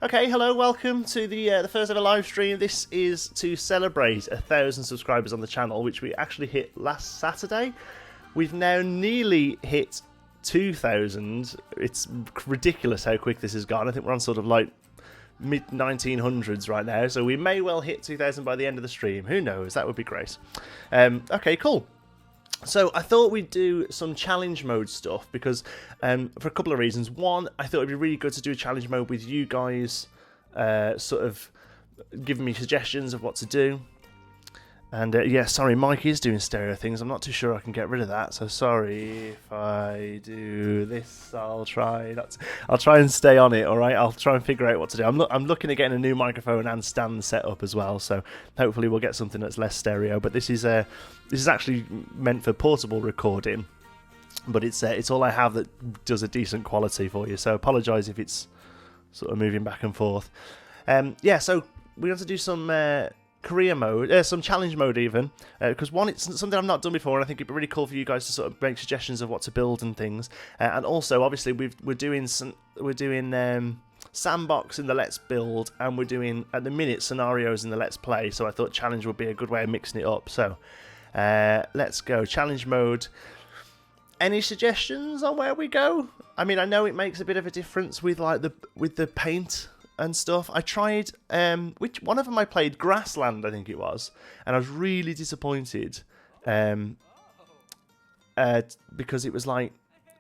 Okay, hello, welcome to the first ever live stream. This is to celebrate 1,000 subscribers on the channel, which we actually hit last Saturday. We've now nearly hit 2,000. It's ridiculous how quick this has gone. I think we're on sort of like mid-1900s right now, so we may well hit 2,000 by the end of the stream. Who knows? That would be great. Okay, cool. So I thought we'd do some challenge mode stuff because for a couple of reasons. One, I thought it'd be really good to do a challenge mode with you guys sort of giving me suggestions of what to do. And yeah, sorry, Mike is doing stereo things. I'm not too sure I can get rid of that. So sorry if I do this. I'll try and stay on it. All right, I'll try and figure out what to do. I'm looking at getting a new microphone and stand set up as well. So hopefully we'll get something that's less stereo. But this is actually meant for portable recording. But it's all I have that does a decent quality for you. So apologise if it's sort of moving back and forth. Yeah, so we have to do some career mode, some challenge mode even, because one, it's something I've not done before, and I think it'd be really cool for you guys to sort of make suggestions of what to build and things. And also, obviously, we're doing Sandbox in the Let's Build, and we're doing at the minute scenarios in the Let's Play. So I thought challenge would be a good way of mixing it up. So let's go challenge mode. Any suggestions on where we go? I mean, I know it makes a bit of a difference with like the paint and stuff. I tried, which one of them I played, Grassland, I think it was, and I was really disappointed because it was like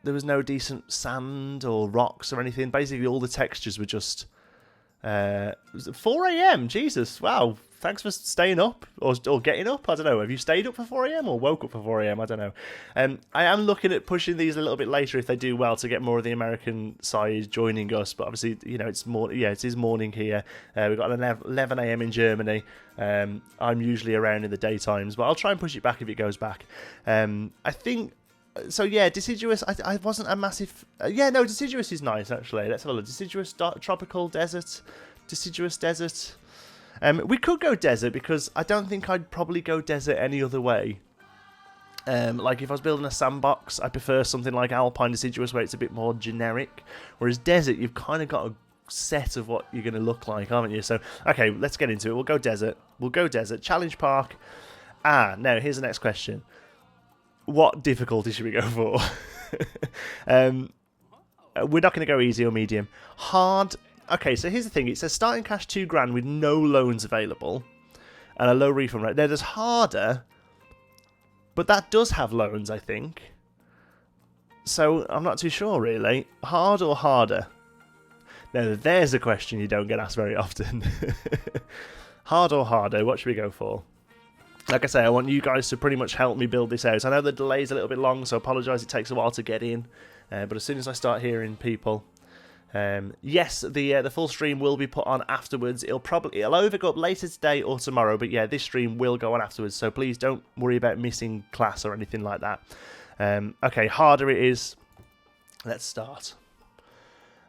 there was no decent sand or rocks or anything. Basically, all the textures were just. Was it 4 a.m? Jesus, wow! Thanks for staying up or getting up. I don't know. Have you stayed up for 4 a.m. or woke up for 4 a.m? I don't know. I am looking at pushing these a little bit later if they do well to get more of the American side joining us. But obviously, you know, it's more. Yeah, it is morning here. We've got 11 a.m. in Germany. I'm usually around in the daytimes, but I'll try and push it back if it goes back. I think. So yeah, Deciduous, I wasn't a massive... yeah, no, Deciduous is nice, actually. Let's have a look. Deciduous Tropical Desert. Deciduous Desert. We could go Desert, because I don't think I'd probably go Desert any other way. Like, if I was building a Sandbox, I prefer something like Alpine Deciduous, where it's a bit more generic. Whereas Desert, you've kind of got a set of what you're going to look like, haven't you? So, okay, let's get into it. We'll go Desert. Challenge Park. Now, here's the next question. What difficulty should we go for? We're not going to go easy or medium. Hard. Okay, so here's the thing. It says starting cash £2,000 with no loans available and a low refund rate. Now, there's harder, but that does have loans, I think. So I'm not too sure, really. Hard or harder? Now, there's a question you don't get asked very often. Hard or harder? What should we go for? Like I say, I want you guys to pretty much help me build this out. I know the delay's a little bit long, so I apologise it takes a while to get in. But as soon as I start hearing people... yes, the full stream will be put on afterwards. It'll either go up later today or tomorrow. But yeah, this stream will go on afterwards. So please don't worry about missing class or anything like that. Okay, harder it is. Let's start.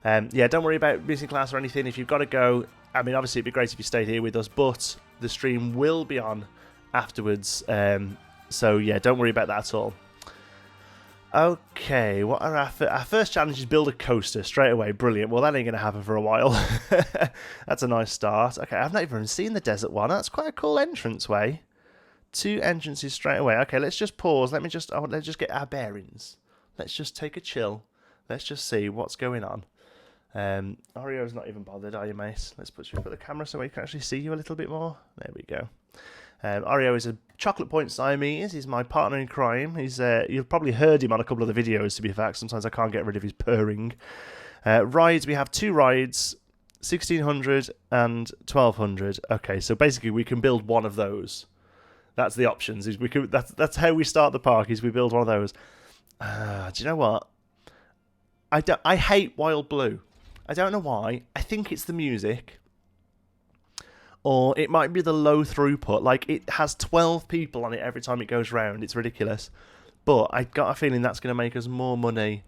Yeah, don't worry about missing class or anything. If you've got to go... I mean, obviously it'd be great if you stayed here with us. But the stream will be on afterwards, so yeah, don't worry about that at all. Okay, what are our first challenge is build a coaster straight away. Brilliant. Well, that ain't gonna happen for a while. That's a nice start. Okay, I've not even seen the desert one. That's quite a cool entranceway. 2 entrances straight away. Okay, let's just pause. Let's just get our bearings. Let's just take a chill. Let's just see what's going on. Oreo's not even bothered, are you, mate? Should we put the camera so we can actually see you a little bit more? There we go. Oreo is a chocolate point Siamese. He's my partner in crime. You've probably heard him on a couple of the videos, to be fair. Sometimes I can't get rid of his purring. Rides, we have 2 rides, 1600 and 1200. Okay, so basically we can build one of those. That's the options. That's how we start the park, is we build one of those. Do you know what? I hate Wild Blue. I don't know why. I think it's the music. Or it might be the low throughput. Like, it has 12 people on it every time it goes round. It's ridiculous. But I got a feeling that's going to make us more money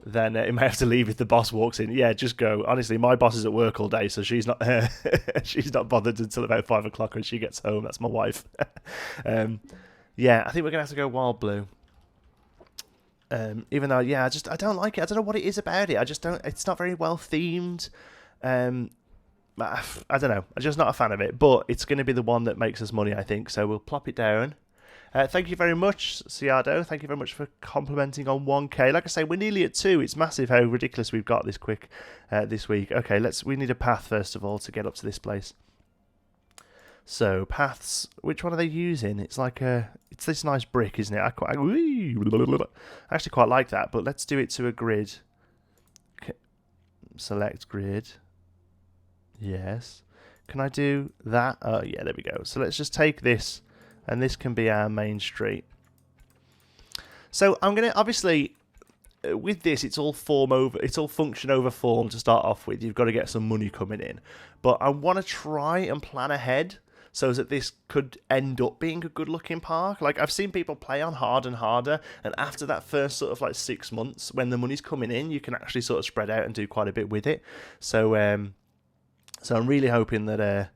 than it may have to leave if the boss walks in. Yeah, just go. Honestly, my boss is at work all day, so she's not she's not bothered until about 5 o'clock when she gets home. That's my wife. Yeah, I think we're going to have to go Wild Blue. Even though, yeah, I don't like it. I don't know what it is about it. I just don't... It's not very well themed. I don't know. I'm just not a fan of it, but it's going to be the one that makes us money, I think. So we'll plop it down. Thank you very much, Ciardo. Thank you very much for complimenting on 1k. Like I say, we're nearly at 2. It's massive how ridiculous we've got this quick this week. Okay, we need a path first of all to get up to this place. So paths, which one are they using? It's like it's this nice brick, isn't it? I actually quite like that, but let's do it to a grid. Okay. Select grid. Yes. Can I do that? Oh yeah, there we go. So let's just take this. And this can be our main street. So I'm going to, obviously, with this, it's all function over form to start off with. You've got to get some money coming in. But I want to try and plan ahead so that this could end up being a good looking park. Like, I've seen people play on hard and harder. And after that first sort of like 6 months, when the money's coming in, you can actually sort of spread out and do quite a bit with it. So, so I'm really hoping that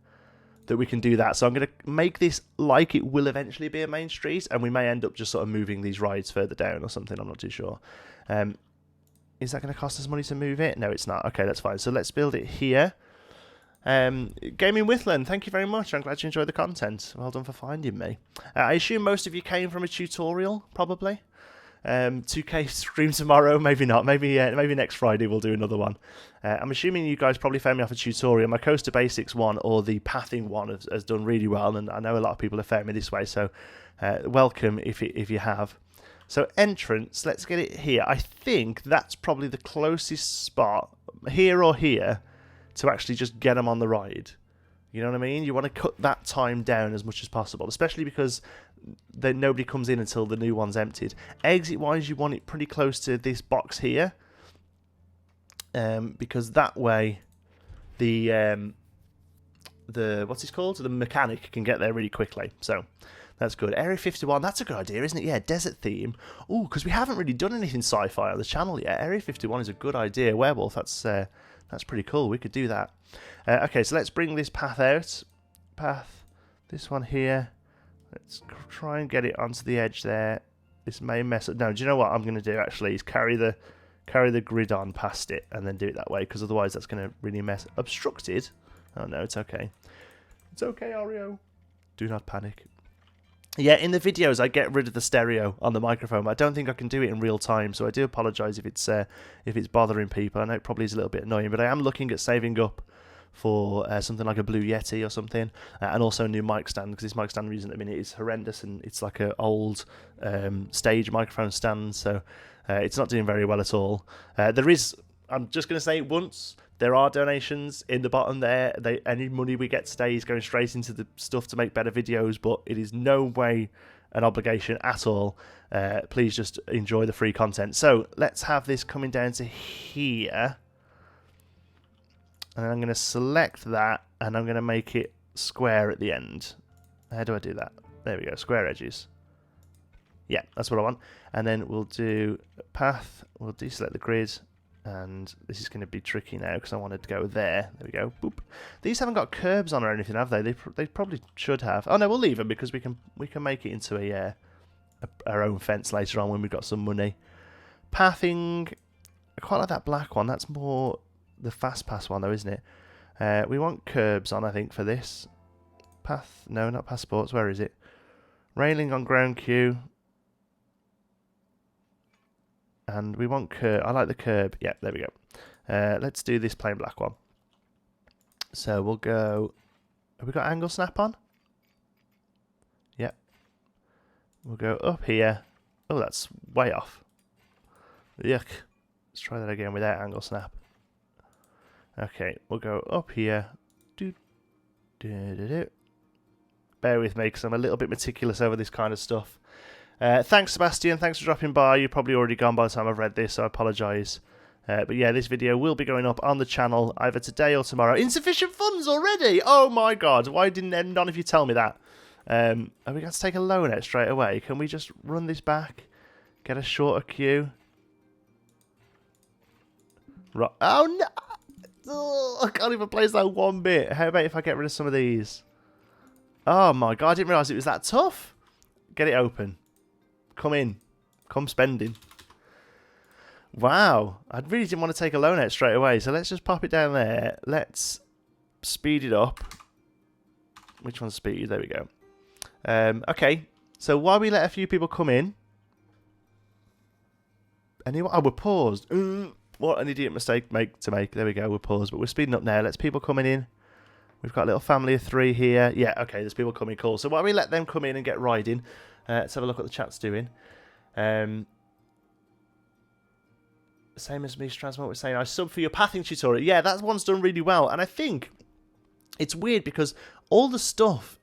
we can do that. So I'm going to make this like it will eventually be a main street, and we may end up just sort of moving these rides further down or something. I'm not too sure. Is that going to cost us money to move it? No, it's not. Okay, that's fine. So let's build it here. Gaming Withland, thank you very much. I'm glad you enjoyed the content. Well done for finding me. I assume most of you came from a tutorial, probably. 2K stream tomorrow, maybe not. Maybe next Friday we'll do another one. I'm assuming you guys probably found me off a tutorial. My Coaster Basics one or the pathing one has done really well, and I know a lot of people have found me this way. So welcome if you have. So entrance, let's get it here. I think that's probably the closest spot, here or here, to actually just get them on the ride. You know what I mean? You want to cut that time down as much as possible, especially because then nobody comes in until the new one's emptied. Exit wise, you want it pretty close to this box here, because that way the what's it called, the mechanic can get there really quickly. So that's good. Area 51, that's a good idea, isn't it? Yeah, desert theme. Oh, because we haven't really done anything sci-fi on the channel yet. Area 51 is a good idea. Werewolf, that's pretty cool. We could do that. Okay, so let's bring this path out. This one here. Let's try and get it onto the edge there. This may mess up. No, do you know what I'm going to do actually is carry the grid on past it and then do it that way, because otherwise that's going to really mess. Obstructed? Oh no, it's okay. It's okay, Oreo. Do not panic. Yeah, in the videos I get rid of the stereo on the microphone. I don't think I can do it in real time, so I do apologise if it's bothering people. I know it probably is a little bit annoying, but I am looking at saving up for something like a Blue Yeti or something, and also a new mic stand, because this mic stand I'm using at the minute is horrendous, and it's like an old stage microphone stand, so it's not doing very well at all. There is, I'm just going to say once, there are donations in the bottom there. Any money we get today is going straight into the stuff to make better videos, but it is no way an obligation at all. Please just enjoy the free content. So let's have this coming down to here. And I'm going to select that, and I'm going to make it square at the end. How do I do that? There we go, square edges. Yeah, that's what I want. And then we'll do path, we'll deselect the grid, and this is going to be tricky now because I wanted to go there. There we go. Boop. These haven't got curbs on or anything, have they? They probably should have. Oh no, we'll leave them because we can make it into our own fence later on when we've got some money. Pathing, I quite like that black one. That's more the fast pass one though, isn't it? We want curbs on, I think, for this. Path, no, not passports. Where is it? Railing on ground queue. And we want curb. I like the curb. Yeah, there we go. Let's do this plain black one. So we'll go. Have we got angle snap on? Yep. We'll go up here. Oh, that's way off. Yuck. Let's try that again without angle snap. Okay, we'll go up here. Bear with me because I'm a little bit meticulous over this kind of stuff. Thanks, Sebastian. Thanks for dropping by. You're probably already gone by the time I've read this, so I apologise. But yeah, this video will be going up on the channel either today or tomorrow. Insufficient funds already? Oh my god, why didn't none of you tell me that? Are we going to take a loan out straight away? Can we just run this back? Get a shorter queue? Right. Oh no! Oh, I can't even place that one bit. How about if I get rid of some of these? Oh my god, I didn't realise it was that tough. Get it open. Come in. Come spending. Wow. I really didn't want to take a loan out straight away, so let's just pop it down there. Let's speed it up. Which one's speed? There we go. Okay, so while we let a few people come in. Anyone? Oh, we're paused. What an idiot mistake to make. There we go, we're paused. But we're speeding up now. Let's people coming in. We've got a little family of 3 here. Yeah, okay, there's people coming. Cool. So while we let them come in and get riding, let's have a look at the chat's doing. Same as me, Strasmo was saying, I sub for your pathing tutorial. Yeah, that one's done really well. And I think it's weird because all the stuff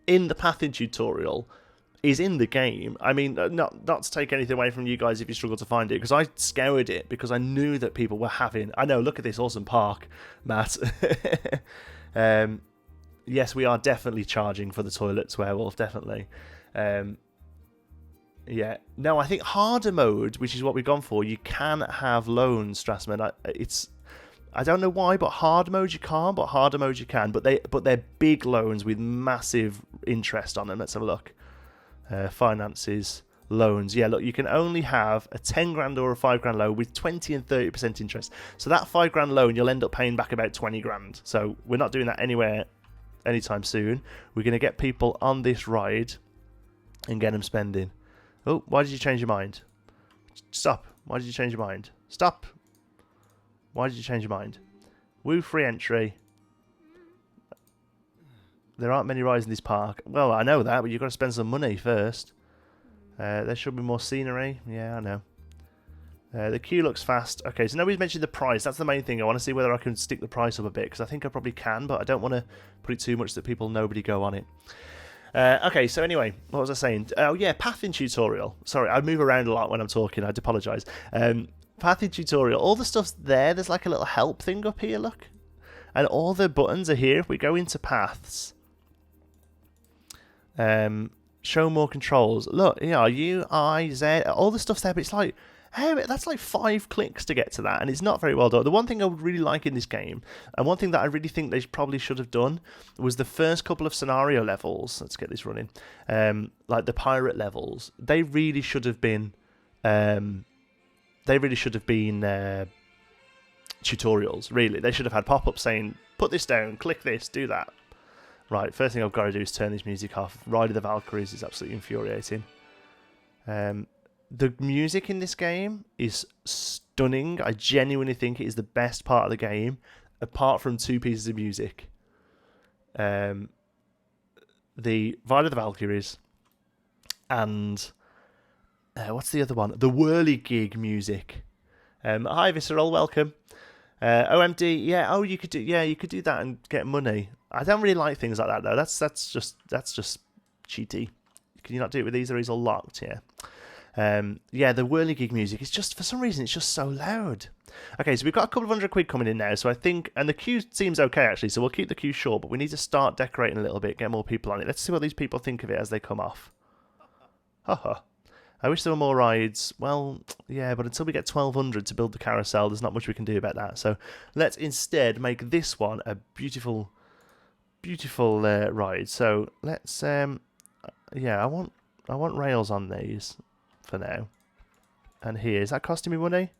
in the pathing tutorial is in the game. I mean, not to take anything away from you guys if you struggle to find it, because I scoured it because I knew that people were having... I know, look at this awesome park, Matt. Yes, we are definitely charging for the toilets, Werewolf, definitely. Yeah. No, I think harder mode, which is what we've gone for, you can have loans, Strassman. I don't know why, but hard mode you can't, but harder mode you can. But they're big loans with massive interest on them. Let's have a look. Finances, loans. Yeah, look, you can only have a 10 grand or a 5 grand loan with 20 and 30% interest. So that 5 grand loan, you'll end up paying back about 20 grand. So we're not doing that anywhere anytime soon. We're going to get people on this ride and get them spending. Oh, why did you change your mind? Stop. Why did you change your mind? Stop. Why did you change your mind? Woo, free entry. There aren't many rides in this park. Well, I know that, but you've got to spend some money first. There should be more scenery. Yeah, I know. The queue looks fast. Okay, so nobody's mentioned the price. That's the main thing. I want to see whether I can stick the price up a bit, because I think I probably can, but I don't want to put it too much that nobody go on it. Okay, so anyway, what was I saying? Oh, yeah, pathing tutorial. Sorry, I move around a lot when I'm talking. I do apologise. Pathing tutorial. All the stuff's there. There's like a little help thing up here, look. And all the buttons are here. If we go into paths... show more controls. Look, yeah, U, I, Z, all the stuff's there, but it's like, hey, that's like 5 clicks to get to that, and it's not very well done. The one thing I would really like in this game, and one thing that I really think they probably should have done, was the first couple of scenario levels. Let's get this running. Like the pirate levels, they really should have been, tutorials. Really, they should have had pop-ups saying, put this down, click this, do that. Right, first thing I've got to do is turn this music off. Ride of the Valkyries is absolutely infuriating. The music in this game is stunning. I genuinely think it is the best part of the game, apart from 2 pieces of music. The Ride of the Valkyries and... what's the other one? The Whirligig music. Hi, Visceral, welcome. OMD, yeah. Oh, you could do that and get money. I don't really like things like that though. That's just cheaty. Can you not do it with these? Or is all locked? Yeah. Yeah, the Whirligig music is just, for some reason, it's just so loud. Okay, so we've got a couple of £100 coming in now. So I think, and the queue seems okay actually. So we'll keep the queue short, but we need to start decorating a little bit, get more people on it. Let's see what these people think of it as they come off. Haha. I wish there were more rides. Well, yeah, but until we get 1,200 to build the carousel, there's not much we can do about that. So let's instead make this one a beautiful, beautiful ride. So let's, yeah, I want rails on these for now. And here, is that costing me money?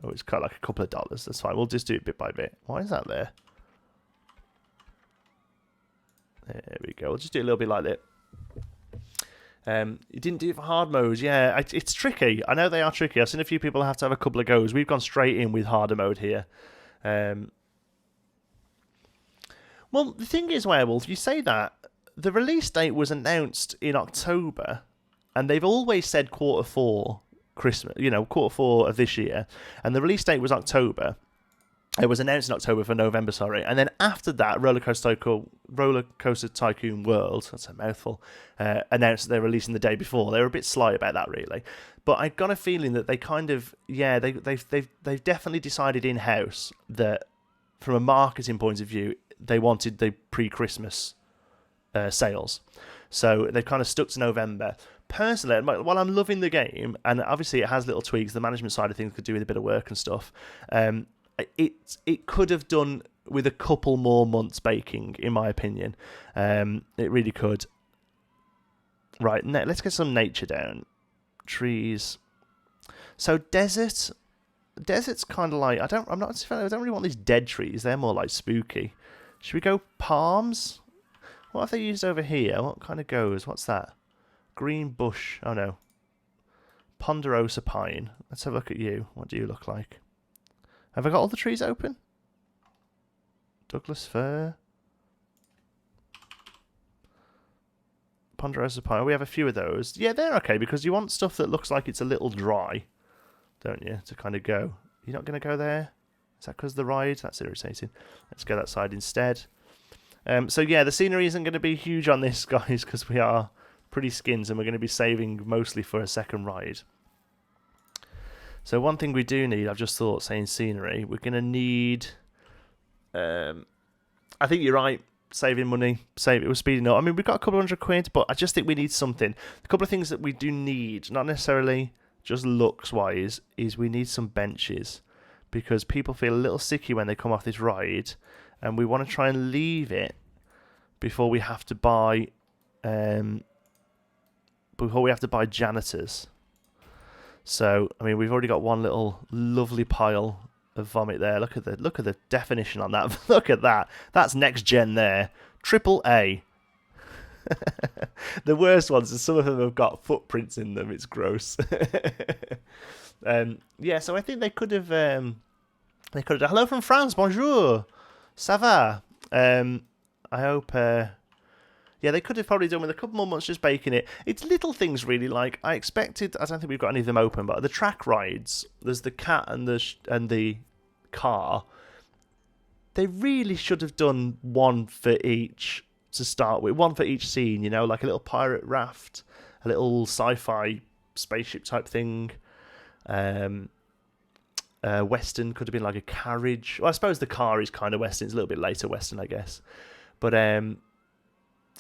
Oh, it's got like a couple of dollars. That's fine. We'll just do it bit by bit. Why is that there? There we go. We'll just do it a little bit like that. You didn't do it for hard modes. Yeah, it's tricky. I know they are tricky. I've seen a few people have to have a couple of goes. We've gone straight in with harder mode here. Well, the thing is, Werewolf, you say that. The release date was announced in October, and they've always said Q4 Christmas, Q4 of this year, and the release date was October. It was announced in October for November, sorry. And then after that, Roller Coaster Tycoon World, that's a mouthful, announced that they're releasing the day before. They were a bit sly about that, really. But I got a feeling that they kind of, yeah, they've definitely decided in-house that from a marketing point of view, they wanted the pre-Christmas sales. So they've kind of stuck to November. Personally, while I'm loving the game, and obviously it has little tweaks, the management side of things could do with a bit of work and stuff, it could have done with a couple more months baking, in my opinion. It really could. Right, let's get some nature down. Trees. So desert, Desert's kind of like I don't really want these dead trees. They're more like spooky. Should we go palms? What have they used over here? What kind of goes? What's that? Green bush. Oh no. Ponderosa pine. Let's have a look at you. What do you look like? Have I got all the trees open? Douglas fir. Ponderosa pine. We have a few of those. Yeah, they're okay because you want stuff that looks like it's a little dry, don't you? To kind of go. You're not going to go there? Is that because of the ride? That's irritating. Let's go that side instead. So yeah, the scenery isn't going to be huge on this, guys, because we are pretty skins and we're going to be saving mostly for a second ride. So one thing we do need, I've just thought, saying scenery, we're going to need... I think you're right, saving money, we're speeding up. I mean, we've got a couple £100, but I just think we need something. A couple of things that we do need, not necessarily just looks-wise, is we need some benches. Because people feel a little sicky when they come off this ride, and we want to try and leave it before we have to buy janitors. So I mean, we've already got one little lovely pile of vomit there. Look at the definition on that. Look at that. That's next gen there. Triple A. The worst ones is some of them have got footprints in them. It's gross. Yeah, so I think they could have. Hello from France. Bonjour. Ça va? I hope. Yeah, they could have probably done with a couple more months just baking it. It's little things really. Like I expected. I don't think we've got any of them open, but the track rides. There's the cat and the car. They really should have done one for each to start with. One for each scene. You know, like a little pirate raft, a little sci-fi spaceship type thing. Western could have been like a carriage. Well, I suppose the car is kind of Western. It's a little bit later Western, I guess. But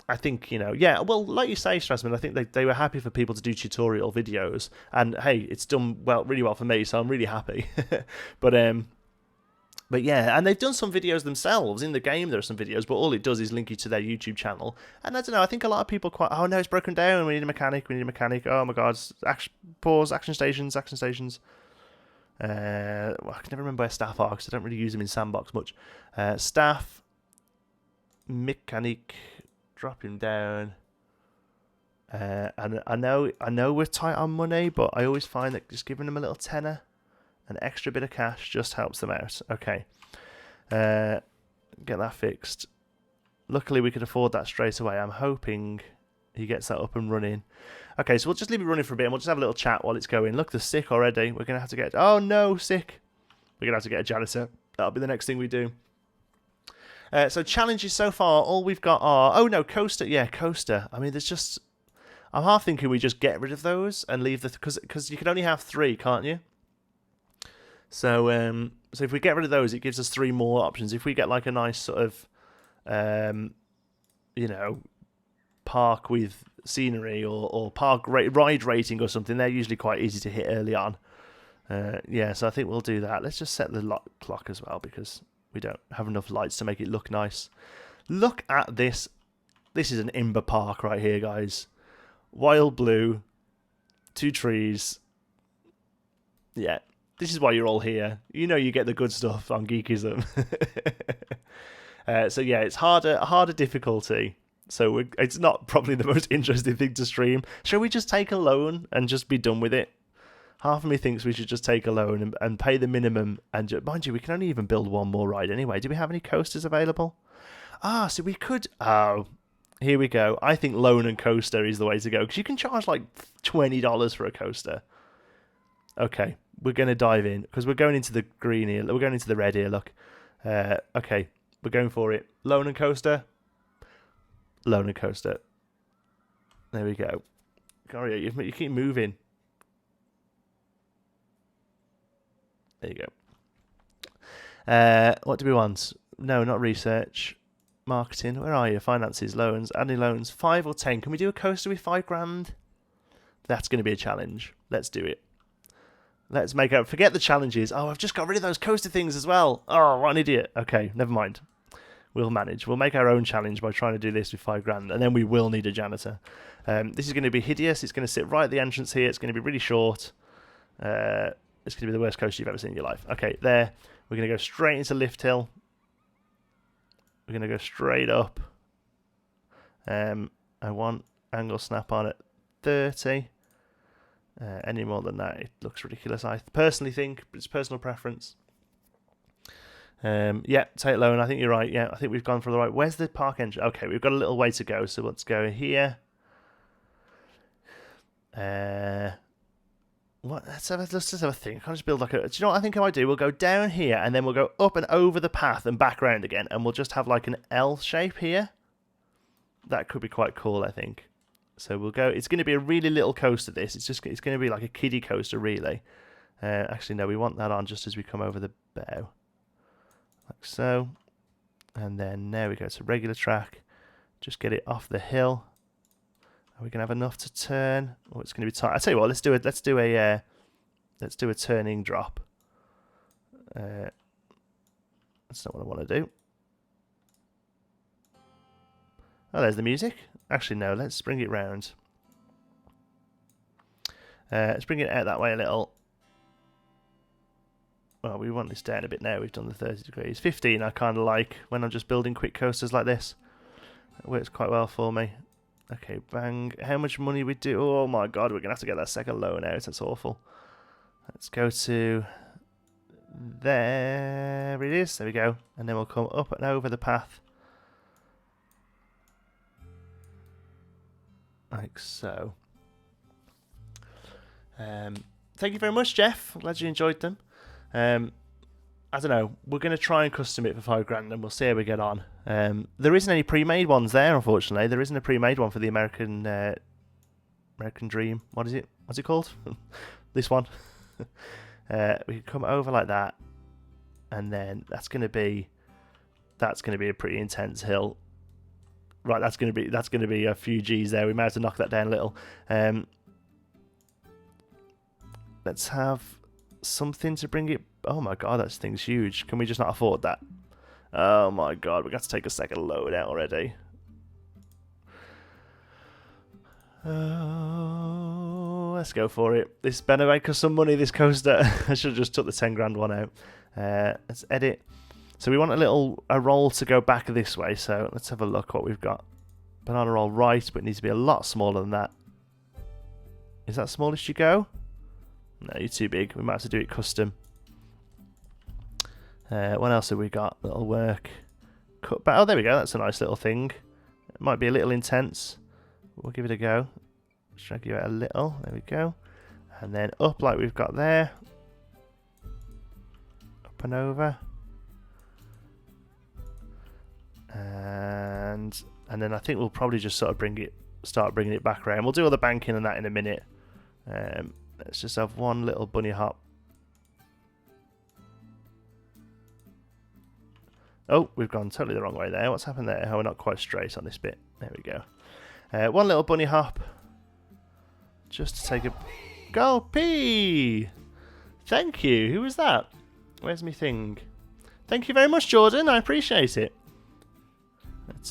I think, you know, yeah, well, like you say, Strassman, I think they were happy for people to do tutorial videos. And, hey, it's done really well for me, so I'm really happy. But yeah, and they've done some videos themselves. In the game, there are some videos, but all it does is link you to their YouTube channel. And I don't know, I think a lot of people oh, no, it's broken down. We need a mechanic. Oh, my God. Action stations. Well, I can never remember where staff are because I don't really use them in Sandbox much. Staff, mechanic, drop him down. And I know we're tight on money, but I always find that just giving them a little tenner, an extra bit of cash, just helps them out. Okay, get that fixed. Luckily, we could afford that straight away. I'm hoping he gets that up and running. Okay, so we'll just leave it running for a bit and we'll just have a little chat while it's going. Look, they're sick already. We're going to have to get... Oh, no, sick. We're going to have to get a janitor. That'll be the next thing we do. So challenges so far, all we've got are... Oh, no, coaster. Yeah, coaster. I mean, there's just... I'm half thinking we just get rid of those and leave the... Because you can only have 3, can't you? So if we get rid of those, it gives us 3 more options. If we get like a nice sort of... you know... park with scenery or park ride rating or something, they're usually quite easy to hit early on. Yeah, so I think we'll do that. Let's just set the clock as well because we don't have enough lights to make it look nice. Look at this. This is an Imber Park right here, guys. Wild blue, 2 trees. Yeah, this is why you're all here. You know you get the good stuff on Geekism. So yeah, it's harder difficulty. So it's not probably the most interesting thing to stream. Shall we just take a loan and just be done with it? Half of me thinks we should just take a loan and pay the minimum. And mind you, we can only even build one more ride anyway. Do we have any coasters available? So we could... Oh, here we go. I think loan and coaster is the way to go. Because you can charge like $20 for a coaster. Okay, we're going to dive in. Because we're going into the green here. We're going into the red here, look. Okay, we're going for it. Loan and coaster. Loan and coaster. There we go. Sorry, you keep moving. There you go. What do we want? No, not research. Marketing. Where are you? Finances, loans. Any loans? 5 or 10. Can we do a coaster with 5 grand? That's going to be a challenge. Let's do it. Let's make out. Forget the challenges. Oh, I've just got rid of those coaster things as well. Oh, what an idiot. Okay, never mind. We'll manage. We'll make our own challenge by trying to do this with 5 grand, and then we will need a janitor. This is going to be hideous. It's going to sit right at the entrance here. It's going to be really short. It's going to be the worst coaster you've ever seen in your life. Okay, there. We're going to go straight into Lift Hill. We're going to go straight up. I want angle snap on at 30. Any more than that, it looks ridiculous. I personally think, but it's personal preference. Yeah, take low, and I think you're right. Yeah, I think we've gone for the right. Where's the park entrance? Okay, we've got a little way to go, so let's go here. Let's just have a think. I can't just build like a. Do you know what I think I might do? We'll go down here, and then we'll go up and over the path and back around again, and we'll just have like an L shape here. That could be quite cool, I think. So we'll go. It's going to be a really little coaster. It's going to be like a kiddie coaster, really. Actually, no, we want that on just as we come over the bow, like so. And then there we go. It's a regular track. Just get it off the hill. Are we gonna have enough to turn? Oh, it's gonna be tight. I tell you what, let's do a turning drop. That's not what I want to do. Oh, there's the music. Actually, no. Let's bring it round. Let's bring it out that way a little. Well, we want this down a bit now. We've done the 30 degrees. 15 I kind of like when I'm just building quick coasters like this. It works quite well for me. Okay, bang. How much money we do? Oh my god, we're going to have to get that second loan out. That's awful. Let's go to... There it is. There we go. And then we'll come up and over the path. Like so. Thank you very much, Jeff. I'm glad you enjoyed them. I don't know. We're going to try and custom it for $5,000 and we'll see how we get on. There isn't any pre-made ones there, unfortunately. There isn't a pre-made one for the American Dream. What is it? What's it called? This one. We can come over like that, and then that's going to be a pretty intense hill. Right, that's going to be a few G's there. We might have to knock that down a little. Let's have something to bring it. Oh my god, that thing's huge. Can we just not afford that? Oh my god, we got to take a second load out already. Oh, let's go for it. This better make us some money, this coaster. I should have just took the $10,000 one out. Let's edit. So we want a roll to go back this way. So let's have a look what we've got. Banana roll right, but it needs to be a lot smaller than that. Is that smallest you go? No, you're too big. We might have to do it custom. What else have we got that'll work? Cut back. Oh, there we go. That's a nice little thing. It might be a little intense. We'll give it a go. Drag you out a little. There we go. And then up like we've got there. Up and over. And then I think we'll probably just sort of start bringing it back around. We'll do all the banking and that in a minute. Let's just have one little bunny hop. Oh, we've gone totally the wrong way there. What's happened there? Oh, we're not quite straight on this bit. There we go. One little bunny hop. Just to take a... Go pee! Thank you. Who was that? Where's my thing? Thank you very much, Jordan. I appreciate it.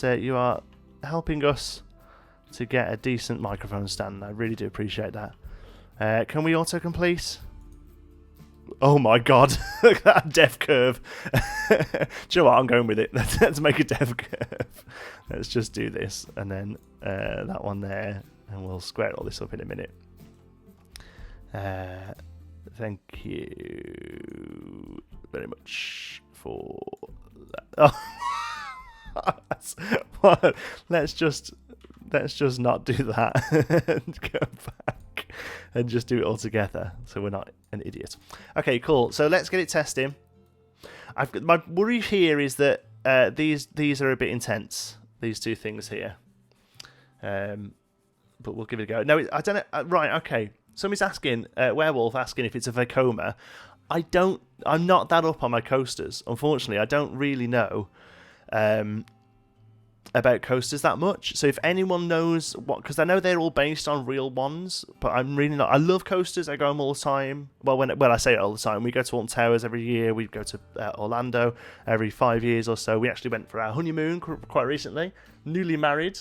You are helping us to get a decent microphone stand. I really do appreciate that. Can we autocomplete? Oh my god, look at that dev curve. Do you know what? I'm going with it. Let's make a dev curve. Let's just do this, and then that one there, and we'll square all this up in a minute. Thank you very much for that. Oh. Let's just not do that and go back and just do it all together so we're not an idiot. Okay, cool. So let's get it testing. My worry here is that these are a bit intense, these two things here. But we'll give it a go. No, I don't know. Right, okay. Somebody's asking, Werewolf asking if it's a Vekoma. I'm not that up on my coasters. Unfortunately, I don't really know about coasters that much. So if anyone knows what, because I know they're all based on real ones, but I'm really not. I love coasters. I go them all the time. Well, when I say it all the time, we go to Alton Towers every year. We go to Orlando every 5 years or so. We actually went for our honeymoon quite recently. Newly married,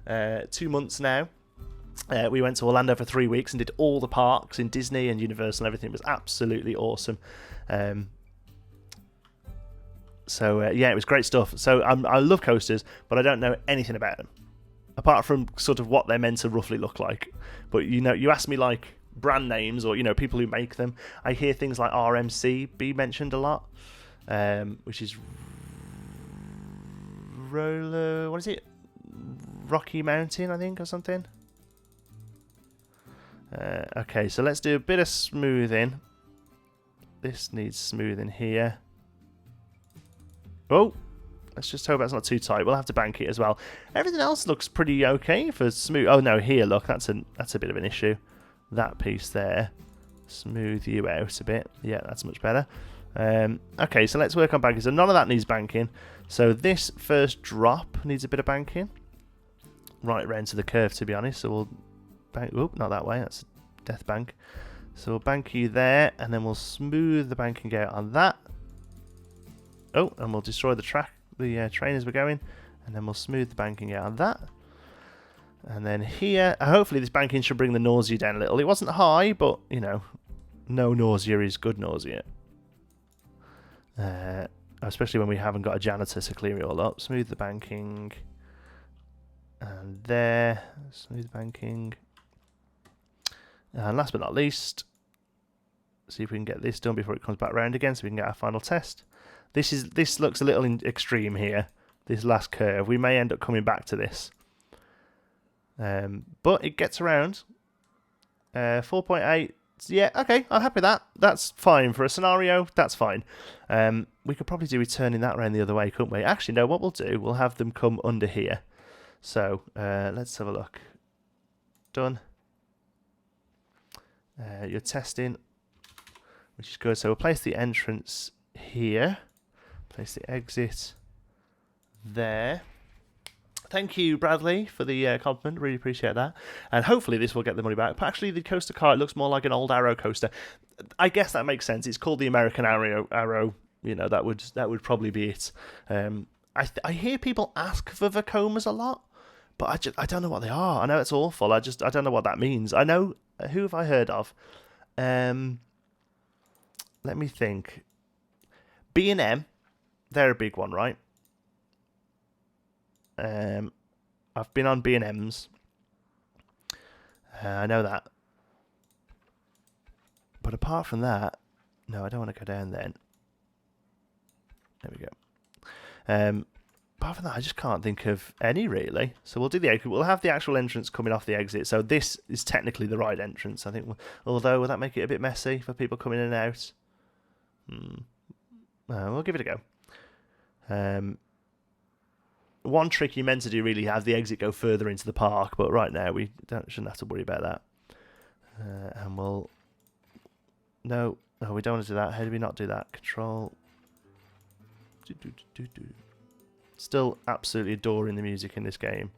2 months now. We went to Orlando for 3 weeks and did all the parks in Disney and Universal and everything. It was absolutely awesome. Yeah, it was great stuff. So I love coasters, but I don't know anything about them, apart from sort of what they're meant to roughly look like. But you ask me like brand names or people who make them. I hear things like RMC be mentioned a lot, which is what is it? Rocky Mountain, I think, or something. Okay, so let's do a bit of smoothing. This needs smoothing here. Oh, let's just hope that's not too tight. We'll have to bank it as well. Everything else looks pretty okay for smooth. Oh no, here, look, that's a bit of an issue. That piece there. Smooth you out a bit. Yeah, that's much better. Okay, so let's work on banking. So none of that needs banking. So this first drop needs a bit of banking. Right round to the curve, to be honest. So we'll bank. Oop, not that way. That's death bank. So we'll bank you there, and then we'll smooth the banking out on that. Oh, and we'll destroy the train as we're going, and then we'll smooth the banking out on that. And then here, hopefully this banking should bring the nausea down a little. It wasn't high, but no nausea is good nausea. Especially when we haven't got a janitor to clear it all up. Smooth the banking. And there, smooth banking. And last but not least, see if we can get this done before it comes back round again, so we can get our final test. This looks a little extreme here. This last curve, we may end up coming back to this, but it gets around. 4.8. Yeah, okay, I'm happy with that. That's fine for a scenario. That's fine. We could probably do with turning that around the other way, couldn't we? Actually, no. What we'll do, we'll have them come under here. So let's have a look. Done. You're testing, which is good. So we'll place the entrance here. Place the exit there. Thank you, Bradley, for the compliment. Really appreciate that. And hopefully this will get the money back. But actually, the coaster car, it looks more like an old Arrow coaster. I guess that makes sense. It's called the American Arrow. That would probably be it. I hear people ask for Vekomas a lot, but I don't know what they are. I know it's awful. I don't know what that means. I know, who have I heard of? Let me think. B&M, they're a big one, right? I've been on B&M's. I know that. But apart from that, no, I don't want to go down then. There we go. Apart from that, I just can't think of any, really. So we'll do the exit. We'll have the actual entrance coming off the exit. So this is technically the right entrance, I think. Although, will that make it a bit messy for people coming in and out? We'll give it a go. One trick you meant to do really have the exit go further into the park, but right now we shouldn't have to worry about that. And we'll... No, we don't want to do that. How do we not do that? Control... Still absolutely adoring the music in this game.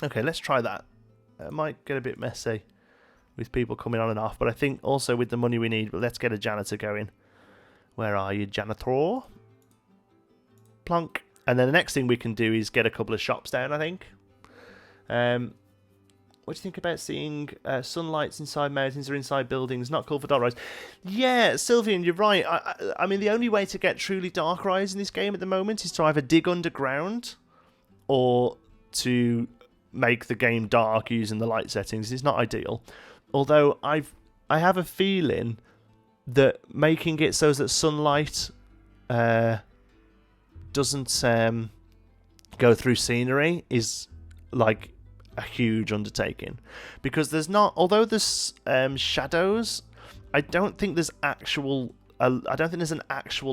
Okay, let's try that. It might get a bit messy with people coming on and off, but I think also with the money we need, but let's get a janitor going. Where are you, janitor? Plonk. And then the next thing we can do is get a couple of shops down, I think. What do you think about seeing sunlights inside mountains or inside buildings? Not cool for dark rides. Yeah, Sylvian, you're right. I mean, the only way to get truly dark rides in this game at the moment is to either dig underground or to make the game dark using the light settings. It's not ideal. Although I have a feeling that making it so that sunlight doesn't go through scenery is like a huge undertaking, because there's not, although there's shadows, I don't think there's an actual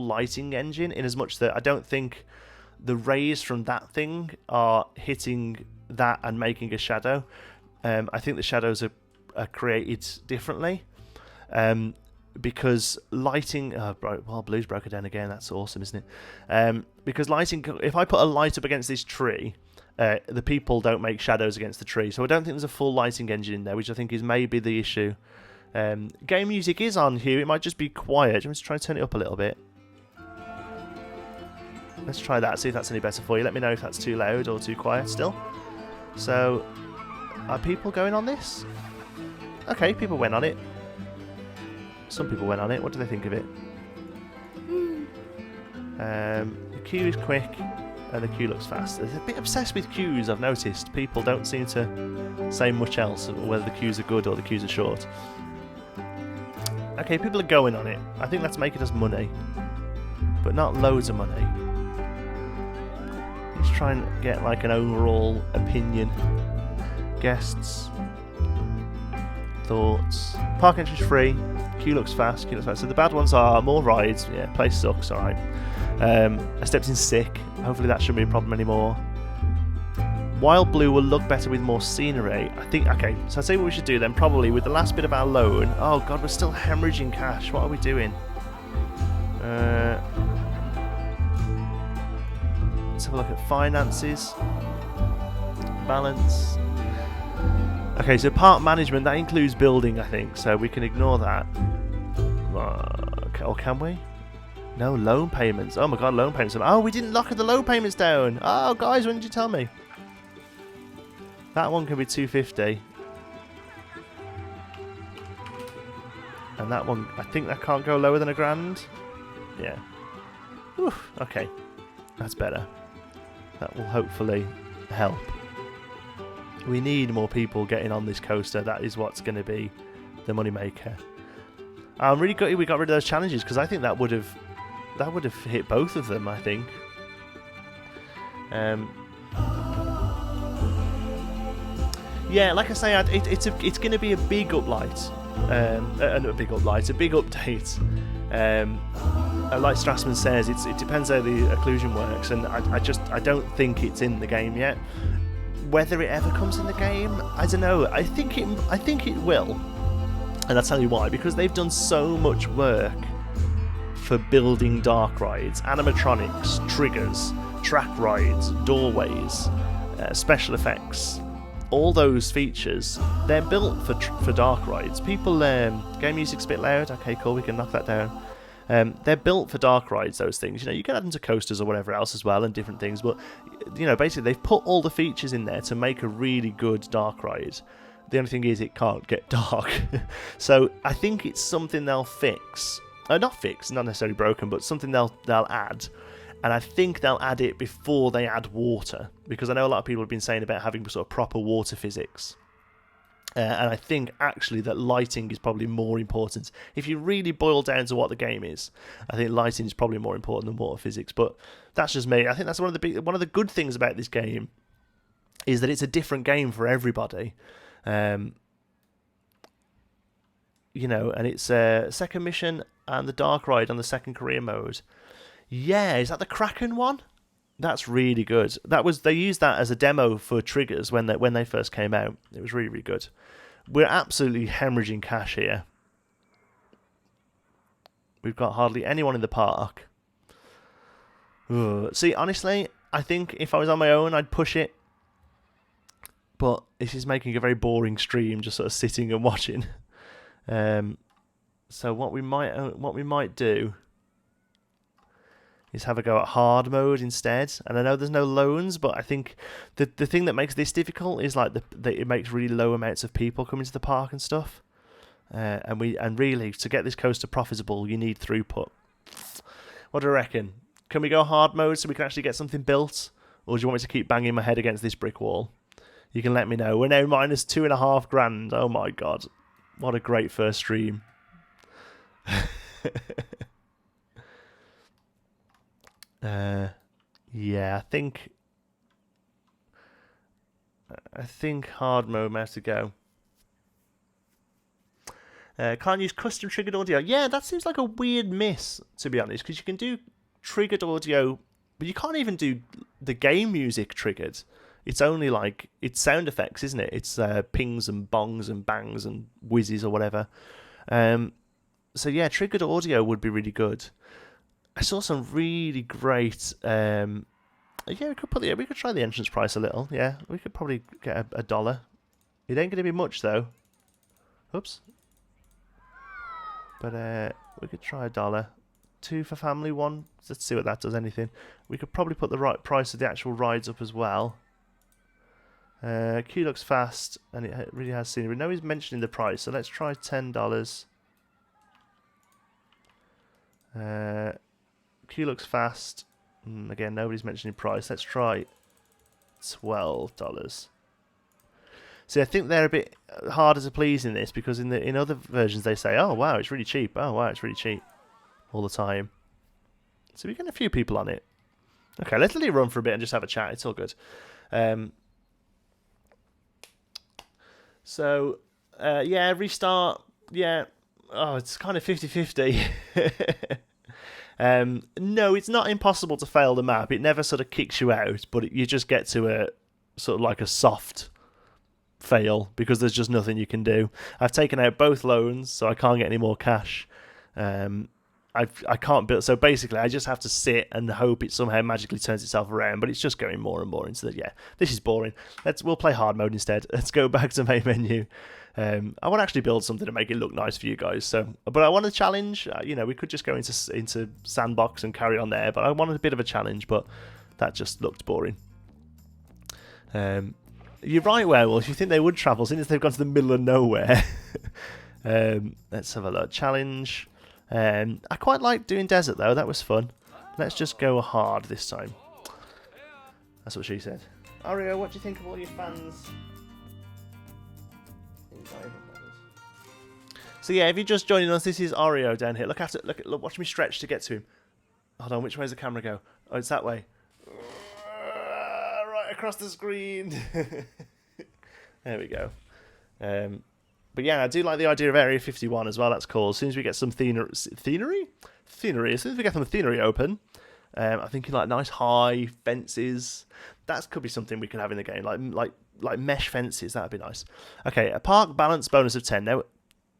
lighting engine, in as much that I don't think the rays from that thing are hitting that and making a shadow. I think the shadows are created differently. Because lighting... well, Blue's broken down again. That's awesome, isn't it? Because lighting... If I put a light up against this tree, the people don't make shadows against the tree. So I don't think there's a full lighting engine in there, which I think is maybe the issue. Game music is on here. It might just be quiet. I'm just trying to turn it up a little bit. Let's try that, see if that's any better for you. Let me know if that's too loud or too quiet still. So, are people going on this? Okay, people went on it. Some people went on it. What do they think of it? The queue is quick and the queue looks fast. They're a bit obsessed with queues, I've noticed. People don't seem to say much else, whether the queues are good or the queues are short. Okay, people are going on it. I think that's making us money. But not loads of money. Let's try and get like an overall opinion. Guests. Thoughts. Park entry's free. Queue looks fast. Queue looks fast. So the bad ones are more rides. Yeah, place sucks. Alright. I stepped in sick. Hopefully that shouldn't be a problem anymore. Wild Blue will look better with more scenery. I think, okay, so I'd say what we should do then, probably with the last bit of our loan. Oh god, we're still hemorrhaging cash. What are we doing? Let's have a look at finances. Balance. Okay, so park management, that includes building, I think, so we can ignore that. Okay, or can we? No, loan payments. Oh my god, loan payments. Oh, we didn't lock the loan payments down. Oh, guys, when did you tell me? That one can be 250. And that one, I think that can't go lower than £1,000. Yeah. Whew, okay. That's better. That will hopefully help. We need more people getting on this coaster. That is what's going to be the moneymaker. I'm really gutted we got rid of those challenges because I think that would have hit both of them. I think. Yeah, like I say, it's going to be a big uplight, a big update. Like Strassman says, it depends how the occlusion works, and I don't think it's in the game yet. Whether it ever comes in the game, I don't know. I think it will, and I'll tell you why. Because they've done so much work for building dark rides, animatronics, triggers, track rides, doorways, special effects. All those features, they're built for dark rides. People, game music's a bit loud. Okay, cool, we can knock that down. They're built for dark rides, those things. You know, you can add them to coasters or whatever else as well and different things, but, you know, basically they've put all the features in there to make a really good dark ride. The only thing is it can't get dark. So I think it's something they'll fix. Not fix, not necessarily broken, but something they'll add. And I think they'll add it before they add water, because I know a lot of people have been saying about having sort of proper water physics. And I think actually that lighting is probably more important. If you really boil down to what the game is, I think lighting is probably more important than water physics. But that's just me. I think that's one of the good things about this game is that it's a different game for everybody. You know, and it's second mission and the dark ride on the second career mode. Yeah, is that the Kraken one? That's really good. They used that as a demo for triggers when they first came out. It was really, really good. We're absolutely hemorrhaging cash here. We've got hardly anyone in the park. Ugh. See, honestly, I think if I was on my own, I'd push it. But this is making a very boring stream, just sort of sitting and watching. So what we might do is have a go at hard mode instead. And I know there's no loans, but I think the thing that makes this difficult is like it makes really low amounts of people coming to the park and stuff. And really, to get this coaster profitable, you need throughput. What do you reckon? Can we go hard mode so we can actually get something built? Or do you want me to keep banging my head against this brick wall? You can let me know. We're now minus $2,500. Oh my god. What a great first stream. Yeah, I think hard mode may have to go. Can't use custom triggered audio. Yeah, that seems like a weird miss, to be honest, because you can do triggered audio, but you can't even do the game music triggered. It's only like, it's sound effects, isn't it? It's pings and bongs and bangs and whizzes or whatever. So yeah, triggered audio would be really good. I saw some really great. Yeah, we could try the entrance price a little. Yeah, we could probably get $1. It ain't gonna be much though. Oops. But we could try $1. 2 for family, 1. Let's see what that does. Anything. We could probably put the right price of the actual rides up as well. Queue looks fast, and it really has scenery. No, he's mentioning the price, so let's try $10. Queue looks fast. Again, nobody's mentioning price. Let's try $12. See, I think they're a bit harder to please in this because in other versions they say, "Oh wow, it's really cheap. Oh wow, it's really cheap," all the time. So we get a few people on it. Okay, let's let it run for a bit and just have a chat. It's all good. So yeah, restart. Yeah. Oh, it's kind of 50-50. No, it's not impossible to fail the map. It never sort of kicks you out, but you just get to a sort of like a soft fail because there's just nothing you can do. I've taken out both loans, so I can't get any more cash. I can't build, so basically I just have to sit and hope it somehow magically turns itself around. But it's just going more and more into the this is boring. We'll play hard mode instead. Let's go back to main menu. I want to actually build something to make it look nice for you guys. So, but I want a challenge. We could just go into Sandbox and carry on there. But I wanted a bit of a challenge. But that just looked boring. You're right, Werewolf. You think they would travel since they've gone to the middle of nowhere. Let's have a look. Challenge. I quite like doing desert though. That was fun. Let's just go hard this time. That's what she said. Ario, what do you think of all your fans? So yeah, if you're just joining us, this is Ario down here. Look, watch me stretch to get to him. Hold on, which way does the camera go? Oh, it's that way. Right across the screen. There we go. But yeah, I do like the idea of Area 51 as well. That's cool. As soon as we get some thenery. As soon as we get some thenery open, I'm thinking like nice high fences. That could be something we could have in the game, like mesh fences. That'd be nice. Okay, a park balance bonus of 10. Now,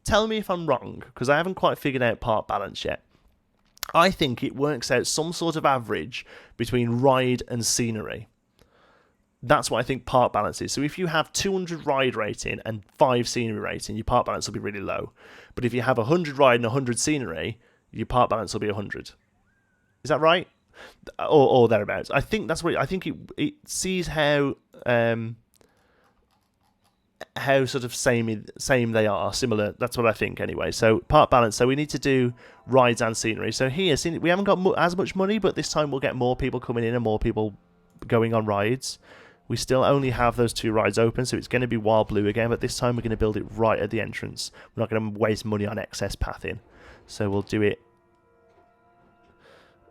tell me if I'm wrong because I haven't quite figured out park balance yet. I think it works out some sort of average between ride and scenery. That's what I think park balance is. So if you have 200 ride rating and 5 scenery rating, your park balance will be really low. But if you have 100 ride and 100 scenery, your park balance will be 100. Is that right? Or thereabouts. I think that's what I think it sees how sort of same they are, similar. That's what I think anyway. So park balance. So we need to do rides and scenery. So here, we haven't got as much money, but this time we'll get more people coming in and more people going on rides. We still only have those 2 rides open, so it's going to be Wild Blue again, but this time we're going to build it right at the entrance. We're not going to waste money on excess pathing. So we'll do it...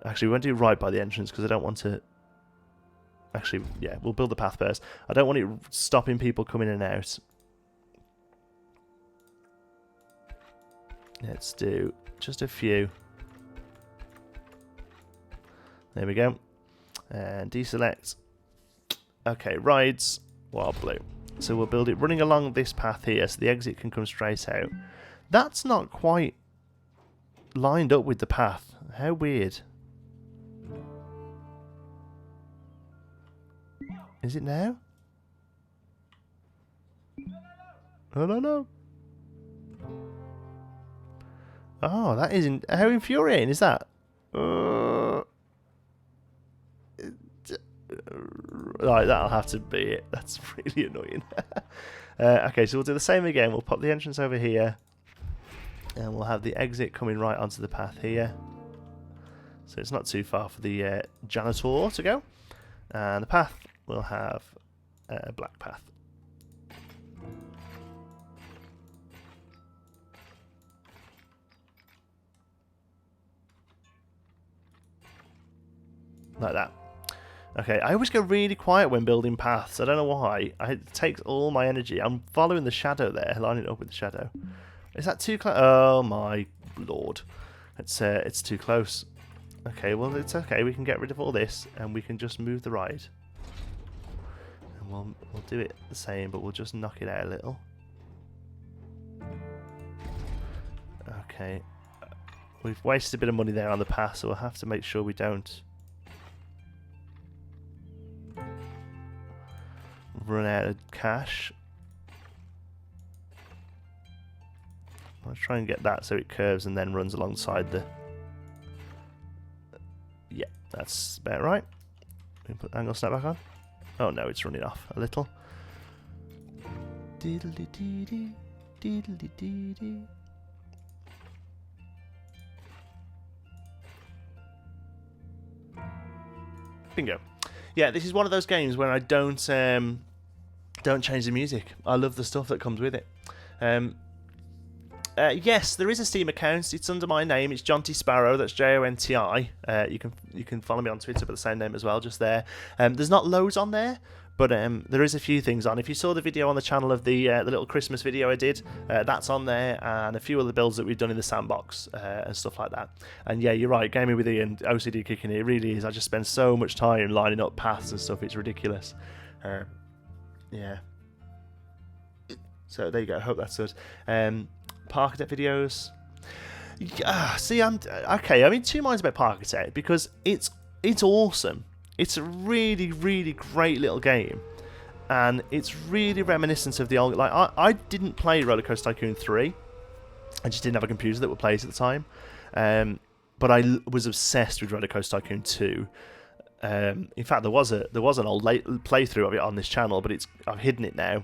Actually, we won't do it right by the entrance because I don't want to... Actually, yeah, we'll build the path first. I don't want it stopping people coming in and out. Let's do just a few. There we go. And deselect. Okay, rides, Wild Blue. So we'll build it running along this path here so the exit can come straight out. That's not quite lined up with the path. How weird. Is it now? Oh, no. Oh, that isn't... How infuriating is that? Right, that'll have to be it. That's really annoying. Okay, so we'll do the same again. We'll pop the entrance over here. And we'll have the exit coming right onto the path here. So it's not too far for the janitor to go. And the path will have a black path. Like that. Okay, I always go really quiet when building paths. I don't know why. It takes all my energy. I'm following the shadow there, lining it up with the shadow. Is that too close? Oh my lord. It's too close. Okay, well it's okay. We can get rid of all this and we can just move the ride. And we'll do it the same, but we'll just knock it out a little. Okay. We've wasted a bit of money there on the path, so we'll have to make sure we don't run out of cash. I'll try and get that so it curves and then runs alongside the That's about right. We can put angle snap back on. Oh no, it's running off a little. Diddly-dee-dee, diddly-dee-dee. Bingo. Yeah, this is one of those games where I don't change the music. I love the stuff that comes with it. Yes, there is a Steam account. It's under my name. It's Jonty Sparrow. That's Jonti. You can follow me on Twitter by the same name as well, just there. There's not loads on there, but there is a few things on. If you saw the video on the channel of the little Christmas video I did, that's on there, and a few other builds that we've done in the Sandbox and stuff like that. And yeah, you're right, gaming with Ian, OCD kicking it really is. I just spend so much time lining up paths and stuff. It's ridiculous. Yeah. So there you go. I hope that's good. Parkitect videos. See, I'm okay. I'm in two minds about Parkitect because it's awesome. It's a really, really great little game, and it's really reminiscent of the old. Like I didn't play Roller Coaster Tycoon 3. I just didn't have a computer that would play it at the time. But I was obsessed with Roller Coaster Tycoon 2. In fact, there was an old playthrough of it on this channel, but I've hidden it now.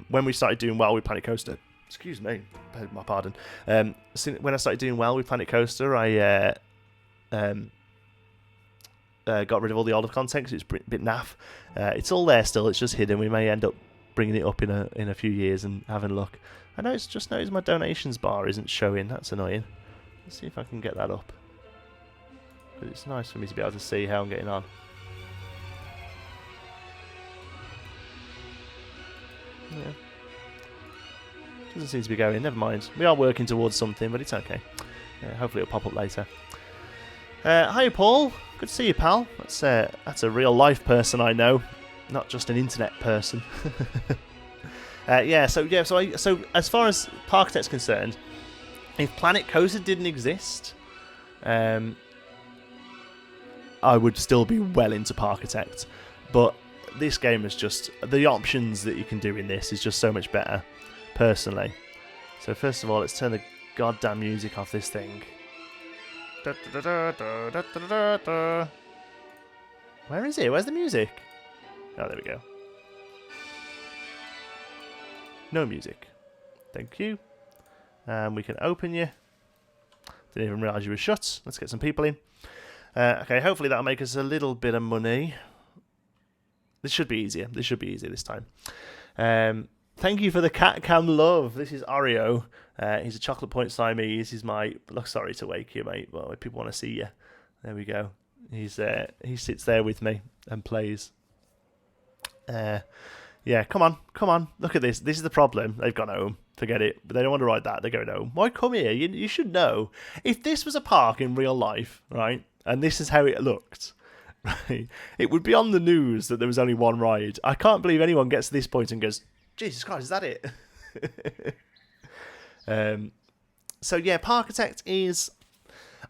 When we started doing well with Planet Coaster. Excuse me, beg my pardon. When I started doing well with Planet Coaster, I got rid of all the older content because it's a bit naff. It's all there still. It's just hidden. We may end up bringing it up in a few years and having a look. I know it's just noticed my donations bar isn't showing. That's annoying. Let's see if I can get that up. But it's nice for me to be able to see how I'm getting on. Yeah. Doesn't seem to be going. Never mind. We are working towards something, but it's okay. Hopefully it'll pop up later. Hi, Paul. Good to see you, pal. That's a real life person I know, not just an internet person. So as far as Parkitect's concerned, if Planet Coaster didn't exist, I would still be well into Parkitect. But this game is just the options that you can do in this is just so much better. Personally. So first of all, let's turn the goddamn music off this thing. Where is it? Where's the music? Oh, there we go. No music. Thank you. We can open you. Didn't even realise you were shut. Let's get some people in. Okay, hopefully that'll make us a little bit of money. This should be easier. This should be easier this time. Thank you for the cat cam love. This is Oreo. He's a chocolate point Siamese. He's my... Look, sorry to wake you, mate. Well, people want to see you. There we go. He sits there with me and plays. Yeah, come on. Look at this. This is the problem. They've gone home. Forget it. But they don't want to ride that. They're going home. Why come here? You should know. If this was a park in real life, right, and this is how it looked, right, it would be on the news that there was only one ride. I can't believe anyone gets to this point and goes, Jesus Christ, is that it? So yeah, Parkitect is...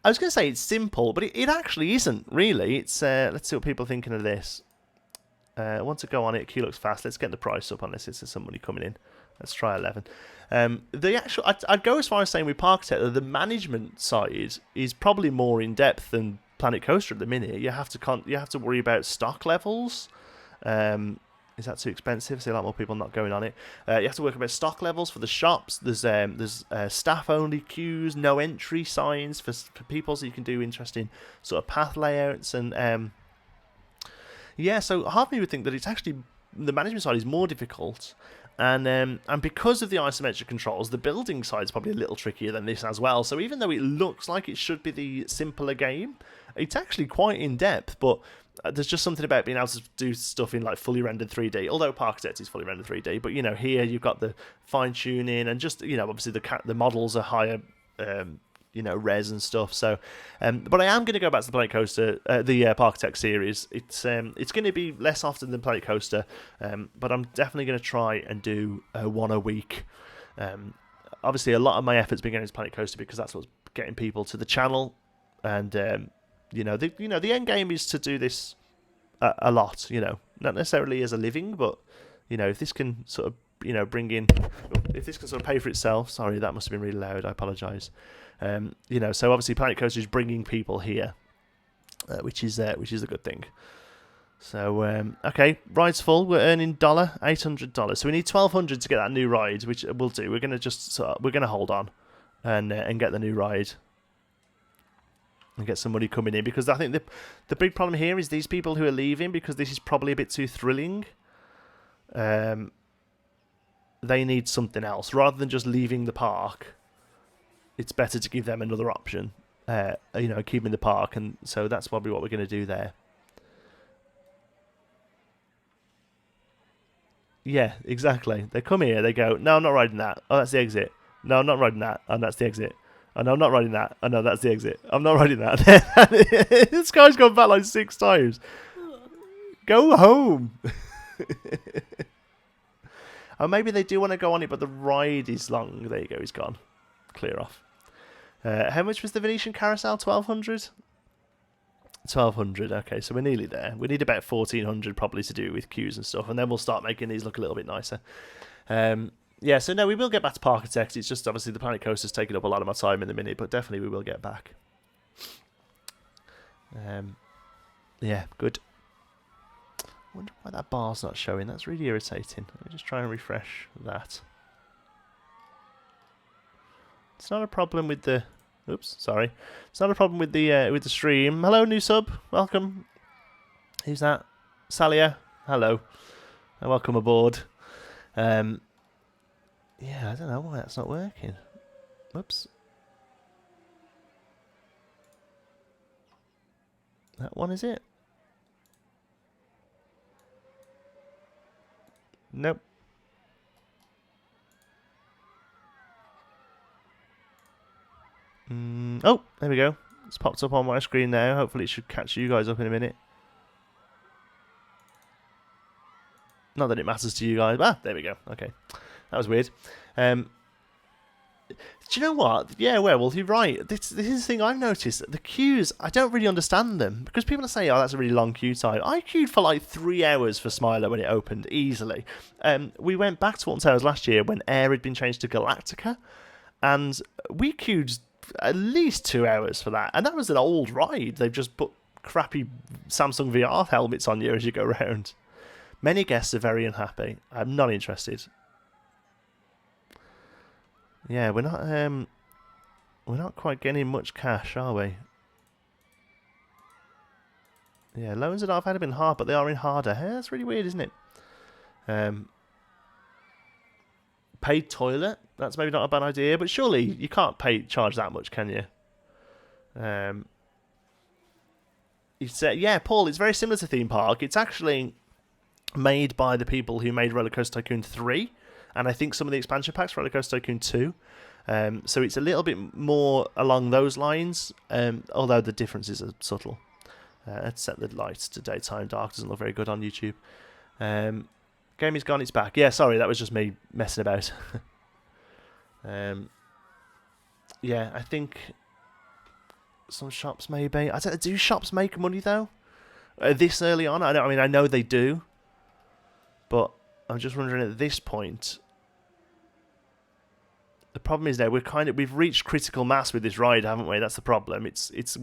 I was going to say it's simple, but it actually isn't, really. It's let's see what people are thinking of this. I want to go on it. Q looks fast. Let's get the price up unless there's some money coming in. Let's try 11. I'd go as far as saying with Parkitect that the management side is probably more in depth than Planet Coaster at the minute. You have to worry about stock levels. Is that too expensive? I see a lot more people not going on it. You have to work about stock levels for the shops. There's staff-only queues, no entry signs for people, so you can do interesting sort of path layouts. And yeah, so half of me would think that it's actually the management side is more difficult. And because of the isometric controls, the building side is probably a little trickier than this as well. So even though it looks like it should be the simpler game, it's actually quite in-depth, but there's just something about being able to do stuff in like fully rendered 3D. Although Parkitect is fully rendered 3D, but here you've got the fine tuning and just obviously the models are higher, res and stuff. So, but I am going to go back to the Planet Coaster, the Parkitect series. It's going to be less often than Planet Coaster, but I'm definitely going to try and do one a week. Obviously, a lot of my effort's been going into Planet Coaster because that's what's getting people to the channel, and the end game is to do this a lot. Not necessarily as a living, but if this can sort of bring in, if this can sort of pay for itself. Sorry, that must have been really loud. I apologise. So obviously Planet Coaster is bringing people here. which is a good thing. So okay, ride's full. We're earning $800. So we need $1,200 to get that new ride, which we'll do. We're gonna hold on and get the new ride and get some money coming in, because I think the big problem here is these people who are leaving, because this is probably a bit too thrilling. They need something else rather than just leaving the park. It's better to give them another option. Keeping the park, and so that's probably what we're going to do there. Yeah, exactly. They come here, they go, no, I'm not riding that. Oh, that's the exit. No, I'm not riding that. And that's the exit. Oh, no, I'm not riding that. Oh, no, that's the exit. I'm not riding that. This guy's gone back like 6 times. Go home. Oh, maybe they do want to go on it, but the ride is long. There you go, he's gone. Clear off. How much was the Venetian Carousel? 1,200? 1,200, okay, so we're nearly there. We need about 1,400 probably to do with queues and stuff, and then we'll start making these look a little bit nicer. Yeah, so no, we will get back to Park Architects. It's just obviously the Planet Coaster's taking up a lot of my time in the minute, but definitely we will get back. Yeah, good. I wonder why that bar's not showing. That's really irritating. Let me just try and refresh that. It's not a problem with the... Oops, sorry. It's not a problem with the stream. Hello, new sub. Welcome. Who's that? Salia. Hello. Welcome aboard. Yeah, I don't know why that's not working. Whoops. That one, is it? Nope. Oh, there we go. It's popped up on my screen now. Hopefully it should catch you guys up in a minute. Not that it matters to you guys. Ah, there we go. Okay. That was weird. Do you know what? Yeah, Werewolf, you're right. This is the thing I've noticed. The queues, I don't really understand them. Because people are saying, oh, that's a really long queue time. I queued for like 3 hours for Smiler when it opened, easily. We went back to Alton Towers last year when Air had been changed to Galactica. And we queued at least 2 hours for that. And that was an old ride. They've just put crappy Samsung VR helmets on you as you go around. Many guests are very unhappy. I'm not interested. Yeah, we're not quite getting much cash, are we? Yeah, loans at Arcade have been hard, but they are in harder. Hey, that's really weird, isn't it? Paid toilet. That's maybe not a bad idea, but surely you can't charge that much, can you? You said, yeah, Paul. It's very similar to Theme Park. It's actually made by the people who made Roller Coaster Tycoon 3. And I think some of the expansion packs for Roller Coaster Tycoon 2. So it's a little bit more along those lines, although the differences are subtle. Let's set the lights to daytime. Dark doesn't look very good on YouTube. Game is gone, it's back. Yeah, sorry, that was just me messing about. Yeah, I think some shops maybe. I don't, do shops make money though? This early on? I mean, I know they do. But I'm just wondering at this point. The problem is now we've reached critical mass with this ride, haven't we? That's the problem. It's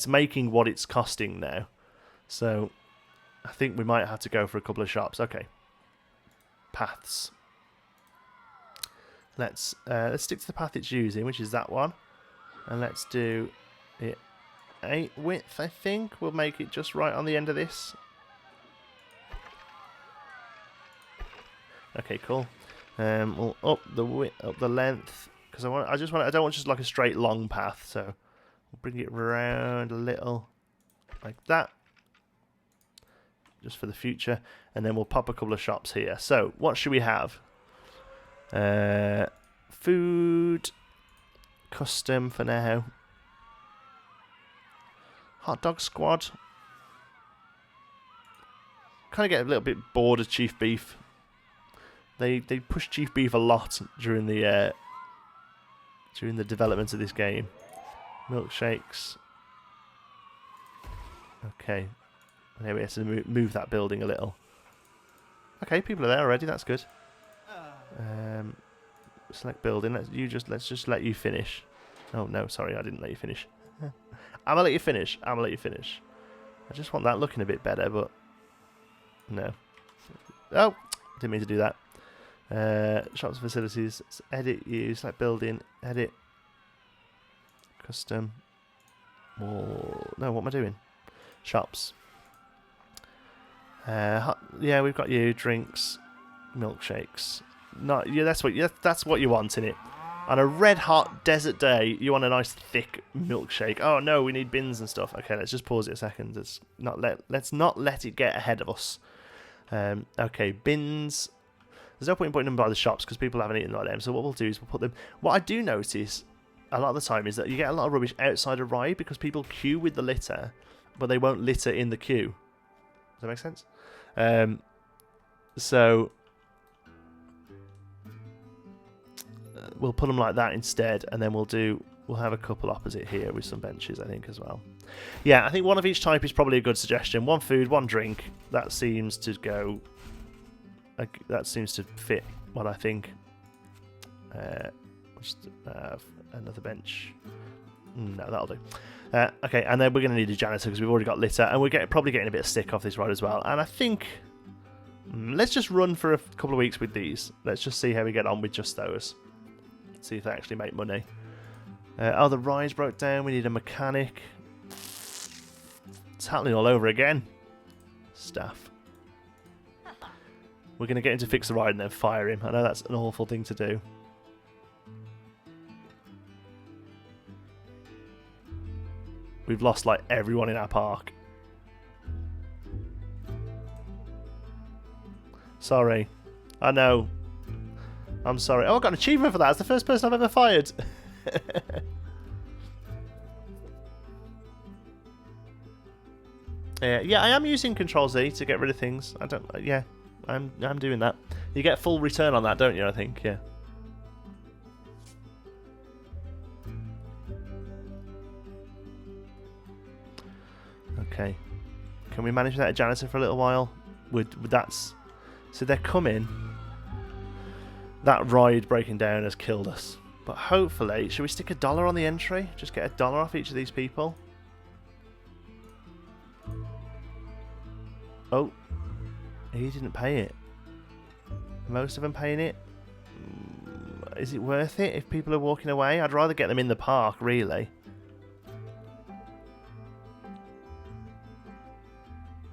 making what it's costing now. So I think we might have to go for a couple of shops. Okay. Paths. Let's stick to the path it's using, which is that one. And let's do it 8 width, I think. We'll make it just right on the end of this. Okay, cool. We'll up the length, because I don't want just like a straight long path, so we'll bring it around a little like that, just for the future, and then we'll pop a couple of shops here. So what should we have? Food, custom for now. Hot dog squad. Kind of get a little bit bored of Chief Beef. They pushed Chief Beef a lot during the development of this game. Milkshakes. Okay. Here we have to move that building a little. Okay, people are there already. That's good. Select building. Let's just let you finish. Oh no, sorry, I didn't let you finish. I'm gonna let you finish. I'm gonna let you finish. I just want that looking a bit better, but no. Oh, didn't mean to do that. Shops and facilities. Edit use, like building. Edit. Custom. More. No, what am I doing? Shops. Yeah, we've got you. Drinks, milkshakes. Not yeah. That's what you want in it. On a red hot desert day, you want a nice thick milkshake. Oh no, we need bins and stuff. Okay, let's just pause it a second. Let's not let it get ahead of us. Okay, bins. There's no point in putting them by the shops because people haven't eaten like them. So what we'll do is we'll put them. What I do notice a lot of the time is that you get a lot of rubbish outside a ride because people queue with the litter, but they won't litter in the queue. Does that make sense? So we'll put them like that instead, and then we'll have a couple opposite here with some benches, I think, as well. Yeah, I think one of each type is probably a good suggestion. One food, one drink. That seems to go. That seems to fit what I think. Just have another bench. No, that'll do. Okay, and then we're going to need a janitor because we've already got litter, and we're probably getting a bit of stick off this ride as well. And I think let's just run for a couple of weeks with these. Let's just see how we get on with just those. See if they actually make money. Oh, the rides broke down. We need a mechanic. It's happening all over again. Staff. We're going to get him to fix the ride and then fire him. I know that's an awful thing to do. We've lost like everyone in our park. Sorry. I know. I'm sorry. Oh, I got an achievement for that. It's the first person I've ever fired. Yeah, I am using Control Z to get rid of things. Yeah, I'm doing that. You get full return on that, don't you? I think. Yeah. Okay. Can we manage without a janitor for a little while? So they're coming. That ride breaking down has killed us. But hopefully, should we stick $1 on the entry? Just get $1 off each of these people. Oh, he didn't pay it. Most of them paying it. Is it worth it if people are walking away? I'd rather get them in the park, really.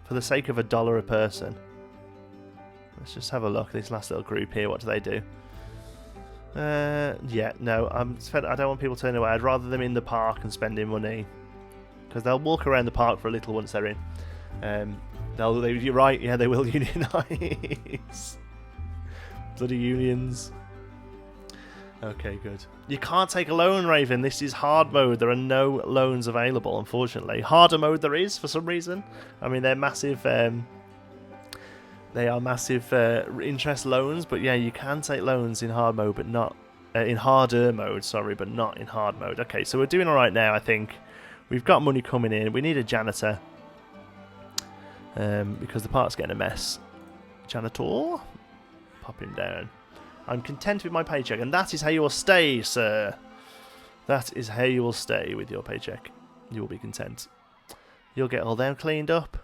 For the sake of $1 a person. Let's just have a look at this last little group here. What do they do? Yeah, no. I don't want people turning away. I'd rather them in the park and spending money. Because they'll walk around the park for a little once they're in. You're right, yeah, they will unionise. Bloody unions. Okay, good. You can't take a loan, Raven. This is hard mode. There are no loans available, unfortunately. Harder mode there is, for some reason. I mean, they're massive... They are massive interest loans, but yeah, you can take loans in hard mode, but not... in harder mode, sorry, but not in hard mode. Okay, so we're doing alright now, I think. We've got money coming in. We need a janitor. Because the park's getting a mess. Janitor? Pop him down. I'm content with my paycheck, and that is how you will stay, sir. That is how you will stay with your paycheck. You will be content. You'll get all them cleaned up.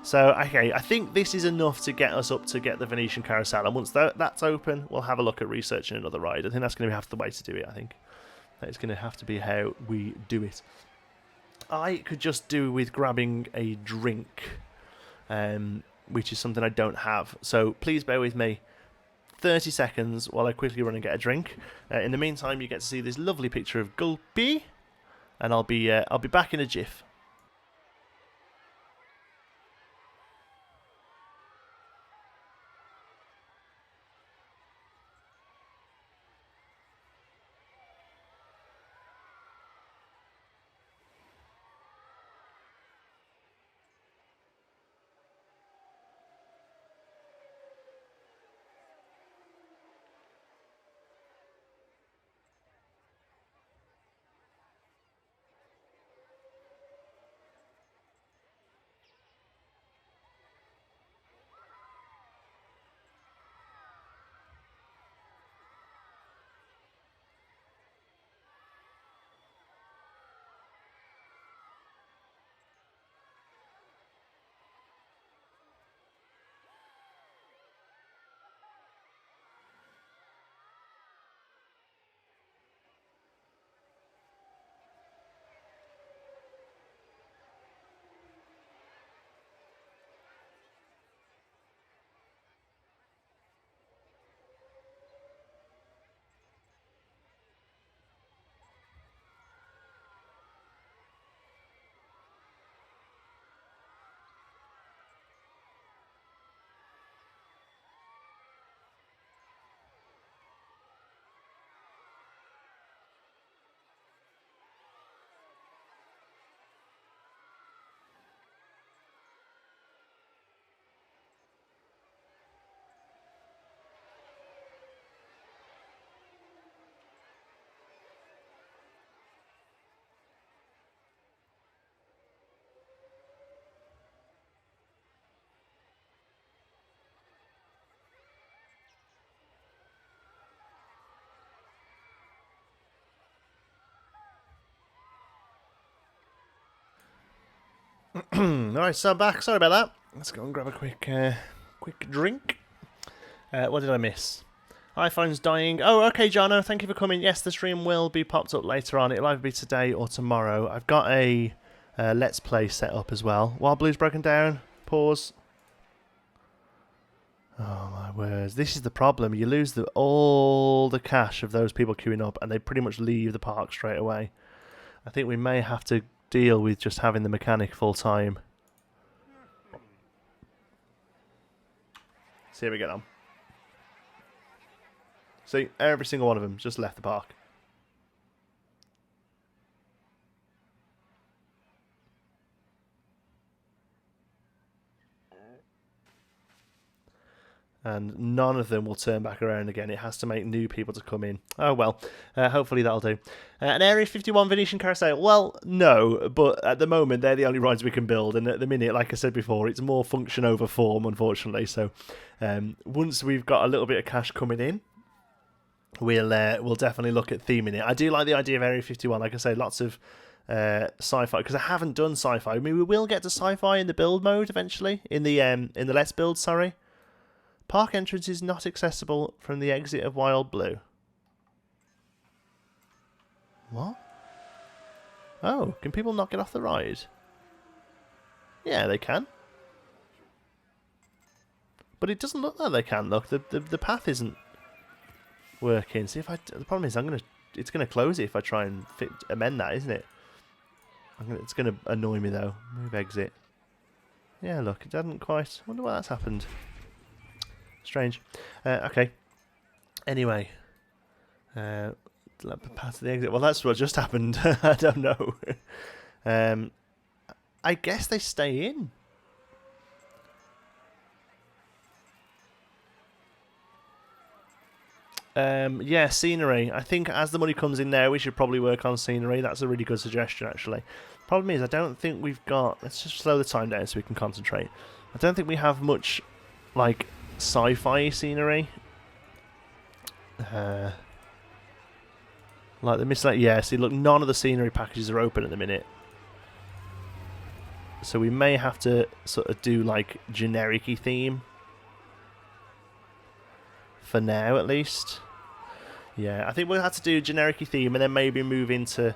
So, okay, I think this is enough to get us up to get the Venetian Carousel, and once that's open, we'll have a look at researching another ride. I think that's going to have the way to do it, I think. That is going to have to be how we do it. I could just do with grabbing a drink, which is something I don't have. So please bear with me 30 seconds while I quickly run and get a drink. In the meantime, you get to see this lovely picture of Gulpy, and I'll be back in a jiff. Alright, so I'm back. Sorry about that. Let's go and grab a quick drink. What did I miss? iPhone's dying. Oh, okay, Jono, thank you for coming. Yes, the stream will be popped up later on. It'll either be today or tomorrow. I've got a Let's Play set up as well. While Blue's broken down, pause. Oh, my words. This is the problem. You lose all the cash of those people queuing up, and they pretty much leave the park straight away. I think we may have to deal with just having the mechanic full time. See how we get on. See, every single one of them just left the park. And none of them will turn back around again. It has to make new people to come in. Oh well, hopefully that'll do. An Area 51 Venetian Carousel? Well, no, but at the moment they're the only rides we can build, and at the minute, like I said before, it's more function over form, unfortunately. So once we've got a little bit of cash coming in, we'll definitely look at theming it. I do like the idea of Area 51. Like I say, lots of sci-fi, because I haven't done sci-fi. I mean, we will get to sci-fi in the build mode eventually, in the Let's Build. Sorry. Park entrance is not accessible from the exit of Wild Blue. What? Oh, can people not get off the ride? Yeah, they can. But it doesn't look like they can. Look, the path isn't working. See, the problem is it's gonna close it if I try and amend that, isn't it? It's gonna annoy me though. Move exit. Yeah, look, it doesn't quite. I wonder why that's happened. Strange. Okay. Anyway. Path to the exit. Well, that's what just happened. I don't know. I guess they stay in. Yeah, scenery. I think as the money comes in there, we should probably work on scenery. That's a really good suggestion, actually. Problem is, I don't think we've got... Let's just slow the time down so we can concentrate. I don't think we have much, like, sci-fi scenery. Like the miscellaneous... Yeah, see, look, none of the scenery packages are open at the minute. So we may have to sort of do, like, generic-y theme. For now, at least. Yeah, I think we'll have to do generic-y theme and then maybe move into...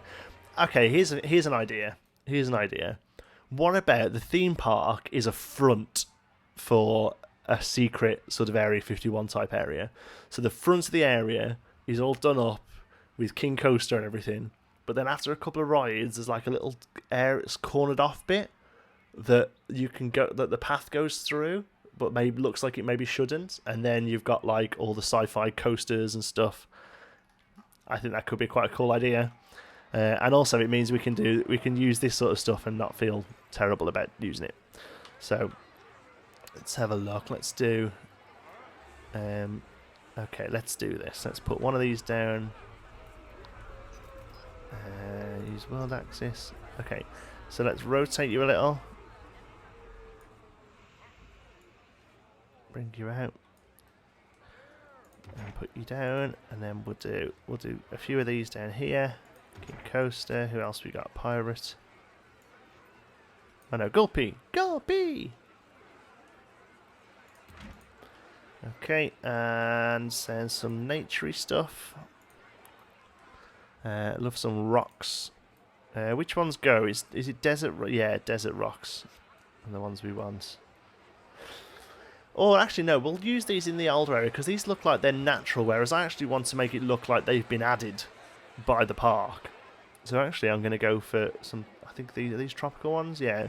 Okay, here's an idea. Here's an idea. What about the theme park is a front for a secret sort of Area 51 type area? So the front of the area is all done up with King Coaster and everything. But then after a couple of rides, there's like a little cornered off bit that you can go, that the path goes through, but maybe looks like it maybe shouldn't. And then you've got like all the sci-fi coasters and stuff. I think that could be quite a cool idea. And also it means we can use this sort of stuff and not feel terrible about using it. So let's have a look. Let's do okay, let's do this. Let's put one of these down. Use world axis. Okay, so let's rotate you a little. Bring you out. And put you down, and then we'll do a few of these down here. King Coaster. Who else we got? Pirate. Oh no, Gulpy! Gulpy! Okay, and send some naturey stuff. Love some rocks. Which ones go? Is it desert? Yeah, desert rocks. And the ones we want. Or actually, no, we'll use these in the older area because these look like they're natural, whereas I actually want to make it look like they've been added by the park. So actually, I'm going to go for some, I think these tropical ones, yeah.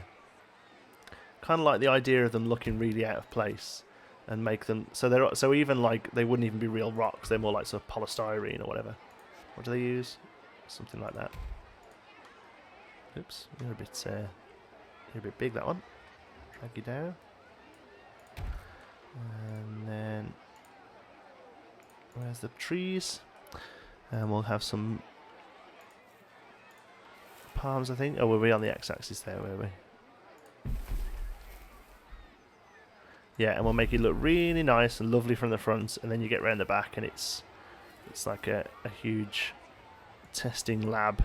Kind of like the idea of them looking really out of place and make them, so even like, they wouldn't even be real rocks, they're more like sort of polystyrene or whatever. What do they use? Something like that. Oops, you're a bit big, that one. Drag you down. And then where's the trees? And we'll have some palms, I think. Oh, were we on the x-axis there, were we? Yeah, and we'll make it look really nice and lovely from the front, and then you get around the back and it's like a huge testing lab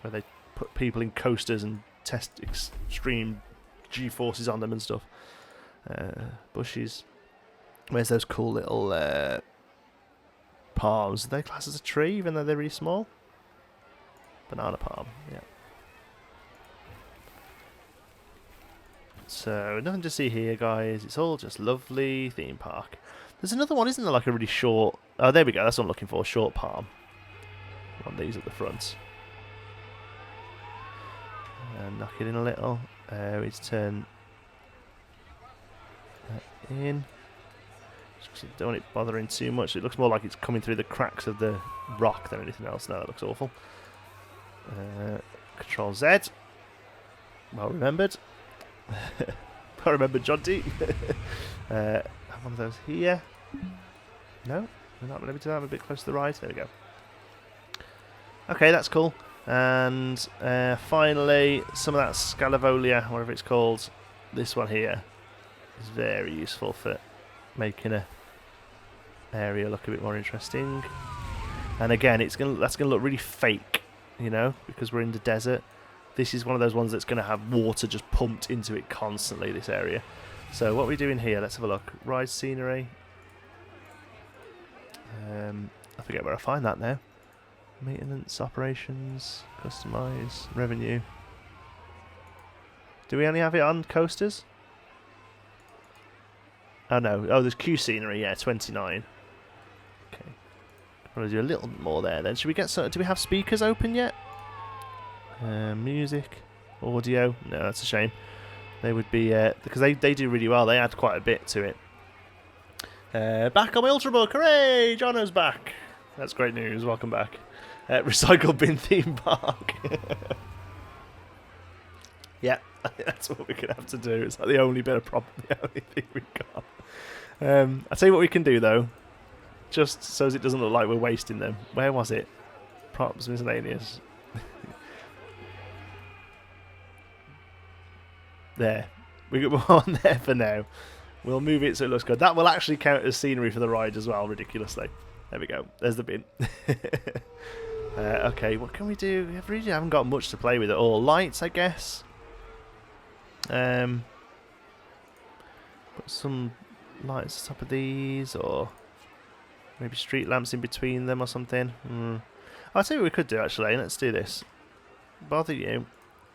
where they put people in coasters and test extreme G-forces on them and stuff. Bushes. Where's those cool little palms? Are they classed as a tree even though they're really small? Banana palm, yeah. So, nothing to see here, guys. It's all just lovely theme park. There's another one, isn't there, like a really short... Oh, there we go. That's what I'm looking for. Short palm. One of these at the front. Knock it in a little. Let's turn that in. Just don't want it bothering too much. It looks more like it's coming through the cracks of the rock than anything else. No, that looks awful. Control Z. Well remembered. I remember John D. Have one of those here. No, we're not. Let me do that. I'm a bit close to the right. There we go. Okay, that's cool. And finally, some of that Scalavolia, whatever it's called, this one here, is very useful for making a area look a bit more interesting. And again, that's gonna look really fake, you know, because we're in the desert. This is one of those ones that's going to have water just pumped into it constantly, this area. So what are we doing here? Let's have a look. Ride scenery. I forget where I find that now. Maintenance, operations, customize, revenue. Do we only have it on coasters? Oh no. Oh, there's Q scenery. Yeah, 29. Okay. Probably do a little more there then. Should we get some? Do we have speakers open yet? Music, audio. No, that's a shame. They would be because they do really well. They add quite a bit to it. Back on my Ultrabook, hooray! Jono's back. That's great news. Welcome back. Recycle bin theme park. Yeah, that's what we're gonna have to do. It's like the only bit of problem, the only thing we got. I'll tell you what we can do though, just so as it doesn't look like we're wasting them. Where was it? Props miscellaneous. There. We got one there for now. We'll move it so it looks good. That will actually count as scenery for the ride as well, ridiculously. There we go. There's the bin. Okay, what can we do? We really haven't got much to play with at all. Lights, I guess. Put some lights on top of these, or maybe street lamps in between them or something. I'll tell you what we could do, actually. Let's do this. Bother you.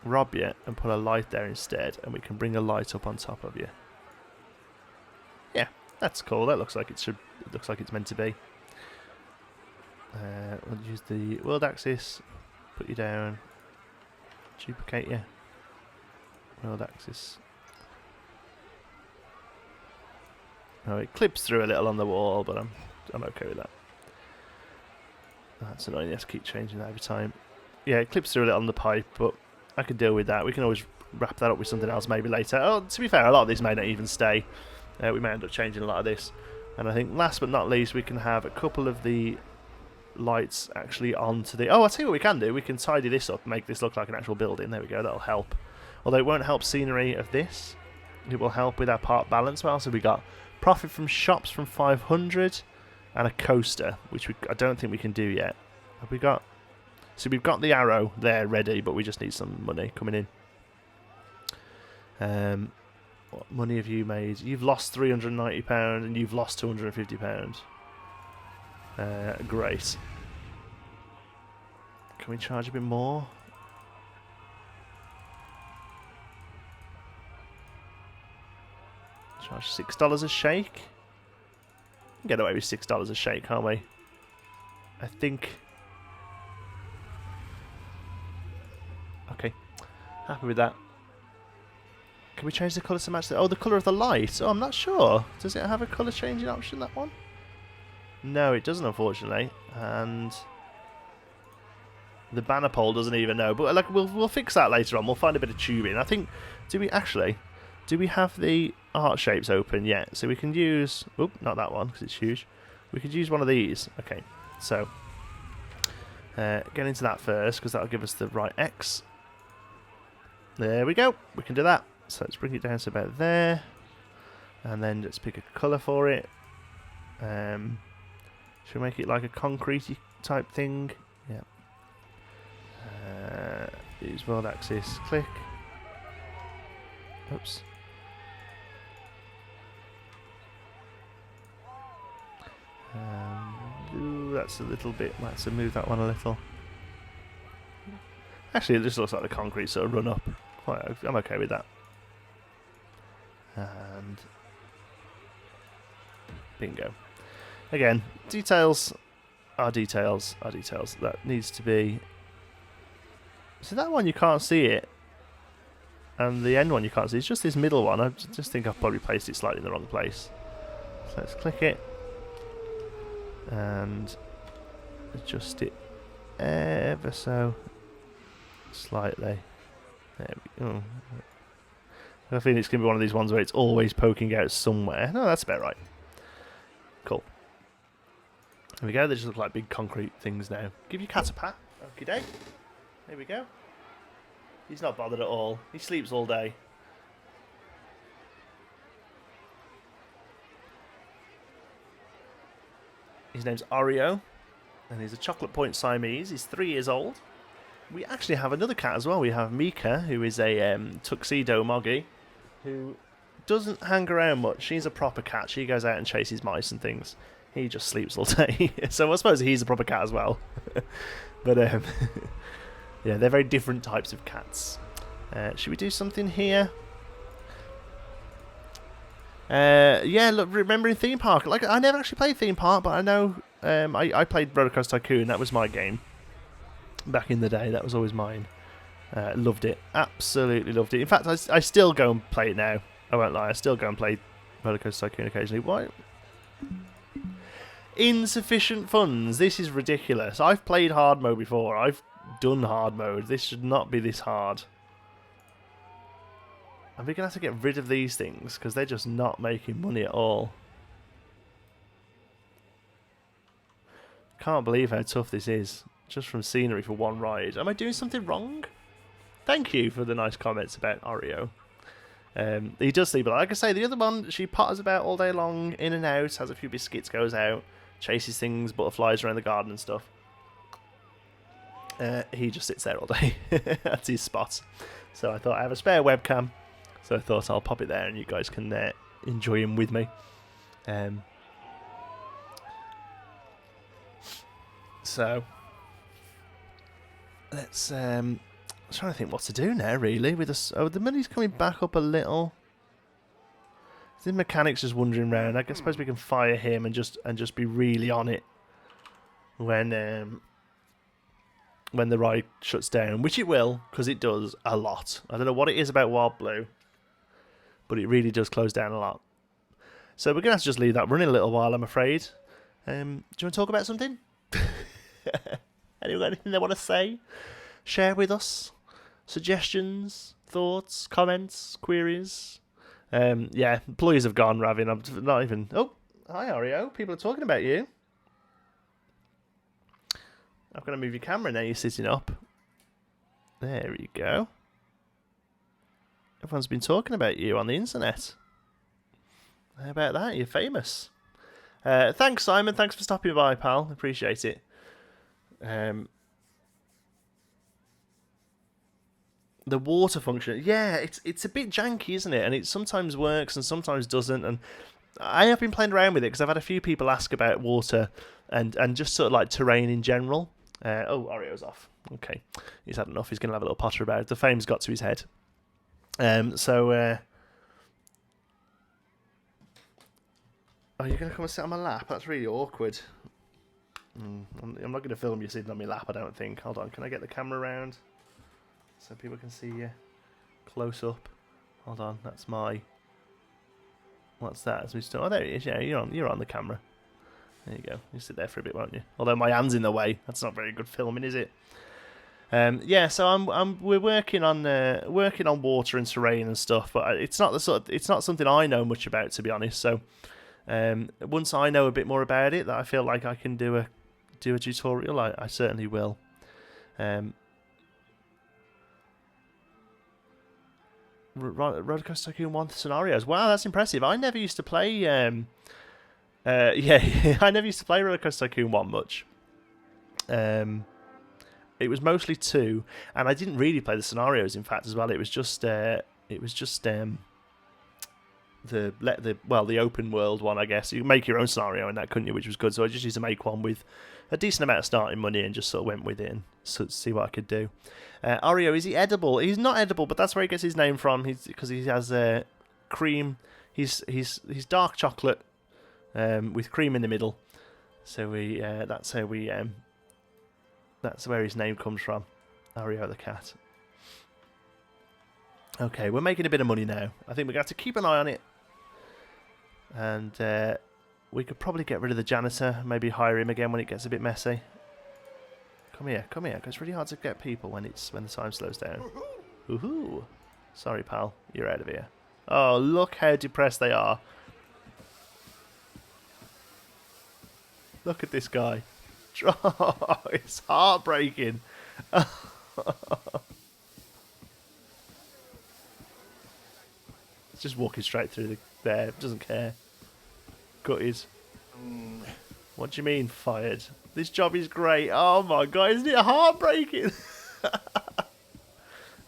Rob you and put a light there instead, and we can bring a light up on top of you. Yeah, that's cool. That looks like it should. It looks like it's meant to be. We'll use the world axis. Put you down. Duplicate you. World axis. Oh, it clips through a little on the wall, but I'm okay with that. That's annoying. Yes, keep changing that every time. Yeah, it clips through a little on the pipe, but I can deal with that. We can always wrap that up with something else maybe later. Oh, to be fair, a lot of these may not even stay. We may end up changing a lot of this. And I think last but not least, we can have a couple of the lights actually onto the... Oh, I'll tell you what we can do. We can tidy this up, make this look like an actual building. There we go. That'll help. Although it won't help scenery of this. It will help with our part balance well. So we got profit from shops from 500 and a coaster, which I don't think we can do yet. Have we got... So we've got the arrow there ready, but we just need some money coming in. What money have you made? You've lost £390 and you've lost £250. Great. Can we charge a bit more? Charge $6 a shake? We can get away with $6 a shake, can't we? I think... Okay, happy with that. Can we change the colour to match the... Oh, the colour of the light. Oh, I'm not sure. Does it have a colour changing option, that one? No, it doesn't, unfortunately. And the banner pole doesn't even know. But like, we'll fix that later on. We'll find a bit of tubing. I think... Do we have the art shapes open yet? So we can use... Oh, not that one, because it's huge. We could use one of these. Okay, so... get into that first, because that'll give us the right X. There we go. We can do that. So let's bring it down to about there. And then let's pick a colour for it. Should we make it like a concrete type thing? Yeah. Use world axis. Click. Oops. Ooh, that's a little bit. Might have to move that one a little. Actually, it just looks like the concrete sort of run up. I'm okay with that. And bingo. Again, details are details are details. That needs to be. So that one you can't see it, and the end one you can't see. It's just this middle one. I just think I've probably placed it slightly in the wrong place. So let's click it and adjust it ever so slightly. There we go. I think it's going to be one of these ones where it's always poking out somewhere. No, that's about right. Cool. There we go. They just look like big concrete things now. Give your cat a pat. Okie doke. There we go. He's not bothered at all. He sleeps all day. His name's Oreo, and he's a chocolate point Siamese. He's 3 years old. We actually have another cat as well. We have Mika, who is a tuxedo moggy, who doesn't hang around much. She's a proper cat. She goes out and chases mice and things. He just sleeps all day. So I suppose he's a proper cat as well. But yeah, they're very different types of cats. Should we do something here? Yeah, look, remembering Theme Park. Like, I never actually played Theme Park, but I know I played Roller Coaster Tycoon. That was my game back in the day. That was always mine. Loved it. Absolutely loved it. In fact, I still go and play it now. I won't lie. I still go and play Roller Coaster Tycoon occasionally. Why? Insufficient funds. This is ridiculous. I've played hard mode before. I've done hard mode. This should not be this hard. And we're going to have to get rid of these things because they're just not making money at all. Can't believe how tough this is. Just from scenery for one ride. Am I doing something wrong? Thank you for the nice comments about Oreo. He does sleep, but like I say, the other one, she potters about all day long, in and out, has a few biscuits, goes out, chases things, butterflies around the garden and stuff. He just sits there all day. That's his spot. So I thought I have a spare webcam, so I thought I'll pop it there and you guys can enjoy him with me. So let's I'm trying to think what to do now, really. With us, the money's coming back up a little. The mechanic's just wandering around. I suppose we can fire him and just be really on it when the ride shuts down, which it will, because it does a lot. I don't know what it is about Wild Blue, but it really does close down a lot. So we're gonna have to just leave that running a little while, I'm afraid. Do you want to talk about something? Anyone got anything they want to say? Share with us? Suggestions, thoughts, comments, queries? Yeah, employees have gone, Ravin. I'm not even... Oh, hi, Oreo. People are talking about you. I'm going to move your camera now you're sitting up. There you go. Everyone's been talking about you on the internet. How about that? You're famous. Thanks, Simon. Thanks for stopping by, pal. Appreciate it. The water function, yeah, it's a bit janky, isn't it? And it sometimes works and sometimes doesn't. And I have been playing around with it because I've had a few people ask about water and just sort of like terrain in general. Oh, Oreo's off. Okay, he's had enough. He's going to have a little potter about it. The fame's got to his head. Oh, you're going to come and sit on my lap? That's really awkward. I'm not going to film you sitting on my lap, I don't think. Hold on, can I get the camera around so people can see you close up? Hold on, that's my... What's that? Oh, there it is. Yeah, you're on the camera. There you go. You sit there for a bit, won't you? Although my hand's in the way, that's not very good filming, is it? Yeah, so we're working on water and terrain and stuff, but it's not something I know much about, to be honest. So once I know a bit more about it, that I feel like I can do a tutorial, I certainly will. Roller Coaster Tycoon 1 scenarios. Wow, that's impressive. I never used to play. Yeah, I never used to play Roller Coaster Tycoon 1 much. It was mostly 2, and I didn't really play the scenarios. In fact, as well, it was just It was just the open world one, I guess. You can make your own scenario in that, couldn't you? Which was good. So I just used to make one with a decent amount of starting money and just sort of went with it and see what I could do. Oreo, is he edible? He's not edible, but that's where he gets his name from. Because he has cream. He's dark chocolate with cream in the middle. So that's where his name comes from. Oreo the cat. Okay, we're making a bit of money now. I think we're going to have to keep an eye on it. And we could probably get rid of the janitor. Maybe hire him again when it gets a bit messy. Come here. Because it's really hard to get people when the time slows down. Woohoo! Sorry, pal. You're out of here. Oh, look how depressed they are. Look at this guy. Oh, it's heartbreaking. Just walking straight through there. Doesn't care. Gutted. What do you mean, fired? This job is great. Oh my god, isn't it heartbreaking?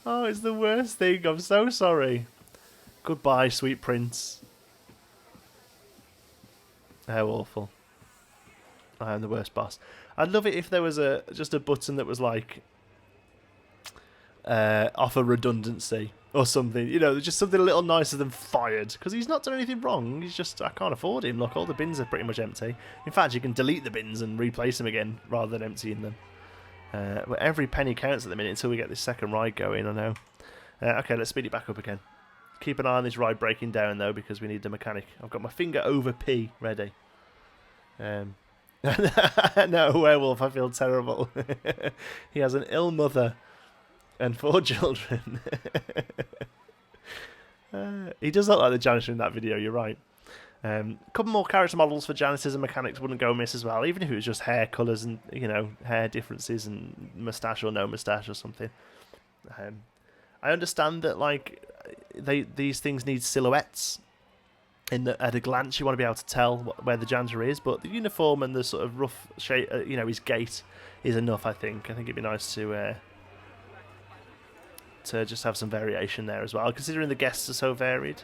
Oh, it's the worst thing. I'm so sorry. Goodbye, sweet prince. How awful. I am the worst boss. I'd love it if there was just a button that was like offer redundancy or something. You know, just something a little nicer than fired. Because he's not done anything wrong. He's just, I can't afford him. Look, all the bins are pretty much empty. In fact, you can delete the bins and replace them again rather than emptying them. But every penny counts at the minute until we get this second ride going, I know. Okay, let's speed it back up again. Keep an eye on this ride breaking down, though, because we need the mechanic. I've got my finger over P ready. No, werewolf, I feel terrible. He has an ill mother and 4 children. He does look like the janitor in that video, you're right. A couple more character models for janitors and mechanics wouldn't go amiss as well, even if it was just hair colours and, you know, hair differences and moustache or no moustache or something. I understand that, like, these things need silhouettes. At a glance, you want to be able to tell where the janitor is, but the uniform and the sort of rough shape, you know, his gait is enough. I think it'd be nice to just have some variation there as well, considering the guests are so varied.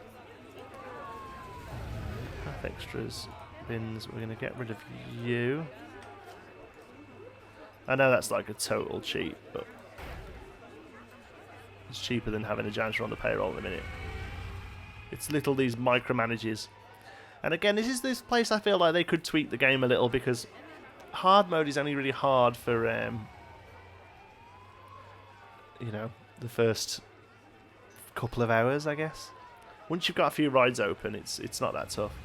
Half extras, bins. We're gonna get rid of you. I know that's like a total cheat, but it's cheaper than having a janitor on the payroll in a minute. It's little these micromanages. And again, this is this place I feel like they could tweak the game a little, because hard mode is only really hard for, you know, the first couple of hours, I guess. Once you've got a few rides open, it's not that tough.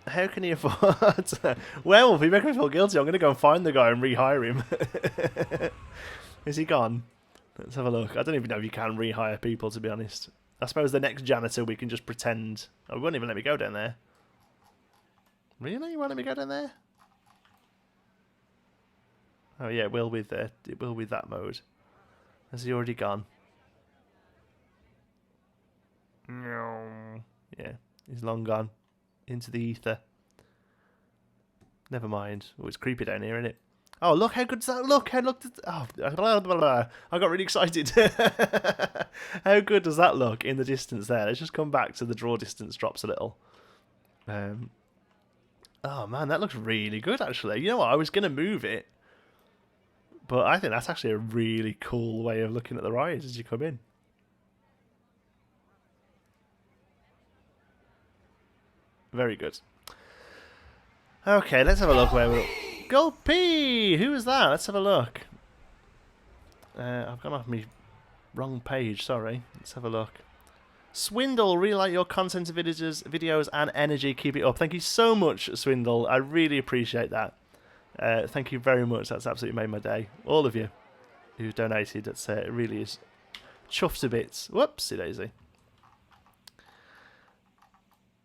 How can he afford... Werewolf, you make me feel guilty. I'm going to go and find the guy and rehire him. Is he gone? Let's have a look. I don't even know if you can rehire people, to be honest. I suppose the next janitor we can just pretend... Oh, it won't even let me go down there. Really? You won't let me go down there? Oh yeah, it will with that mode. Has he already gone? No. Yeah, he's long gone. Into the ether. Never mind. Oh, it's creepy down here, isn't it? Oh, look, how good does that look? Oh, blah, blah, blah. I got really excited. How good does that look in the distance there? Let's just come back to the draw distance drops a little. Oh, man, that looks really good, actually. You know what? I was going to move it. But I think that's actually a really cool way of looking at the rides as you come in. Very good. Okay, let's have a look where we're... Gulpy! Who was that? Let's have a look. I've gone off my wrong page, sorry. Let's have a look. Swindle, really like your content videos and energy. Keep it up. Thank you so much, Swindle. I really appreciate that. Thank you very much. That's absolutely made my day. All of you who donated. That's it really is chuffed to bits. Whoopsie daisy.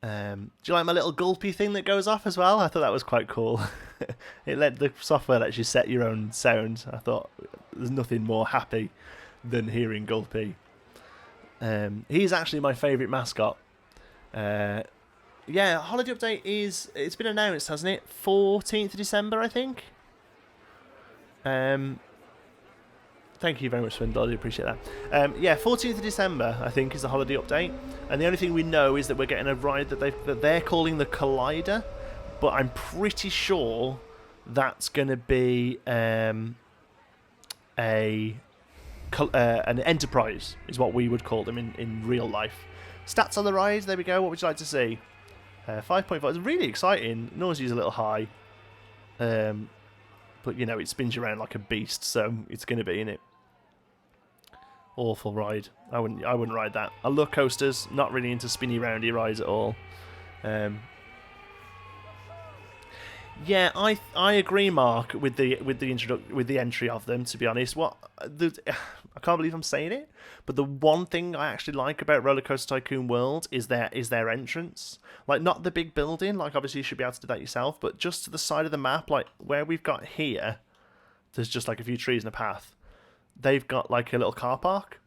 Do you like my little gulpy thing that goes off as well? I thought that was quite cool. The software lets you set your own sound. I thought there's nothing more happy than hearing Gulpy. He's actually my favourite mascot. Yeah, holiday update it's been announced, hasn't it? 14th of December, I think. Don't Thank you very much, Swindle. I do appreciate that. Yeah, 14th of December, I think, is the holiday update. And the only thing we know is that we're getting a ride that they're calling the Collider. But I'm pretty sure that's going to be an Enterprise, is what we would call them in real life. Stats on the ride, there we go. What would you like to see? 5.5. It's really exciting. Nausea's a little high. But, you know, it spins you around like a beast, so it's going to be, innit? Awful ride. I wouldn't ride that. I love coasters. Not really into spinny roundy rides at all. Yeah, I agree, Mark, with the entry of them. To be honest, I can't believe I'm saying it, but the one thing I actually like about Roller Coaster Tycoon World is their entrance. Like, not the big building. Like, obviously you should be able to do that yourself, but just to the side of the map, like where we've got here, there's just like a few trees and a path. They've got like a little car park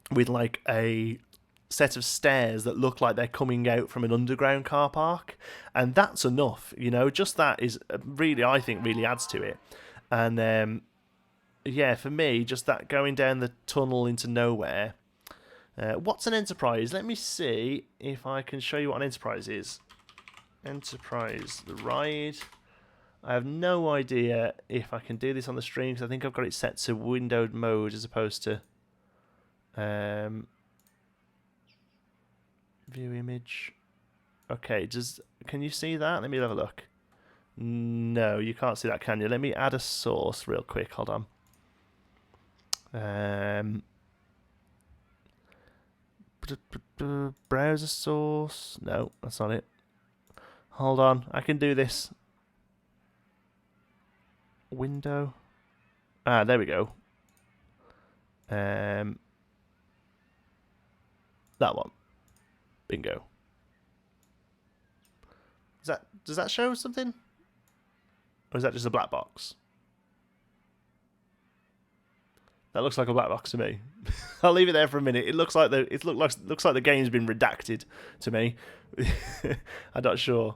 with like a set of stairs that look like they're coming out from an underground car park, and that's enough, you know. Just that is really, I think, really adds to it. And yeah, for me, just that going down the tunnel into nowhere. What's an Enterprise? Let me see if I can show you what an Enterprise is. Enterprise, the ride. I have no idea if I can do this on the stream, because I think I've got it set to windowed mode as opposed to view image. Okay, can you see that? Let me have a look. No, you can't see that, can you? Let me add a source real quick. Hold on. Browser source. No, that's not it. Hold on, I can do this. Window. Ah, there we go. That one. Bingo. Does that show something? Or is that just a black box? That looks like a black box to me. I'll leave it there for a minute. It looks like looks like the game's been redacted to me. I'm not sure.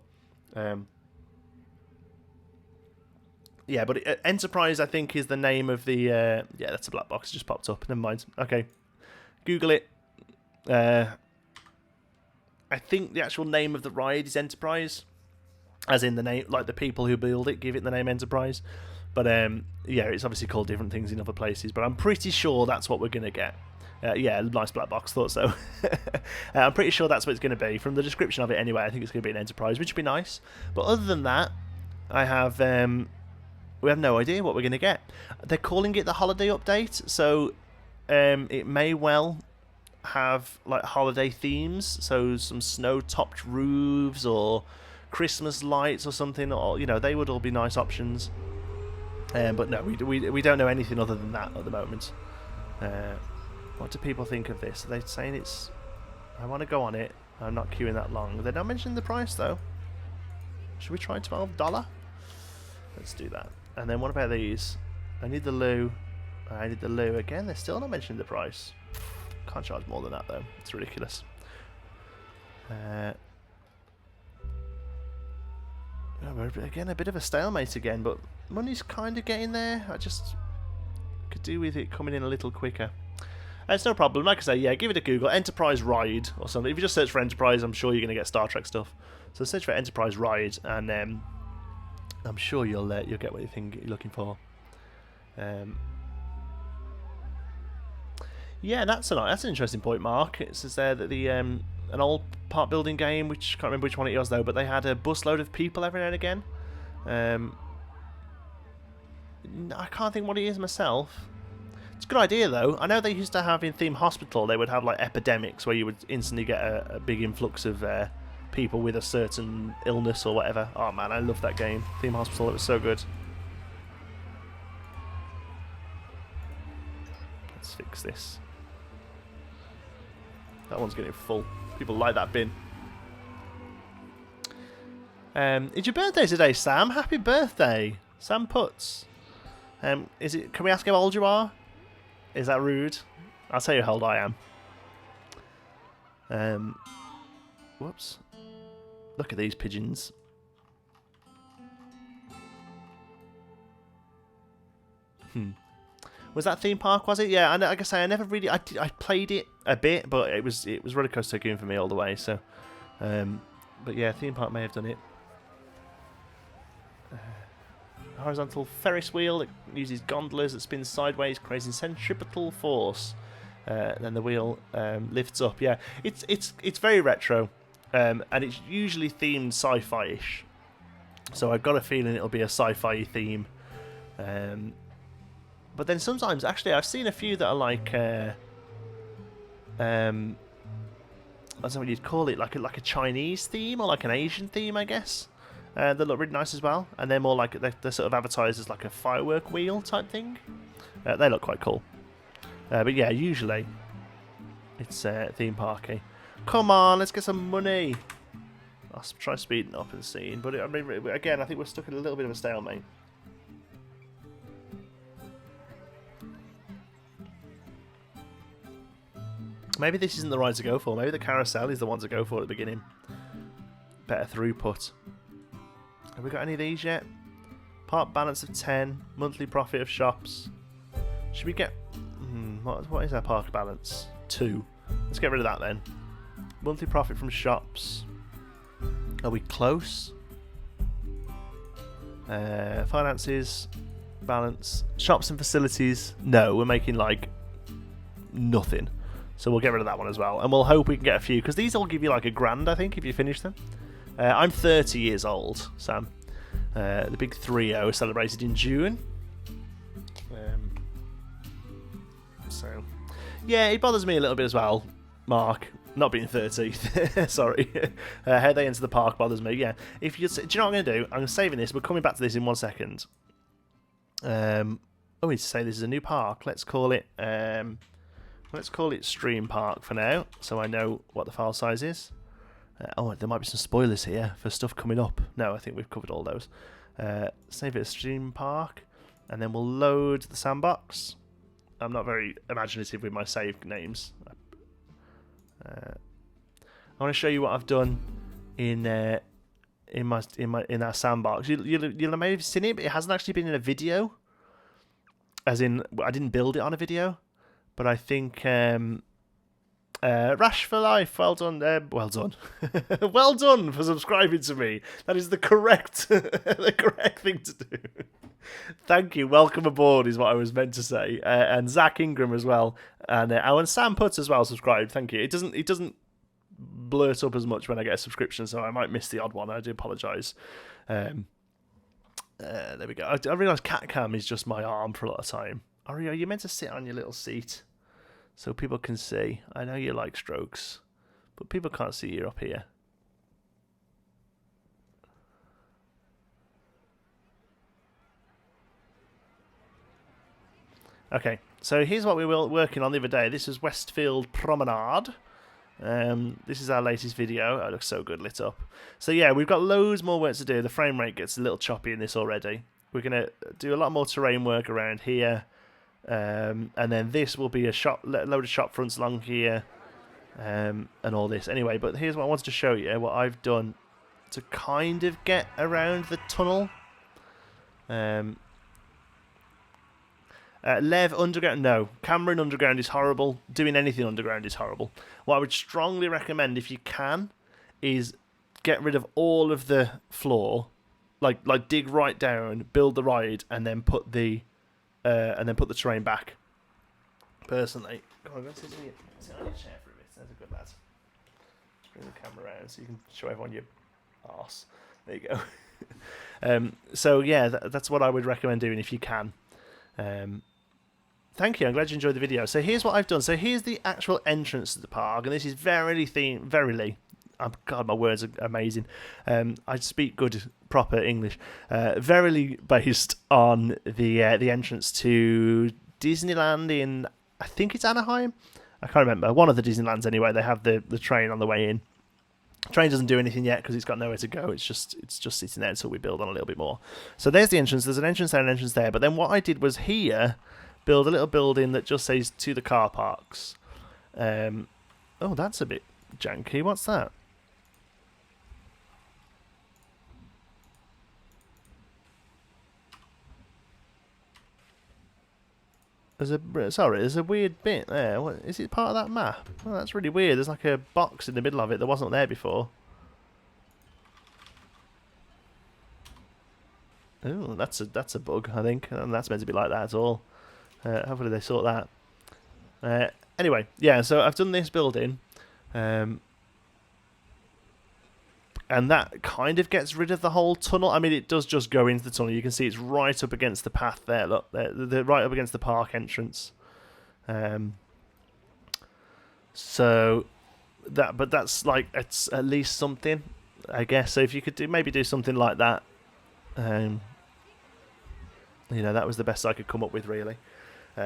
Yeah, but Enterprise, I think, is the name of the... yeah, that's a black box. It just popped up. Never mind. Okay. Google it. I think the actual name of the ride is Enterprise. As in the name, like the people who build it give it the name Enterprise. But, yeah, it's obviously called different things in other places. But I'm pretty sure that's what we're going to get. Yeah, nice black box. Thought so. I'm pretty sure that's what it's going to be. From the description of it anyway, I think it's going to be an Enterprise, which would be nice. But other than that, I have... we have no idea what we're going to get. They're calling it the holiday update, so it may well have like holiday themes, so some snow-topped roofs or Christmas lights or something, or you know, they would all be nice options. But no, we don't know anything other than that at the moment. What do people think of this? Are they saying it's... I want to go on it. I'm not queuing that long. They're not mentioning the price though. Should we try $12? Let's do that. And then what about these? I need the loo. I need the loo again. They're still not mentioning the price. Can't charge more than that though. It's ridiculous. Again, a bit of a stalemate again, but money's kind of getting there. I just could do with it coming in a little quicker. It's no problem. Like I say, yeah, give it a Google. Enterprise Ride or something. If you just search for Enterprise, I'm sure you're going to get Star Trek stuff. So search for Enterprise Ride, and I'm sure you'll get what you think you're looking for. Yeah, that's an interesting point, Mark. It says there that the an old park building game, which I can't remember which one it was though, but they had a busload of people every now and again. I can't think what it is myself. It's a good idea though. I know they used to have in Theme Hospital, they would have like epidemics where you would instantly get a big influx of people with a certain illness or whatever. Oh man, I love that game. Theme Hospital, it was so good. Let's fix this. That one's getting full. People like that bin. It's your birthday today, Sam. Happy birthday, Sam Putz. Is it? Can we ask how old you are? Is that rude? I'll tell you how old I am. Whoops. Look at these pigeons. Was that theme park? Was it? Yeah. And like I say, I never really. I played it a bit, but it was Roller Coaster Tycoon for me all the way. So, but yeah, theme park may have done it. Horizontal Ferris wheel that uses gondolas that spins sideways, creating centripetal force. Then the wheel lifts up. Yeah, it's very retro, and it's usually themed sci-fi-ish. So I've got a feeling it'll be a sci-fi theme. But then sometimes, actually, I've seen a few that are like, I don't know what you'd call it, like a Chinese theme or like an Asian theme, I guess. They look really nice as well, and they're more like they're sort of advertised as like a firework wheel type thing. They look quite cool. But yeah, usually it's theme parky. Come on, let's get some money. I'll try speeding up and seeing, but I mean, again, I think we're stuck in a little bit of a stalemate. Maybe this isn't the ride to go for. Maybe the carousel is the one to go for at the beginning. Better throughput. Have we got any of these yet? Park balance of 10. Monthly profit of shops. Should we get... what is our park balance? 2. Let's get rid of that then. Monthly profit from shops. Are we close? Finances. Balance. Shops and facilities. No, we're making like nothing. So we'll get rid of that one as well. And we'll hope we can get a few. Because these all give you like £1,000, I think, if you finish them. I'm 30 years old, Sam. The big 3-0 celebrated in June. So, yeah, it bothers me a little bit as well, Mark. Not being 30. Sorry. How they enter the park bothers me. Yeah. If you, do you know what I'm going to do? I'm saving this. We're coming back to this in 1 second. We need to say this is a new park. Let's call it Stream Park for now, so I know what the file size is. There might be some spoilers here for stuff coming up. No, I think we've covered all those. Save it as Stream Park, and then we'll load the Sandbox. I'm not very imaginative with my save names. I want to show you what I've done in our Sandbox. You'll may have seen it, but it hasn't actually been in a video. As in, I didn't build it on a video, but I think Rash for life. Well done. Well done. Well done for subscribing to me. That is the correct thing to do. Thank you. Welcome aboard is what I was meant to say. And Zach Ingram as well, and Sam Putz as well subscribed. Thank you. It doesn't blurt up as much when I get a subscription, so I might miss the odd one. I do apologise. There we go. I realise cat cam is just my arm for a lot of time. Are you meant to sit on your little seat so people can see? I know you like strokes, but people can't see you up here. Okay, so here's what we were working on the other day. This is Westfield Promenade. This is our latest video. Oh, it looks so good lit up. So yeah, we've got loads more work to do. The frame rate gets a little choppy in this already. We're going to do a lot more terrain work around here. And then this will be a load of shop fronts along here. And all this. Anyway, but here's what I wanted to show you. What I've done to kind of get around the tunnel. Lev underground, no. Cameron underground is horrible. Doing anything underground is horrible. What I would strongly recommend, if you can, is get rid of all of the floor, like dig right down, build the ride, and then put the terrain back. Personally, come on, sit on your chair for a bit. That's a good lad. Just bring the camera around so you can show everyone your arse. There you go. So yeah, that's what I would recommend doing if you can. Thank you, I'm glad you enjoyed the video. So here's what I've done. So here's the actual entrance to the park, and this is verily, God, my words are amazing. I speak good, proper English. Verily based on the entrance to Disneyland in, I think it's Anaheim? I can't remember. One of the Disneylands anyway. They have the train on the way in. The train doesn't do anything yet because it's got nowhere to go. It's just sitting there until we build on a little bit more. So there's the entrance. There's an entrance there and an entrance there. But then what I did was here, build a little building that just says to the car parks. Oh, that's a bit janky. What's that? There's a weird bit there. What is it? Part of that map? Oh, that's really weird. There's like a box in the middle of it that wasn't there before. Oh, that's a bug, I think. And that's meant to be like that at all. Hopefully they sort that. Anyway, yeah. So I've done this building, and that kind of gets rid of the whole tunnel. I mean, it does just go into the tunnel. You can see it's right up against the path there. Look, they're right up against the park entrance. So but that's like, it's at least something, I guess. So if you could maybe do something like that, you know, that was the best I could come up with, really.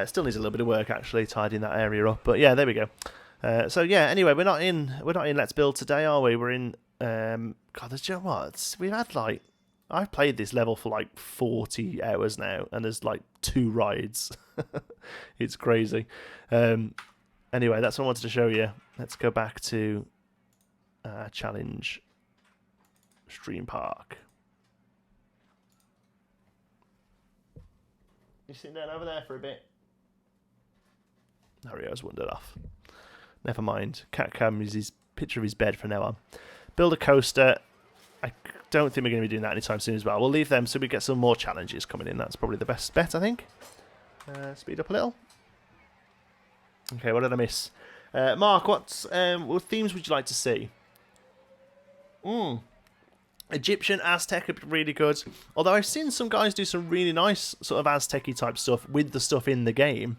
Still needs a little bit of work actually tidying that area up, but yeah, there we go. So yeah, anyway, we're not in Let's Build today, are we? We're in God, there's, you know what? We've had like, I've played this level for like 40 hours now, and there's like 2 rides. It's crazy. Anyway, that's what I wanted to show you. Let's go back to challenge stream park. You sitting down over there for a bit? Mario's wandered off. Never mind. Cat Cam is his picture of his bed from now on. Build a coaster. I don't think we're going to be doing that anytime soon as well. We'll leave them so we get some more challenges coming in. That's probably the best bet, I think. Speed up a little. Okay, what did I miss? Mark, what themes would you like to see? Egyptian, Aztec would be really good. Although I've seen some guys do some really nice sort of Aztec-y type stuff with the stuff in the game.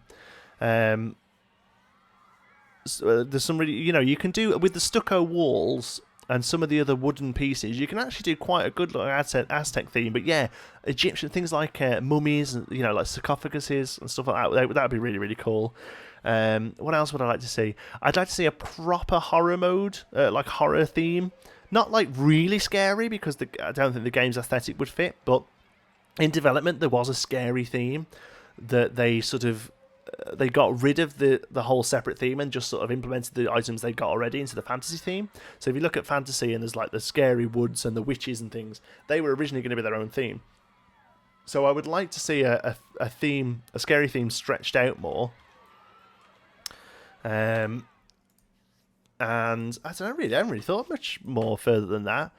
So, there's some really, you know, you can do with the stucco walls and some of the other wooden pieces. You can actually do quite a good Aztec theme. But yeah, Egyptian things like mummies and, you know, like sarcophaguses and stuff like that. That would be really, really cool. What else would I like to see? I'd like to see a proper horror mode, like horror theme. Not like really scary, because I don't think the game's aesthetic would fit, but in development there was a scary theme that they sort of they got rid of the whole separate theme and just sort of implemented the items they got already into the fantasy theme. So if you look at fantasy and there's like the scary woods and the witches and things, they were originally going to be their own theme. So I would like to see a scary theme stretched out more. And I haven't really thought much more further than that.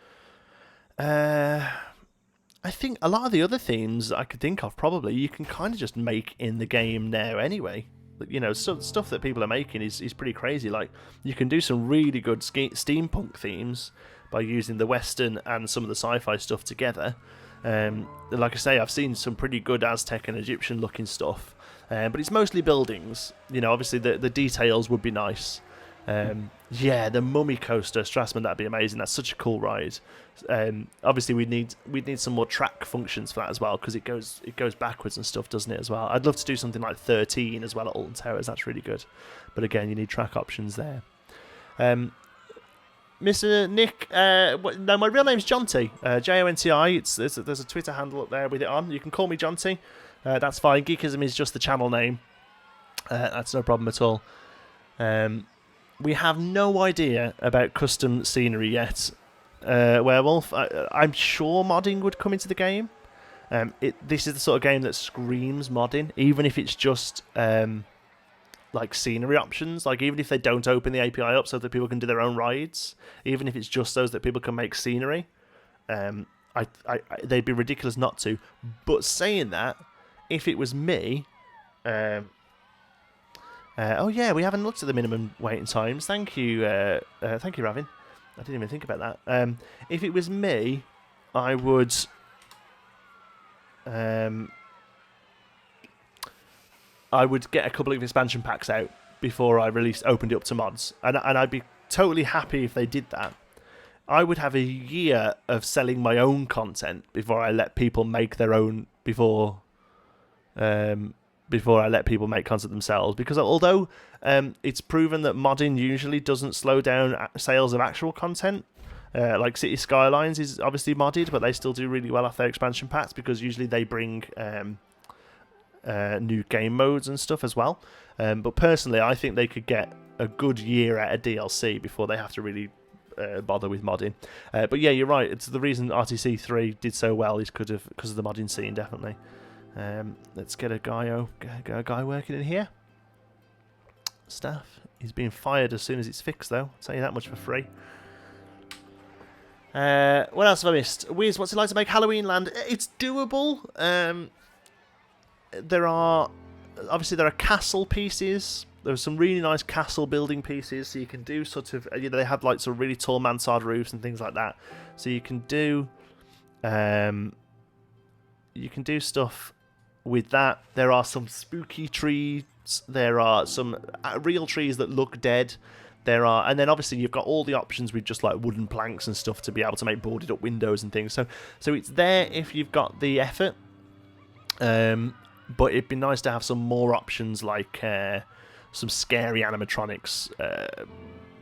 I think a lot of the other themes I could think of, probably, you can kind of just make in the game now anyway. You know, stuff that people are making is pretty crazy. Like, you can do some really good steampunk themes by using the Western and some of the sci-fi stuff together. Like I say, I've seen some pretty good Aztec and Egyptian looking stuff. But it's mostly buildings. You know, obviously the details would be nice. Yeah, the Mummy Coaster, Strassman, that'd be amazing. That's such a cool ride. Obviously, we'd need some more track functions for that as well, because it goes backwards and stuff, doesn't it, as well? I'd love to do something like 13 as well at Alton Towers. That's really good. But again, you need track options there. Mr. Nick, no, my real name's Jonty, Jonti. There's a Twitter handle up there with it on. You can call me Jonty. That's fine. Geekism is just the channel name. That's no problem at all. We have no idea about custom scenery yet. Werewolf, I'm sure modding would come into the game. This is the sort of game that screams modding, even if it's just like scenery options. Like, even if they don't open the API up so that people can do their own rides, even if it's just those that people can make scenery, they'd be ridiculous not to. But saying that, if it was me, oh yeah, we haven't looked at the minimum waiting times. Thank you, Ravin. I didn't even think about that. If it was me, I would get a couple of expansion packs out before I opened it up to mods, and I'd be totally happy if they did that. I would have a year of selling my own content before I let people make their own before I let people make content themselves, because although it's proven that modding usually doesn't slow down sales of actual content, like City Skylines is obviously modded, but they still do really well off their expansion packs, because usually they bring new game modes and stuff as well. But personally, I think they could get a good year out of DLC before they have to really bother with modding. But yeah, you're right. It's the reason RTC 3 did so well is because of the modding scene, definitely. Let's get a guy working in here. Staff. He's being fired as soon as it's fixed, though. I'll tell you that much for free. What else have I missed? Wiz, what's it like to make Halloween Land? It's doable. There are castle pieces. There are some really nice castle building pieces, so you can do sort of, they have like some really tall mansard roofs and things like that. So you can do stuff with that. There are some spooky trees. There are some real trees that look dead. And then obviously you've got all the options with just like wooden planks and stuff to be able to make boarded up windows and things. So it's there if you've got the effort. But it'd be nice to have some more options like some scary animatronics,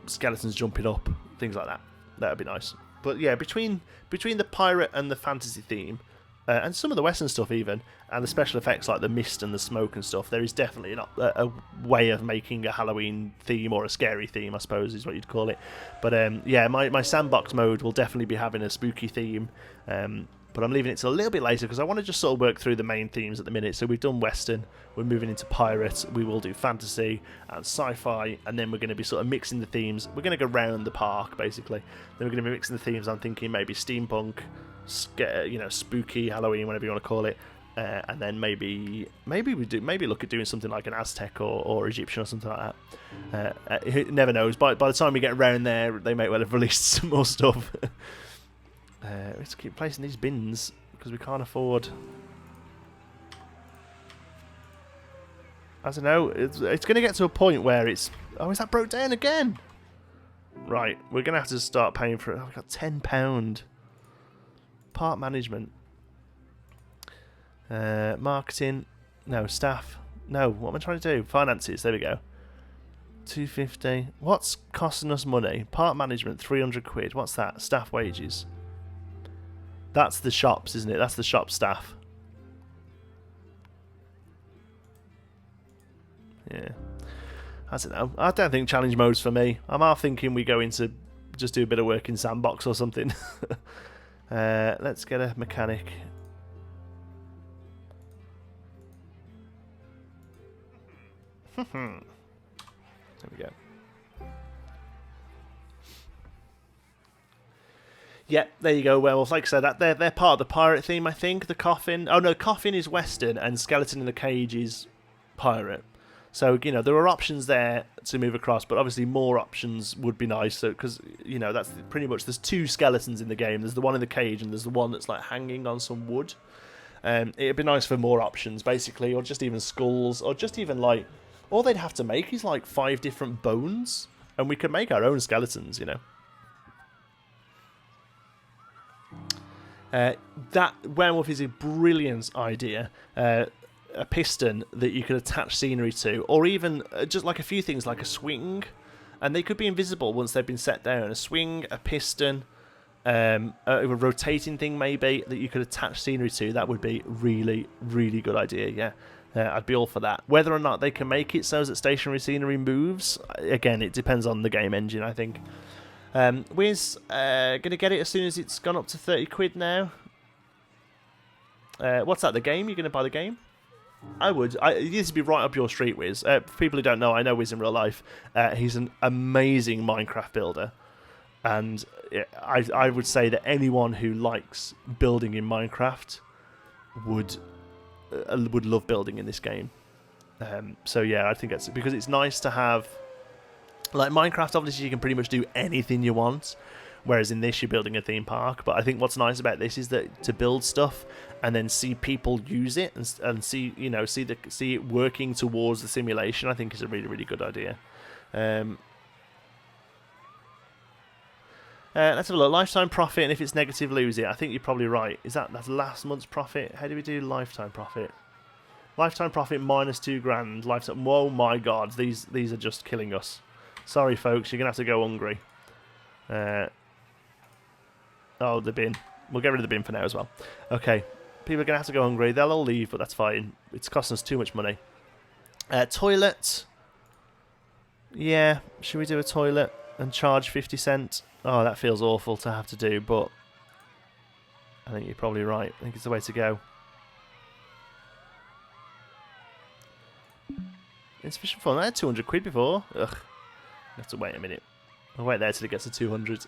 skeletons jumping up, things like that. That would be nice. But yeah, between the pirate and the fantasy theme, and some of the Western stuff even, and the special effects like the mist and the smoke and stuff, there is definitely a way of making a Halloween theme, or a scary theme, I suppose is what you'd call it. But yeah, my Sandbox mode will definitely be having a spooky theme, but I'm leaving it till a little bit later because I want to just sort of work through the main themes at the minute. So we've done Western, we're moving into Pirate, we will do Fantasy and Sci-Fi, and then we're going to be sort of mixing the themes. We're going to go round the park, basically. Then we're going to be mixing the themes. I'm thinking maybe steampunk, spooky Halloween, whatever you want to call it. And then maybe look at doing something like an Aztec or Egyptian or something like that. Who never knows. By the time we get around there, they may well have released some more stuff. Let's keep placing these bins because we can't afford. I don't know. It's going to get to a point where it's. Oh, is that broke down again? Right, we're going to have to start paying for it. Oh, we've got £10. Part management. Marketing. No, staff. No, what am I trying to do? Finances. There we go. 250. What's costing us money? Part management, 300 quid. What's that? Staff wages. That's the shops, isn't it? That's the shop staff. Yeah. I don't know. I don't think challenge mode's for me. I'm half thinking we go into just do a bit of work in Sandbox or something. Let's get a mechanic. There we go. Yeah, there you go, werewolf. Like I said, they're part of the pirate theme, I think. The coffin. Oh no, coffin is Western and skeleton in the cage is pirate. So there are options there to move across, but obviously more options would be nice. So because that's pretty much there's two skeletons in the game. There's the one in the cage and there's the one that's like hanging on some wood. It'd be nice for more options, basically, or just even skulls, or just even like all they'd have to make is like 5 different bones, and we could make our own skeletons. That werewolf is a brilliant idea. A piston that you could attach scenery to, or even just like a few things like a swing, and they could be invisible once they've been set down. A swing, a piston, a rotating thing maybe that you could attach scenery to. That would be really, really good idea. Yeah, I'd be all for that. Whether or not they can make it so that stationary scenery moves, again, it depends on the game engine, I think. Wiz, gonna get it as soon as it's gone up to 30 quid now. What's that, the game? You're gonna buy the game? I would. It needs to be right up your street, Wiz. For people who don't know, I know Wiz in real life. He's an amazing Minecraft builder. And I would say that anyone who likes building in Minecraft would love building in this game. So yeah, I think it's because it's nice to have. Like Minecraft, obviously you can pretty much do anything you want, whereas in this you're building a theme park. But I think what's nice about this is that to build stuff and then see people use it and see see it working towards the simulation, I think is a really, really good idea. Let's have a look. Lifetime profit, and if it's negative, lose it. I think you're probably right. That's last month's profit? How do we do lifetime profit? Lifetime profit minus $2,000. Lifetime. Whoa, my God, these are just killing us. Sorry, folks, you're gonna have to go hungry. Oh, the bin. We'll get rid of the bin for now as well. Okay, people are gonna have to go hungry. They'll all leave, but that's fine. It's costing us too much money. Toilet. Yeah, should we do a toilet and charge 50 cents? Oh, that feels awful to have to do, but I think you're probably right. I think it's the way to go. Insufficient funds. I had 200 quid before. Ugh. I have to wait a minute. I'll wait there till it gets to 200.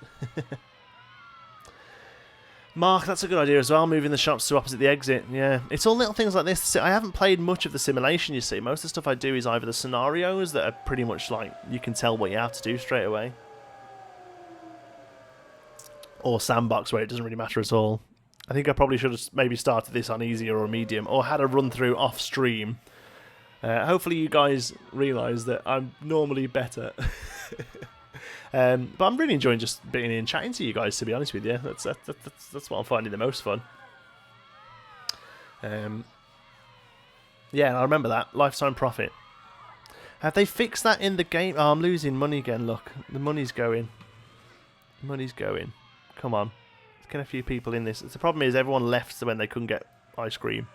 Mark, that's a good idea as well, moving the shops to opposite the exit. Yeah, it's all little things like this. I haven't played much of the simulation, you see. Most of the stuff I do is either the scenarios that are pretty much like, you can tell what you have to do straight away. Or Sandbox, where it doesn't really matter at all. I think I probably should have maybe started this on easier or medium, or had a run-through off-stream. Hopefully you guys realise that I'm normally better. But I'm really enjoying just being in and chatting to you guys, to be honest with you. That's what I'm finding the most fun. Yeah, I remember that. Lifetime profit. Have they fixed that in the game? Oh, I'm losing money again, look. The money's going. Money's going. Come on. Let's get a few people in this. The problem is everyone left when they couldn't get ice cream.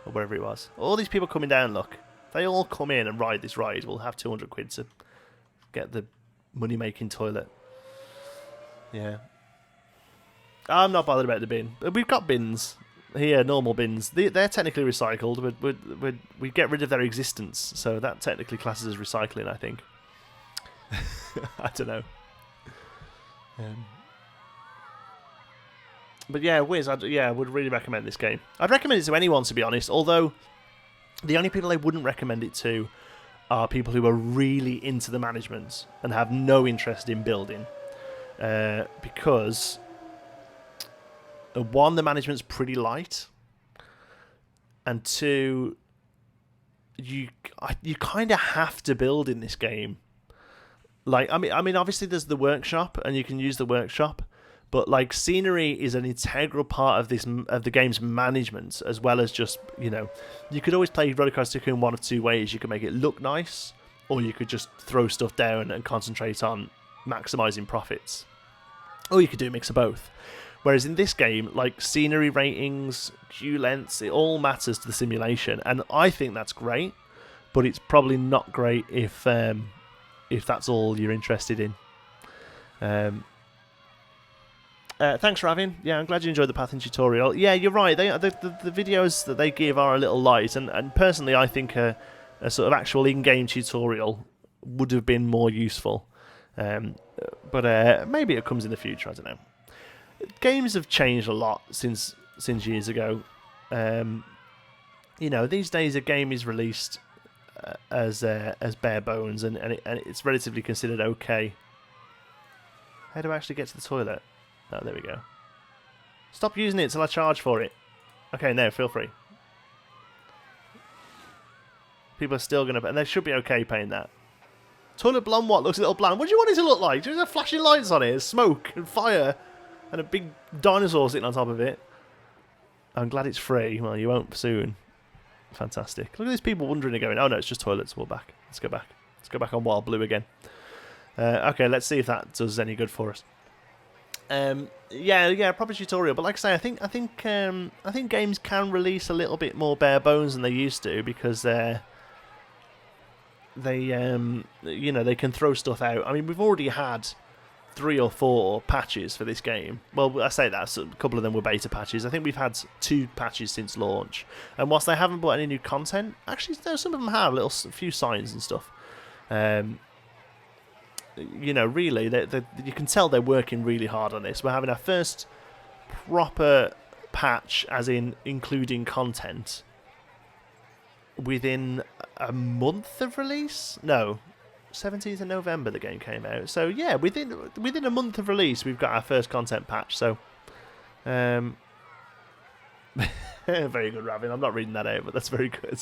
Or whatever it was. All these people coming down, look. If they all come in and ride this ride, we'll have 200 quid to get the money-making toilet. Yeah. I'm not bothered about the bin. We've got bins here, normal bins. They're technically recycled. We get rid of their existence, so that technically classes as recycling, I think. I don't know. But yeah, Wiz, I would really recommend this game. I'd recommend it to anyone, to be honest, although the only people I wouldn't recommend it to are people who are really into the management and have no interest in building. Because, one, the management's pretty light, and two, you kind of have to build in this game. Like, I mean, obviously there's the workshop, and you can use the workshop, but like scenery is an integral part of the game's management, as well as just, you know, you could always play Roller Coaster Tycoon one of two ways. You could make it look nice, or you could just throw stuff down and concentrate on maximizing profits, or you could do a mix of both. Whereas in this game, like scenery ratings, queue lengths, it all matters to the simulation, and I think that's great. But it's probably not great if that's all you're interested in. Thanks, Ravin. Yeah, I'm glad you enjoyed the pathing tutorial. Yeah, you're right. The videos that they give are a little light, and personally, I think a sort of actual in-game tutorial would have been more useful. But maybe it comes in the future. I don't know. Games have changed a lot since years ago. You know, these days a game is released as bare bones, and it's relatively considered okay. How do I actually get to the toilet? Oh, there we go. Stop using it till I charge for it. Okay, no, feel free. People are still going to... And they should be okay paying that. Toilet blonde what? Looks a little bland. What do you want it to look like? Do you have flashing lights on it? There's smoke and fire and a big dinosaur sitting on top of it. I'm glad it's free. Well, you won't soon. Fantastic. Look at these people wondering and going, oh no, it's just toilets. We're back. Let's go back. Let's go back on Wild Blue again. Okay, let's see if that does any good for us. Yeah, proper tutorial. But like I say, I think games can release a little bit more bare bones than they used to, because they you know, they can throw stuff out. I mean, we've already had 3 or 4 patches for this game. Well, I say that, so a couple of them were beta patches. I think we've had 2 patches since launch. And whilst they haven't brought any new content, actually, no, some of them have a few signs and stuff. You know, really, you can tell they're working really hard on this. We're having our first proper patch, as in including content, within a month of release? No, 17th of November the game came out. So yeah, within a month of release, we've got our first content patch. So, very good, Ravin. I'm not reading that out, but that's very good.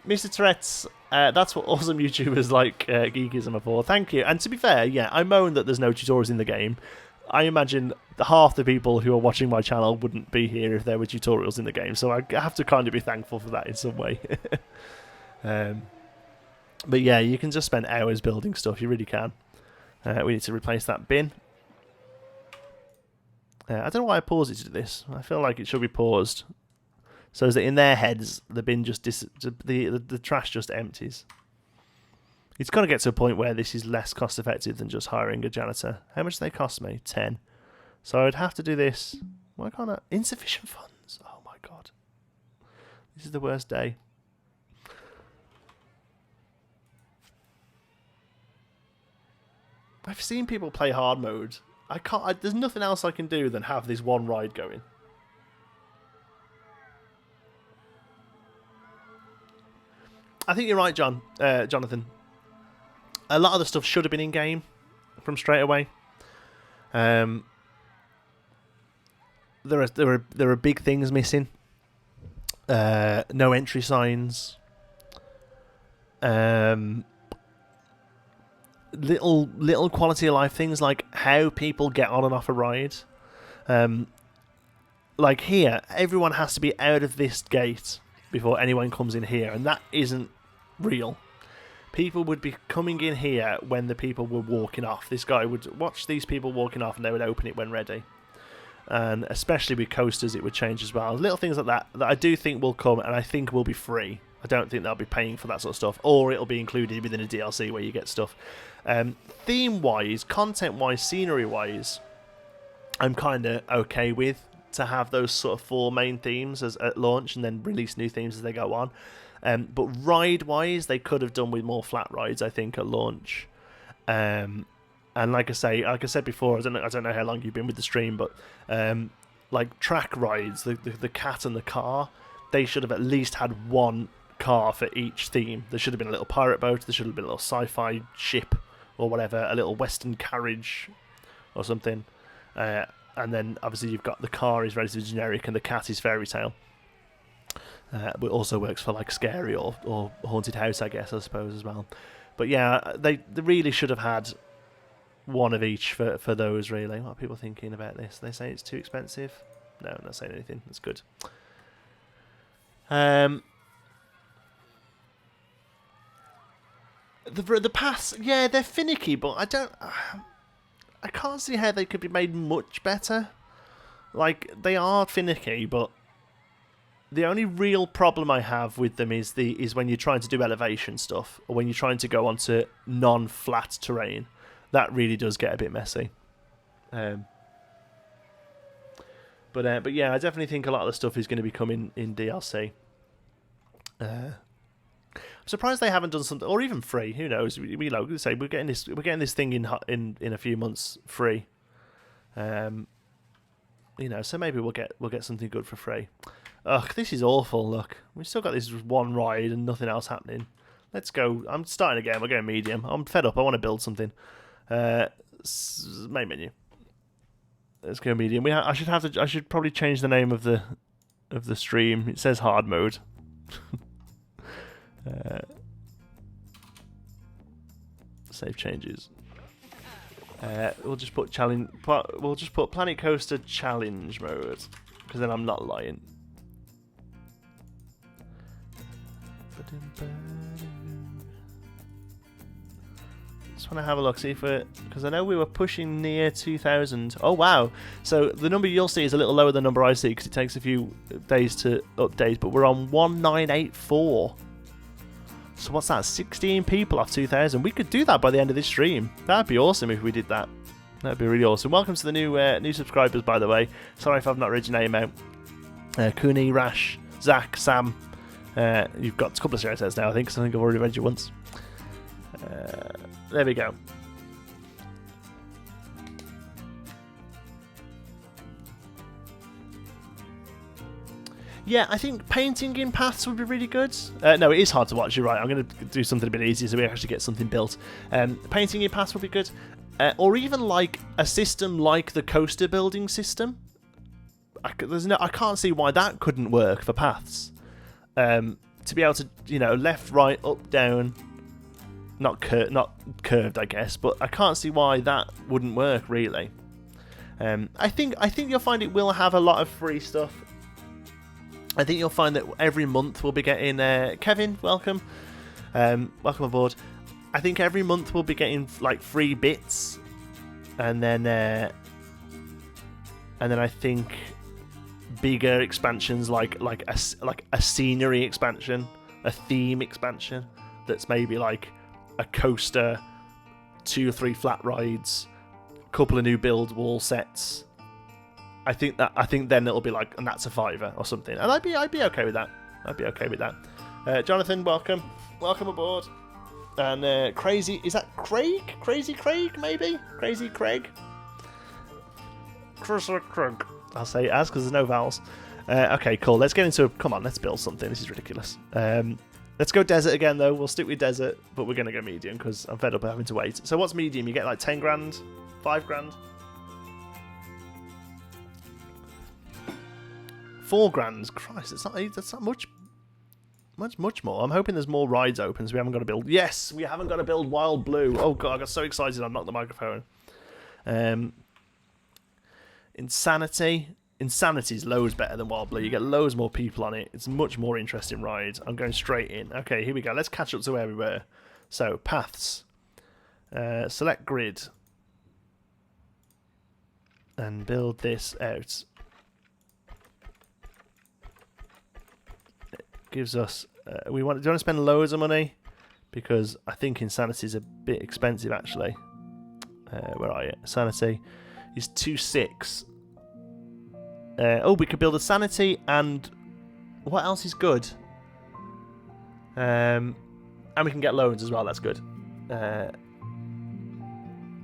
Mr. Tourette's, that's what awesome YouTubers like Geekism are for. Thank you. And to be fair, yeah, I moan that there's no tutorials in the game. I imagine half the people who are watching my channel wouldn't be here if there were tutorials in the game, so I have to kind of be thankful for that in some way. But yeah, you can just spend hours building stuff, you really can. We need to replace that bin. I don't know why I paused it to do this. I feel like it should be paused, so that in their heads the bin just the trash just empties. It's got to get to a point where this is less cost effective than just hiring a janitor. How much do they cost me? 10. So I'd have to do this. Why can't I? Insufficient funds. Oh my god. This is the worst day. I've seen people play hard mode. I can't. There's nothing else I can do than have this one ride going. I think you're right, Jonathan. A lot of the stuff should have been in game from straight away. There are big things missing. No entry signs. Little quality of life things like how people get on and off a ride. Like here, everyone has to be out of this gate before anyone comes in here, and that isn't real. People would be coming in here when the people were walking off. This guy would watch these people walking off, and they would open it when ready. And especially with coasters, it would change as well. Little things like that I do think will come, and I think will be free. I don't think they'll be paying for that sort of stuff, or it'll be included within a DLC where you get stuff. Theme-wise, content-wise, scenery-wise, I'm kind of okay with to have those sort of 4 main themes at launch and then release new themes as they go on. But ride-wise, they could have done with more flat rides, I think, at launch. And like I said before, I don't know how long you've been with the stream, but like track rides, the cat and the car, they should have at least had one car for each theme. There should have been a little pirate boat, there should have been a little sci-fi ship or whatever, a little western carriage or something. And then obviously you've got the car is relatively generic and the cat is fairy tale. But it also works for like scary or haunted house, I guess, I suppose, as well. But yeah, they really should have had one of each for those, really. What are people thinking about this? They say it's too expensive? No, I'm not saying anything. That's good. The paths, yeah, they're finicky, but I can't see how they could be made much better. Like, they are finicky, but the only real problem I have with them is when you're trying to do elevation stuff, or when you're trying to go onto non-flat terrain. That really does get a bit messy. But yeah, I definitely think a lot of the stuff is going to be coming in DLC. I'm surprised they haven't done something, or even free. Who knows? We say we're getting this thing in a few months free. So maybe we'll get something good for free. Ugh, this is awful. Look, we've still got this one ride and nothing else happening. Let's go. I'm starting again. We're going medium. I'm fed up. I want to build something. Main menu. Let's go medium. I should probably change the name of the stream. It says hard mode. Save changes. We'll just put challenge. We'll just put Planet Coaster challenge mode, because then I'm not lying. Just want to have a look, see if because I know we were pushing near 2,000. Oh wow! So the number you'll see is a little lower than the number I see because it takes a few days to update. But we're on 1984. So what's that? 16 people off 2,000. We could do that by the end of this stream. That'd be awesome if we did that. That'd be really awesome. Welcome to the new subscribers, by the way. Sorry if I've not read your name out. Cooney, Rash, Zach, Sam. You've got a couple of shout outs now, I think, because I think I've already read you once. There we go. Yeah, I think painting in paths would be really good. No, it is hard to watch, you're right. I'm going to do something a bit easier so we actually get something built. Painting in paths would be good. Or even like a system like the coaster building system. I can't see why that couldn't work for paths. To be able to, left, right, up, down, not curved, I guess, but I can't see why that wouldn't work really. I think you'll find it will have a lot of free stuff. I think you'll find that every month we'll be getting Kevin, welcome aboard. I think every month we'll be getting like free bits, and then I think bigger expansions like a scenery expansion, a theme expansion that's maybe like a coaster, 2 or 3 flat rides, a couple of new build wall sets. I think then it'll be like, and that's a £5 or something, and I'd be okay with that. Jonathan, welcome aboard. And Crazy... Is that Craig? Crazy Craig, maybe? Crazy Craig? Craig. I'll say it as, because there's no vowels. Okay, cool. Let's get into... Come on, let's build something. This is ridiculous. Let's go desert again, though. We'll stick with desert, but we're going to go medium, because I'm fed up of having to wait. So what's medium? You get like 10 grand? 5 grand? 4 grand? Christ, that's not much... Much more. I'm hoping there's more rides open, so we haven't got to build... Yes! We haven't got to build Wild Blue. Oh, God, I got so excited I knocked the microphone. Insanity. Insanity's loads better than Wild Blue. You get loads more people on it. It's a much more interesting ride. I'm going straight in. Okay, here we go. Let's catch up to where we were. So, paths. Select grid. And build this out. It gives us... do you want to spend loads of money? Because I think Insanity is a bit expensive, actually. Where are you? Sanity is 2.6. Oh, we could build a Sanity and what else is good? And we can get loans as well. That's good.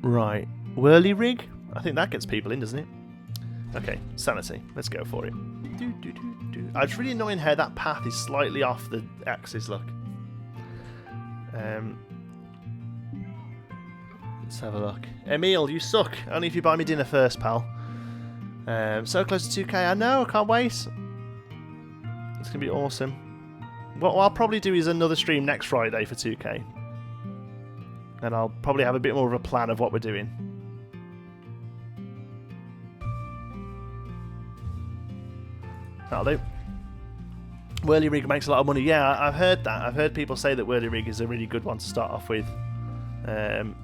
Right, Whirly Rig. I think that gets people in, doesn't it? Okay, Sanity. Let's go for it. It's really annoying how that path is slightly off the axis. Look. Let's have a look. Emil, you suck. Only if you buy me dinner first, pal. So close to 2k. I know, I can't wait. It's going to be awesome. What I'll probably do is another stream next Friday for 2k. And I'll probably have a bit more of a plan of what we're doing. That'll do. Whirly Rig makes a lot of money. Yeah, I've heard that. I've heard people say that Whirly Rig is a really good one to start off with. The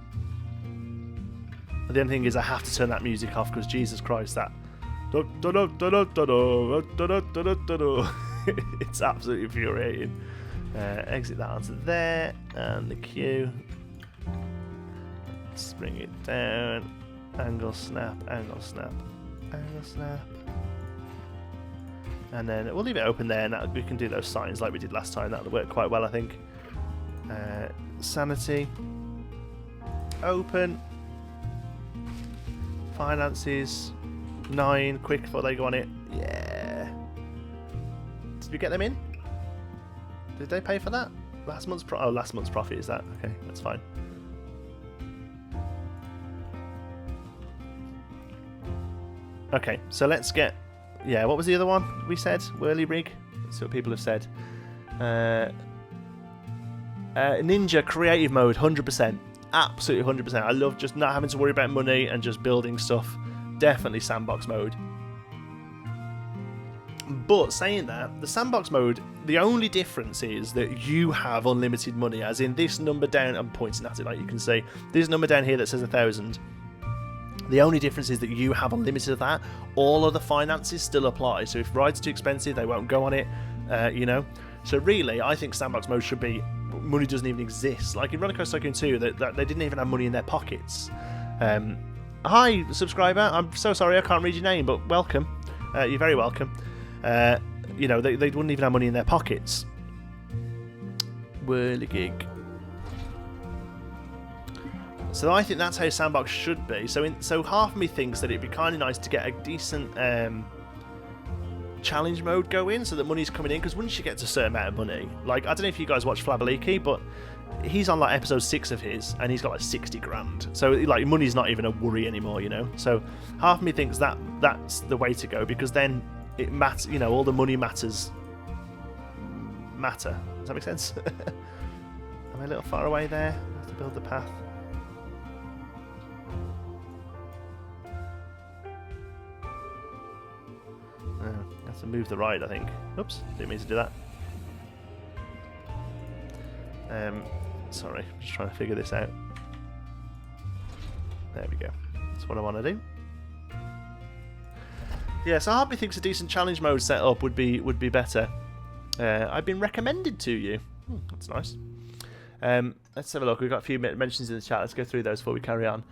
only thing is I have to turn that music off because Jesus Christ, that... It's absolutely infuriating. Exit that onto there, and the queue. Let's bring it down. Angle snap, angle snap, angle snap. And then we'll leave it open there, and we can do those signs like we did last time. That'll work quite well, I think. Sanity. Open. Finances. 9. Quick before they go on it. Yeah. Did we get them in? Did they pay for that? Last month's profit is that? Okay, that's fine. Okay, so let's get... Yeah, what was the other one we said? Whirly Rig? That's what people have said. Ninja creative mode, 100%. Absolutely 100%. I love just not having to worry about money and just building stuff. Definitely Sandbox mode. But saying that, the Sandbox mode, the only difference is that you have unlimited money, as in this number down, I'm pointing at it like you can see, this number down here that says 1,000. The only difference is that you have unlimited of that. All of the finances still apply. So if rides are too expensive, they won't go on it, you know. So really, I think Sandbox mode should be, money doesn't even exist. Like in Roller Coaster Tycoon 2, that they didn't even have money in their pockets. Hi, subscriber. I'm so sorry I can't read your name, but welcome. You're very welcome. You know, they wouldn't even have money in their pockets. Whirligig. So I think that's how Sandbox should be. So half of me thinks that it'd be kind of nice to get a decent challenge mode going, so that money's coming in. Because once you get to a certain amount of money, like I don't know if you guys watch Flabaliki, but he's on like episode 6 of his, and he's got like 60 grand. So like money's not even a worry anymore, you know. So half of me thinks that that's the way to go, because then it matters. You know, all the money matters. Does that make sense? Am I a little far away there? I have to build the path. I have to move the ride, I think. Oops, didn't mean to do that. Sorry, I'm just trying to figure this out. There we go. That's what I want to do. Yeah, so Harvey thinks a decent challenge mode setup would be better. I've been recommended to you. That's nice. Let's have a look. We've got a few mentions in the chat. Let's go through those before we carry on.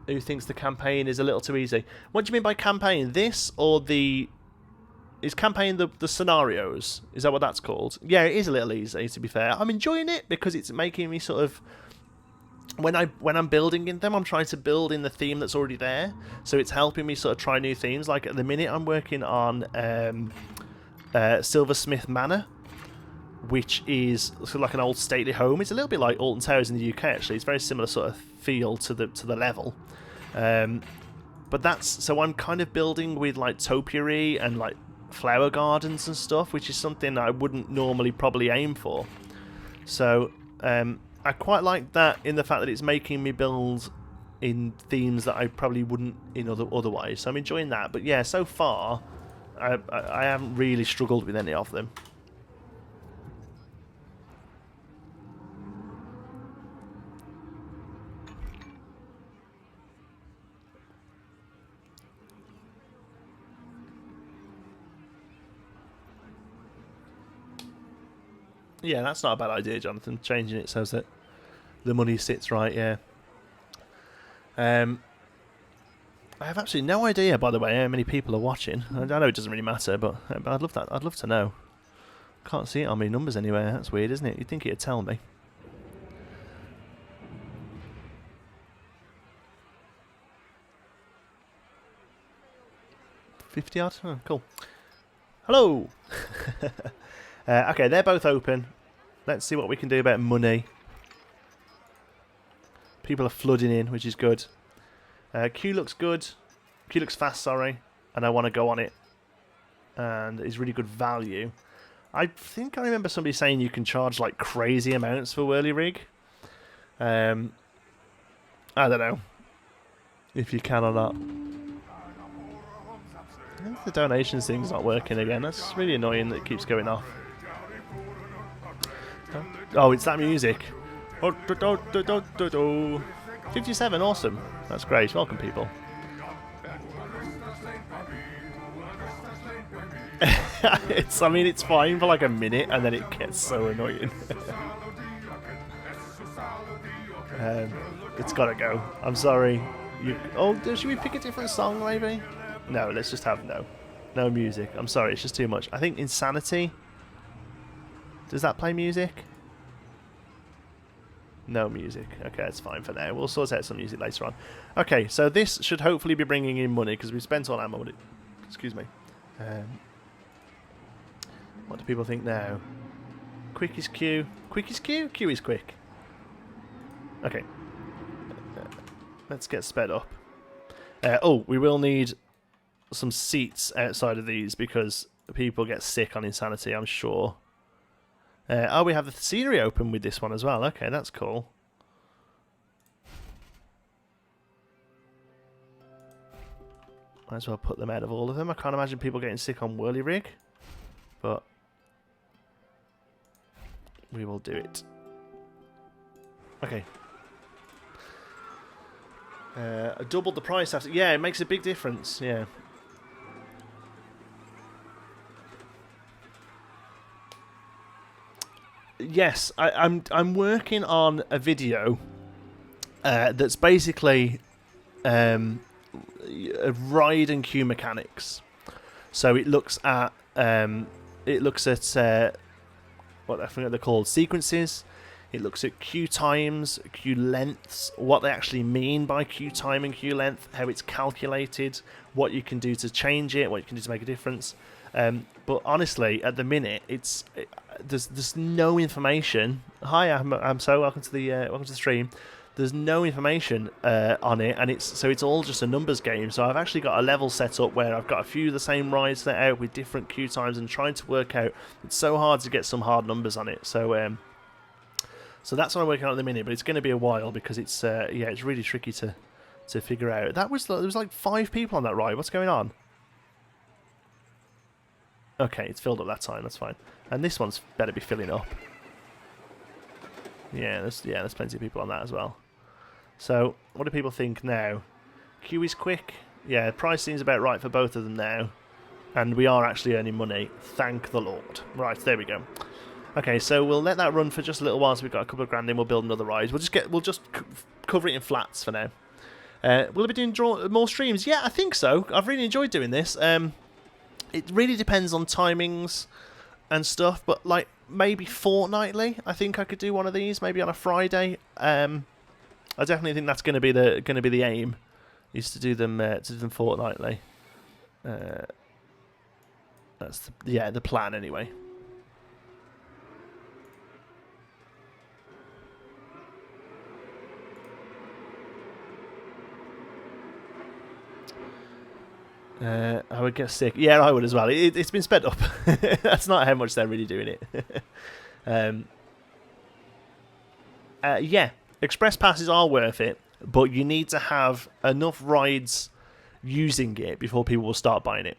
Who thinks the campaign is a little too easy? What do you mean by campaign? This or the is campaign the scenarios. Is that what that's called? Yeah, it is a little easy, to be fair. I'm enjoying it because it's making me sort of... When I'm building in them, I'm trying to build in the theme that's already there. So it's helping me sort of try new themes. Like at the minute, I'm working on Silversmith Manor, which is sort of like an old stately home. It's a little bit like Alton Towers in the UK, actually. It's very similar sort of feel to the level. But that's... So I'm kind of building with like topiary and like flower gardens and stuff, which is something I wouldn't normally probably aim for. So... I quite like that in the fact that it's making me build in themes that I probably wouldn't in otherwise. So I'm enjoying that. But yeah, so far, I haven't really struggled with any of them. Yeah, that's not a bad idea, Jonathan. Changing it so that the money sits right, yeah. I have absolutely no idea, by the way, how many people are watching. I know it doesn't really matter, but I'd love that. I'd love to know. Can't see it on my numbers anywhere. That's weird, isn't it? You'd think it'd tell me. $50 odd? Oh, cool. Hello! Okay, they're both open. Let's see what we can do about money. People are flooding in, which is good. Q looks good. Q looks fast, sorry. And I want to go on it. And it's really good value. I think I remember somebody saying you can charge like crazy amounts for Whirly-Rig. I don't know if you can or not. I think the donations thing's not working again. That's really annoying that it keeps going off. Oh, it's that music. 57, awesome. That's great. Welcome, people. I mean, it's fine for like a minute, and then it gets so annoying. It's gotta go. I'm sorry. Should we pick a different song, maybe? No, let's just have no music. I'm sorry, it's just too much. I think Insanity. Does that play music? No music. Okay, that's fine for now. We'll sort out some music later on. Okay, so this should hopefully be bringing in money because we've spent all our money. Excuse me. What do people think now? Quick is Q. Quick is Q? Q is quick. Okay. Let's get sped up. We will need some seats outside of these because people get sick on Insanity, I'm sure. We have the scenery open with this one as well. Okay, that's cool. Might as well put them out of all of them. I can't imagine people getting sick on Whirly-Rig, but we will do it. Okay. Doubled the price after. Yeah, it makes a big difference. Yeah. Yes, I'm working on a video that's basically ride and queue mechanics. So it looks at what I think they're called, sequences. It looks at queue times, queue lengths, what they actually mean by queue time and queue length, how it's calculated, what you can do to change it, what you can do to make a difference. But honestly, at the minute, there's no information. Hi, I'm so welcome to the stream. There's no information on it, and it's all just a numbers game. So I've actually got a level set up where I've got a few of the same rides set out with different queue times and trying to work out. It's so hard to get some hard numbers on it. So so that's what I'm working on at the minute, but it's going to be a while because it's it's really tricky to figure out. There was like 5 people on that ride. What's going on? Okay, it's filled up that time. That's fine. And this one's better be filling up. Yeah, there's plenty of people on that as well. So, what do people think now? Queue is quick. Yeah, price seems about right for both of them now. And we are actually earning money. Thank the Lord. Right, there we go. Okay, so we'll let that run for just a little while so we've got a couple of grand in. We'll build another ride. We'll just cover it in flats for now. Will I be doing more streams? Yeah, I think so. I've really enjoyed doing this. it really depends on timings and stuff, but like maybe fortnightly. I think I could do one of these, maybe on a Friday. I definitely think that's going to be the aim, is to do them fortnightly. That's the plan anyway. I would get sick. Yeah, I would as well. It's been sped up. That's not how much they're really doing it. Yeah, express passes are worth it, but you need to have enough rides using it before people will start buying it.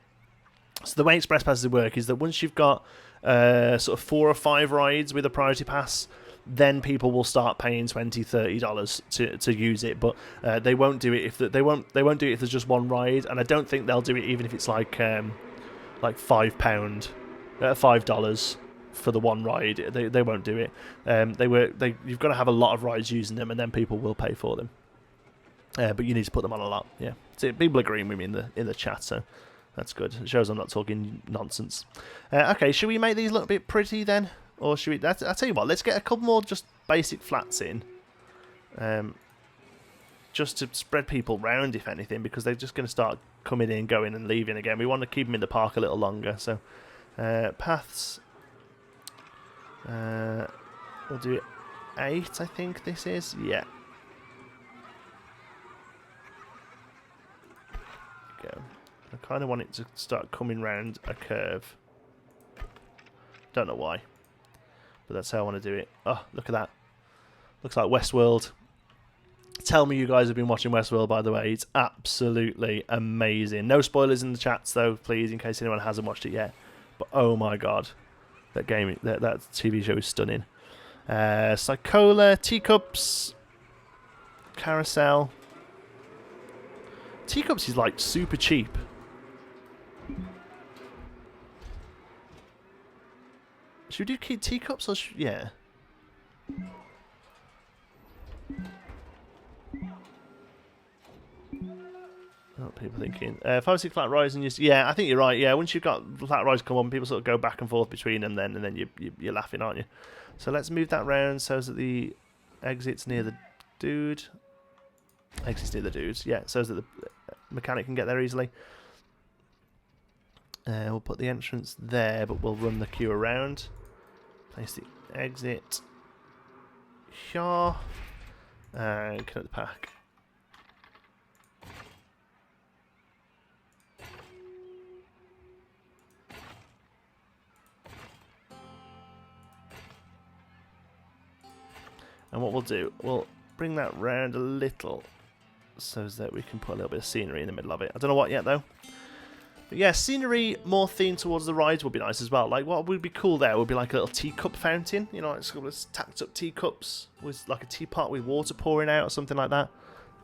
So the way express passes work is that once you've got sort of 4 or 5 rides with a priority pass, then people will start paying $20-$30 to use it, but they won't do it if they won't do it if there's just one ride, and I don't think they'll do it even if it's like $5 for the one ride. They won't do it. You've got to have a lot of rides using them, and then people will pay for them. But you need to put them on a lot. Yeah, so people agreeing with me in the chat, so that's good. It shows I'm not talking nonsense. Okay, should we make these look a bit pretty then? Or should we... I'll tell you what, let's get a couple more just basic flats in. Just to spread people round, if anything, because they're just going to start coming in, going and leaving again. We want to keep them in the park a little longer. So, paths. We'll do 8, I think this is. Yeah. Go. I kind of want it to start coming round a curve. Don't know why. But that's how I want to do it. Oh, look at that. Looks like Westworld. Tell me you guys have been watching Westworld, by the way. It's absolutely amazing. No spoilers in the chats, though, please, in case anyone hasn't watched it yet. But oh my god. That game, that TV show is stunning. Psychola, Teacups, Carousel. Teacups is like super cheap. Should we do teacups or yeah? What are people thinking? 5 or 6 flat rides and yeah, I think you're right. Yeah, once you've got flat rides come on, people sort of go back and forth between them, and then you're laughing, aren't you? So let's move that round so that the exit's near the dude. Exit's near the dudes. Yeah, so that the mechanic can get there easily. We'll put the entrance there, but we'll run the queue around. Place the exit here. And connect the pack. And what we'll do, we'll bring that round a little so that we can put a little bit of scenery in the middle of it. I don't know what yet, though. But yeah, scenery more themed towards the rides would be nice as well. Like, what would be cool there would be like a little teacup fountain. You know, it's tacked up teacups with like a teapot with water pouring out or something like that.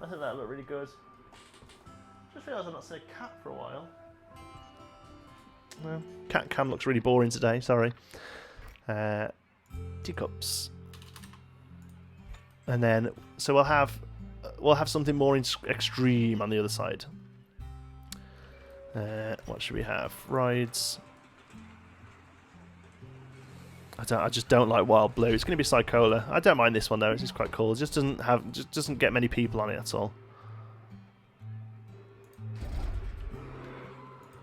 I think that would look really good. Just realised I've not seen a cat for a while. No, cat cam looks really boring today, sorry. Teacups. And then, so we'll have something more extreme on the other side. What should we have? Rides. I just don't like Wild Blue. It's going to be Psychola. I don't mind this one though. It's just quite cool. It just doesn't get many people on it. That's all.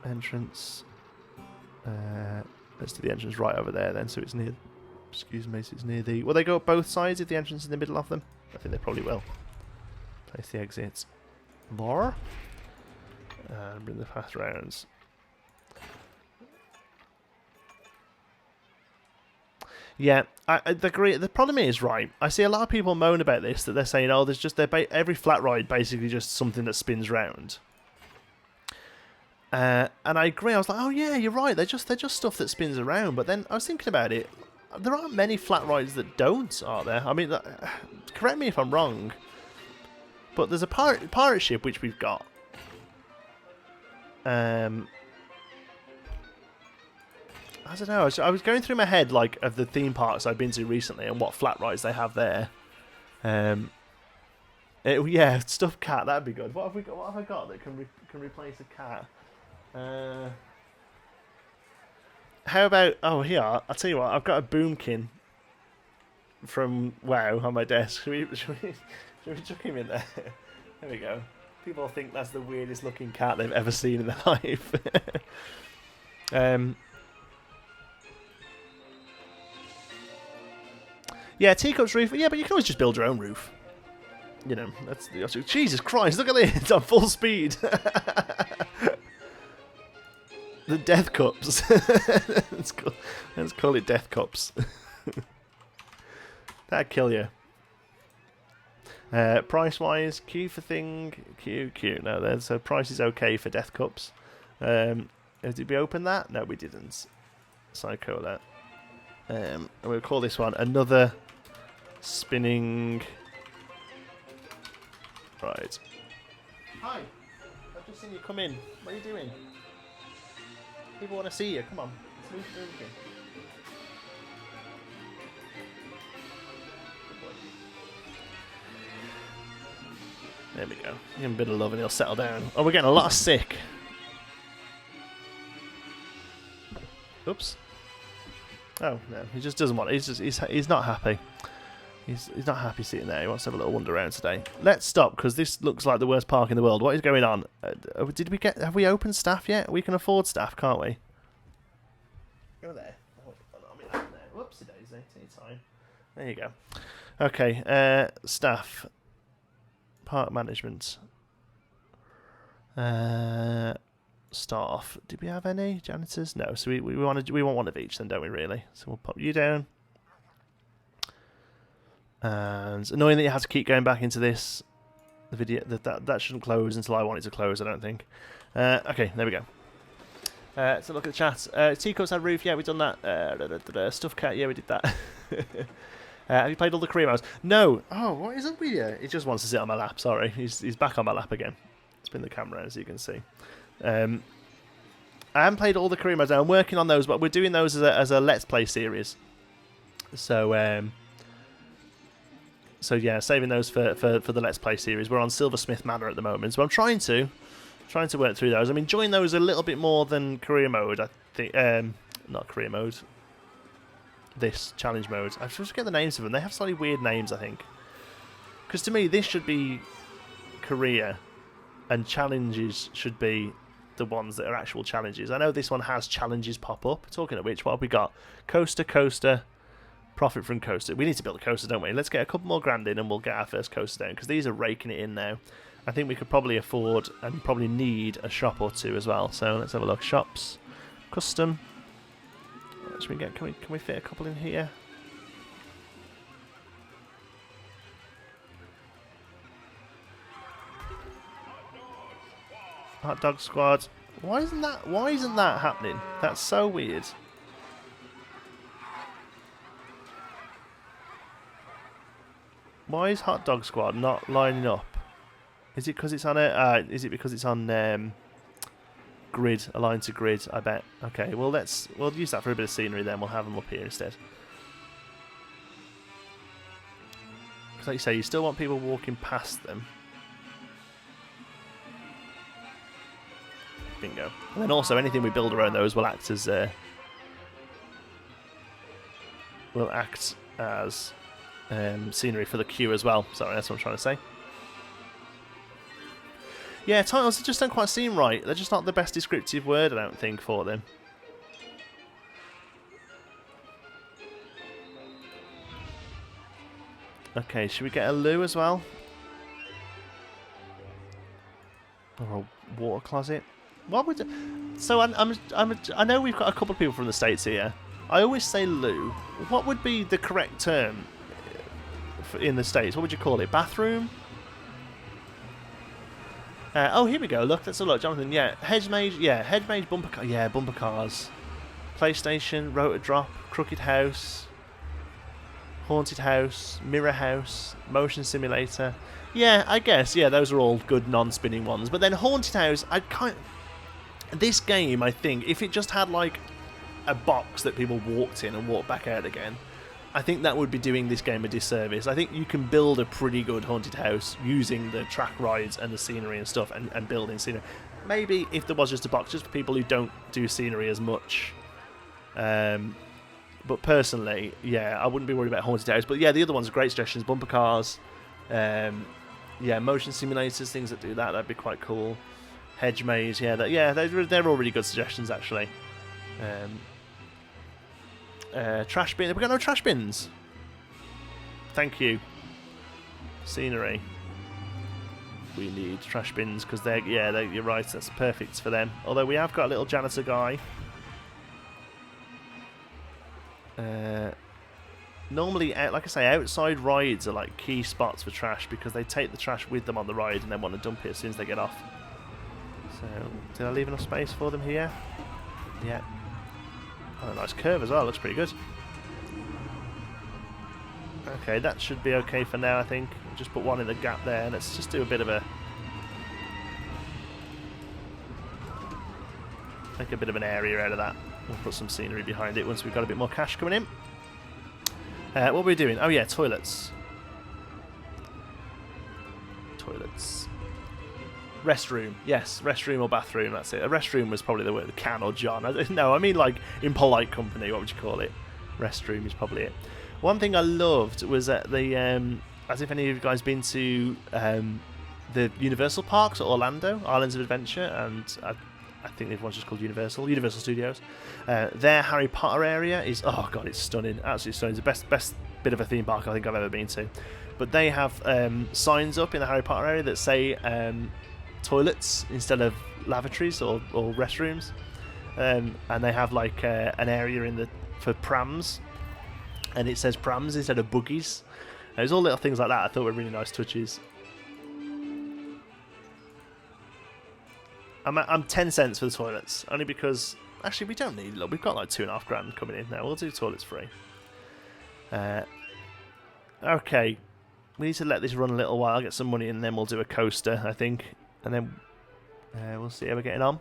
Entrance. Let's do the entrance right over there then. So it's near. Excuse me. So it's near the. Will they go up both sides if the entrance is in the middle of them? I think they probably will. Place the exits. More. And bring the fast rounds. Yeah, I agree. The problem is, right, I see a lot of people moan about this, that they're saying, oh, there's just every flat ride basically just something that spins round. And I agree. I was like, oh yeah, you're right. They're just stuff that spins around. But then I was thinking about it. There aren't many flat rides that don't, are there? I mean, correct me if I'm wrong. But there's a pirate ship which we've got. I don't know. I was going through my head like of the theme parks I've been to recently and what flat rides they have there. Yeah, stuffed cat. That'd be good. What have we got? What have I got that can replace a cat? How about... Oh, here, I'll tell you what. I've got a boomkin from WoW on my desk. Should we chuck him in there? There we go. People think that's the weirdest looking cat they've ever seen in their life. Yeah, teacup's roof. Yeah, but you can always just build your own roof. You know, that's the... Jesus Christ, look at this. It's on full speed. The death cups. Let's call it death cups. That'd kill you. Price wise, Q for thing, Q. No, then so price is okay for death cups. Did we open that? No, we didn't. Psycho that. And we'll call this one another spinning. Right. Hi. I've just seen you come in. What are you doing? People want to see you. Come on. Let's move through again. There we go. Give him a bit of love and he'll settle down. Oh, we're getting a lot of sick. Oops. Oh no, he just doesn't want. He's not happy. He's not happy sitting there. He wants to have a little wander around today. Let's stop because this looks like the worst park in the world. What is going on? Have we opened staff yet? We can afford staff, can't we? Go there. There. Whoopsie daisy. Take your time. There you go. Okay. Staff. Park management. Start off. Did we have any janitors? No. So we want one of each, then, don't we? Really? So we'll pop you down. And it's annoying that you have to keep going back into this. The video that shouldn't close until I want it to close. I don't think. Okay, there we go. So look at the chat. Teacups had roof. Yeah, we've done that. Stuffed cat. Yeah, we did that. Have you played all the career modes? No. Oh, what is up with you? He just wants to sit on my lap. Sorry, he's back on my lap again. Spin the camera as you can see. I haven't played all the career modes. I'm working on those, but we're doing those as a Let's Play series. So yeah, saving those for the Let's Play series. We're on Silversmith Manor at the moment, so I'm trying to work through those. I'm enjoying those a little bit more than career mode. I think not career mode. This challenge mode. I just forget the names of them. They have slightly weird names, I think. Because to me, this should be career, and challenges should be the ones that are actual challenges. I know this one has challenges pop up. Talking of which, what have we got? Coaster. Profit from coaster. We need to build a coaster, don't we? Let's get a couple more grand in and we'll get our first coaster down, because these are raking it in now. I think we could probably afford and probably need a shop or two as well. So let's have a look. Shops, custom. Should we get? Can we fit a couple in here? Hot dog squad. Why isn't that happening? That's so weird. Why is Hot Dog Squad not lining up? Is it because it's on a? Is it because it's on grid, aligned to grid? I bet. Okay, well we'll use that for a bit of scenery. Then we'll have them up here instead. Because like you say, you still want people walking past them. Bingo. And then also anything we build around those will act as scenery for the queue as well. Sorry, that's what I'm trying to say. Yeah, titles just don't quite seem right. They're just not the best descriptive word, I don't think, for them. Okay, should we get a loo as well? Or a water closet? What would? So I know we've got a couple of people from the States here. I always say loo. What would be the correct term in the States? What would you call it? Bathroom? Oh, here we go. Look, let's have a look, Jonathan. Yeah, hedge mage. Yeah, hedge mage bumper car. Yeah, bumper cars. PlayStation, rotor drop, crooked house, haunted house, mirror house, motion simulator. Yeah, I guess. Yeah, those are all good non-spinning ones. But then haunted house, this game, I think, if it just had like a box that people walked in and walked back out again, I think that would be doing this game a disservice. I think you can build a pretty good haunted house using the track rides and the scenery and stuff, and building scenery. Maybe if there was just a box just for people who don't do scenery as much, But personally, yeah, I wouldn't be worried about haunted house. But yeah, the other ones are great suggestions. Bumper cars, yeah, motion simulators, things that do that. That'd be quite cool. Hedge maze, yeah, they're all really good suggestions actually. Trash bin. Have we got no trash bins? Thank you. Scenery. We need trash bins because you're right. That's perfect for them. Although we have got a little janitor guy. Normally, like I say, outside rides are like key spots for trash because they take the trash with them on the ride and then want to dump it as soon as they get off. So, did I leave enough space for them here? Yeah. Oh, a nice curve as well. Looks pretty good. Okay, that should be okay for now, I think. Just put one in the gap there. Let's just do a bit of a... make a bit of an area out of that. We'll put some scenery behind it once we've got a bit more cash coming in. What were we doing? Oh yeah, toilets. Toilets. Restroom. Yes, restroom or bathroom, that's it. A restroom was probably the word Can or John. No, I mean like in polite company, what would you call it? Restroom is probably it. One thing I loved was at the, as if any of you guys been to the Universal Parks at Orlando, Islands of Adventure, and I think the one's just called Universal Studios. Their Harry Potter area is, oh god, it's stunning, absolutely stunning. It's the best bit of a theme park I think I've ever been to. But they have signs up in the Harry Potter area that say toilets instead of lavatories or restrooms, and they have like an area for prams, and it says prams instead of buggies. There's all little things like that I thought were really nice touches. I'm 10 cents for the toilets, only because actually we don't need. Look, we've got like $2.5 grand coming in now. We'll do toilets free. Okay, we need to let this run a little while, get some money, and then we'll do a coaster, I think, and then we'll see how we're getting on.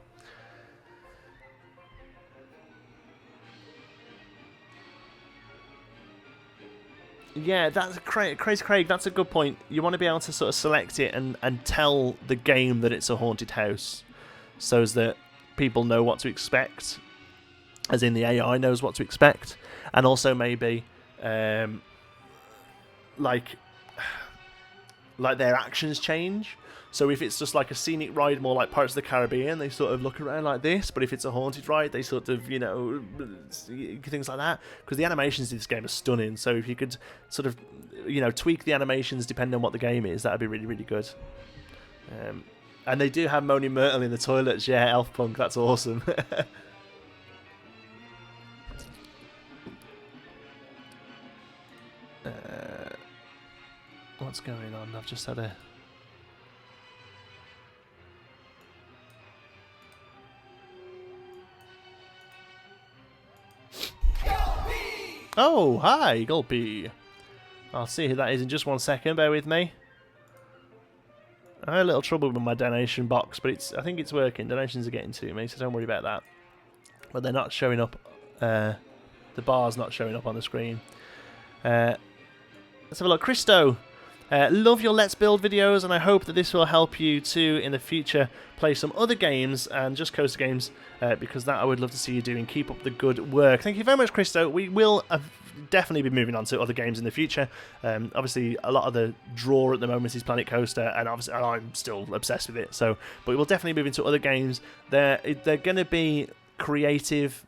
Yeah, that's Crazy Craig. That's a good point. You want to be able to sort of select it and tell the game that it's a haunted house, so as that people know what to expect, as in the AI knows what to expect, and also maybe like their actions change. So if it's just like a scenic ride, more like Pirates of the Caribbean, they sort of look around like this. But if it's a haunted ride, they sort of, things like that. Because the animations in this game are stunning. So if you could sort of, tweak the animations depending on what the game is, that would be really, really good. And they do have Moaning Myrtle in the toilets. Yeah, Elf Punk, that's awesome. What's going on? I've just had a... Oh, hi, Gulpy. I'll see who that is in just 1 second. Bear with me. I had a little trouble with my donation box, but I think it's working. Donations are getting to me, so don't worry about that. But they're not showing up. The bar's not showing up on the screen. Let's have a look. Christo. Love your Let's Build videos, and I hope that this will help you too in the future play some other games and just coaster games, because that I would love to see you doing. Keep up the good work. Thank you very much, Christo. We will definitely be moving on to other games in the future. Obviously, a lot of the draw at the moment is Planet Coaster, and obviously I'm still obsessed with it. So, but we'll definitely move into other games. They're going to be creative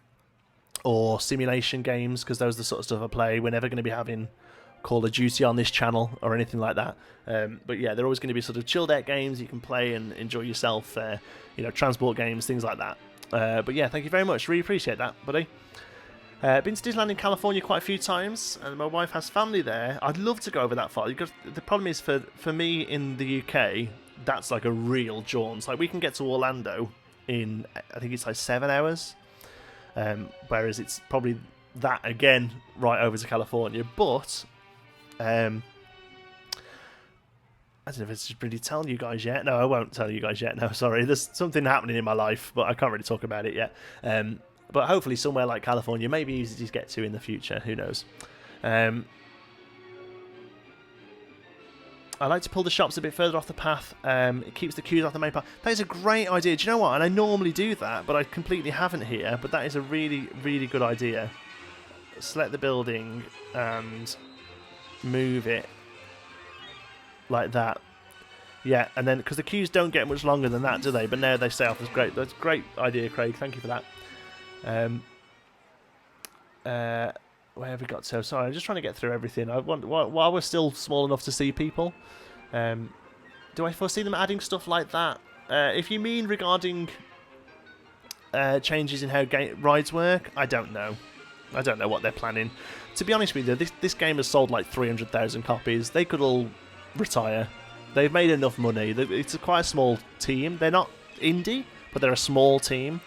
or simulation games, because those are the sort of stuff I play. We're never going to be having Call of Duty on this channel or anything like that, but yeah, they're always going to be sort of chilled out games you can play and enjoy yourself, transport games, things like that. But yeah, thank you very much, really appreciate that, buddy. Been to Disneyland in California quite a few times, and my wife has family there. I'd love to go over that far, because the problem is for me in the UK, that's like a real jaunt. Like, we can get to Orlando in, I think it's like 7 hours, whereas it's probably that again right over to California. But I don't know if it's really telling you guys yet. No, I won't tell you guys yet. No, sorry. There's something happening in my life, but I can't really talk about it yet. But hopefully somewhere like California may be easy to get to in the future. Who knows? I like to pull the shops a bit further off the path. It keeps the queues off the main path. That is a great idea. Do you know what? And I normally do that, but I completely haven't here. But that is a really, really good idea. Select the building and move it like that. Yeah, and then because the queues don't get much longer than that, do they? But now they stay off. That's great. That's a great idea, Craig. Thank you for that. Where have we got to? Sorry, I'm just trying to get through everything. I want while we're still small enough to see people. Do I foresee them adding stuff like that? If you mean regarding changes in how rides work, I don't know. I don't know what they're planning. To be honest with you, this game has sold like 300,000 copies. They could all retire. They've made enough money. It's quite a small team. They're not indie, but they're a small team.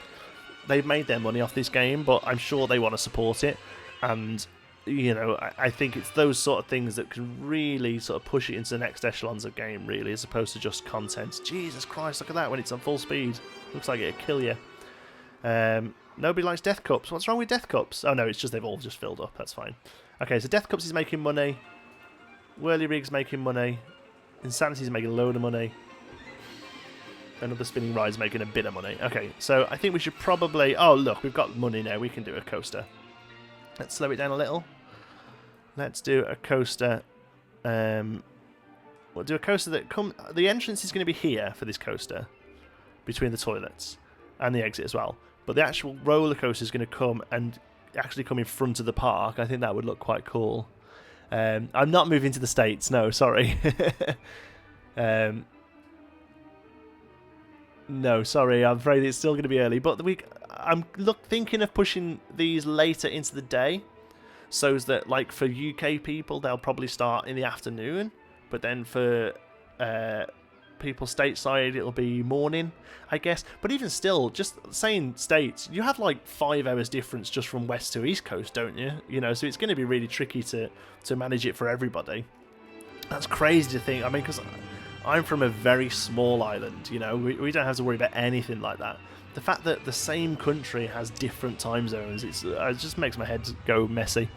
They've made their money off this game, but I'm sure they want to support it. And, you know, I think it's those sort of things that can really sort of push it into the next echelons of game, really, as opposed to just content. Jesus Christ, look at that when it's on full speed. Looks like it'll kill you. Nobody likes Death Cups. What's wrong with Death Cups? Oh, no, it's just they've all just filled up. That's fine. Okay, so Death Cups is making money. Whirly-Rig's making money. Insanity's making a load of money. Another Spinning Ride's making a bit of money. Okay, so I think we should probably... Oh, look, we've got money now. We can do a coaster. Let's slow it down a little. Let's do a coaster. We'll do a coaster that the entrance is going to be here for this coaster, between the toilets and the exit as well. But the actual roller coaster is going to come and actually come in front of the park. I think that would look quite cool. I'm not moving to the States. No, sorry. No, sorry. I'm afraid it's still going to be early. But I'm thinking of pushing these later into the day, so that, like, for UK people, they'll probably start in the afternoon. But then for people stateside, it'll be morning, I guess. But even still, just saying states, you have like 5 hours difference just from west to east coast, don't you? You know, so it's going to be really tricky to manage it for everybody. That's crazy to think. I mean, because I'm from a very small island, you know, we don't have to worry about anything like that. The fact that the same country has different time zones, it just makes my head go messy.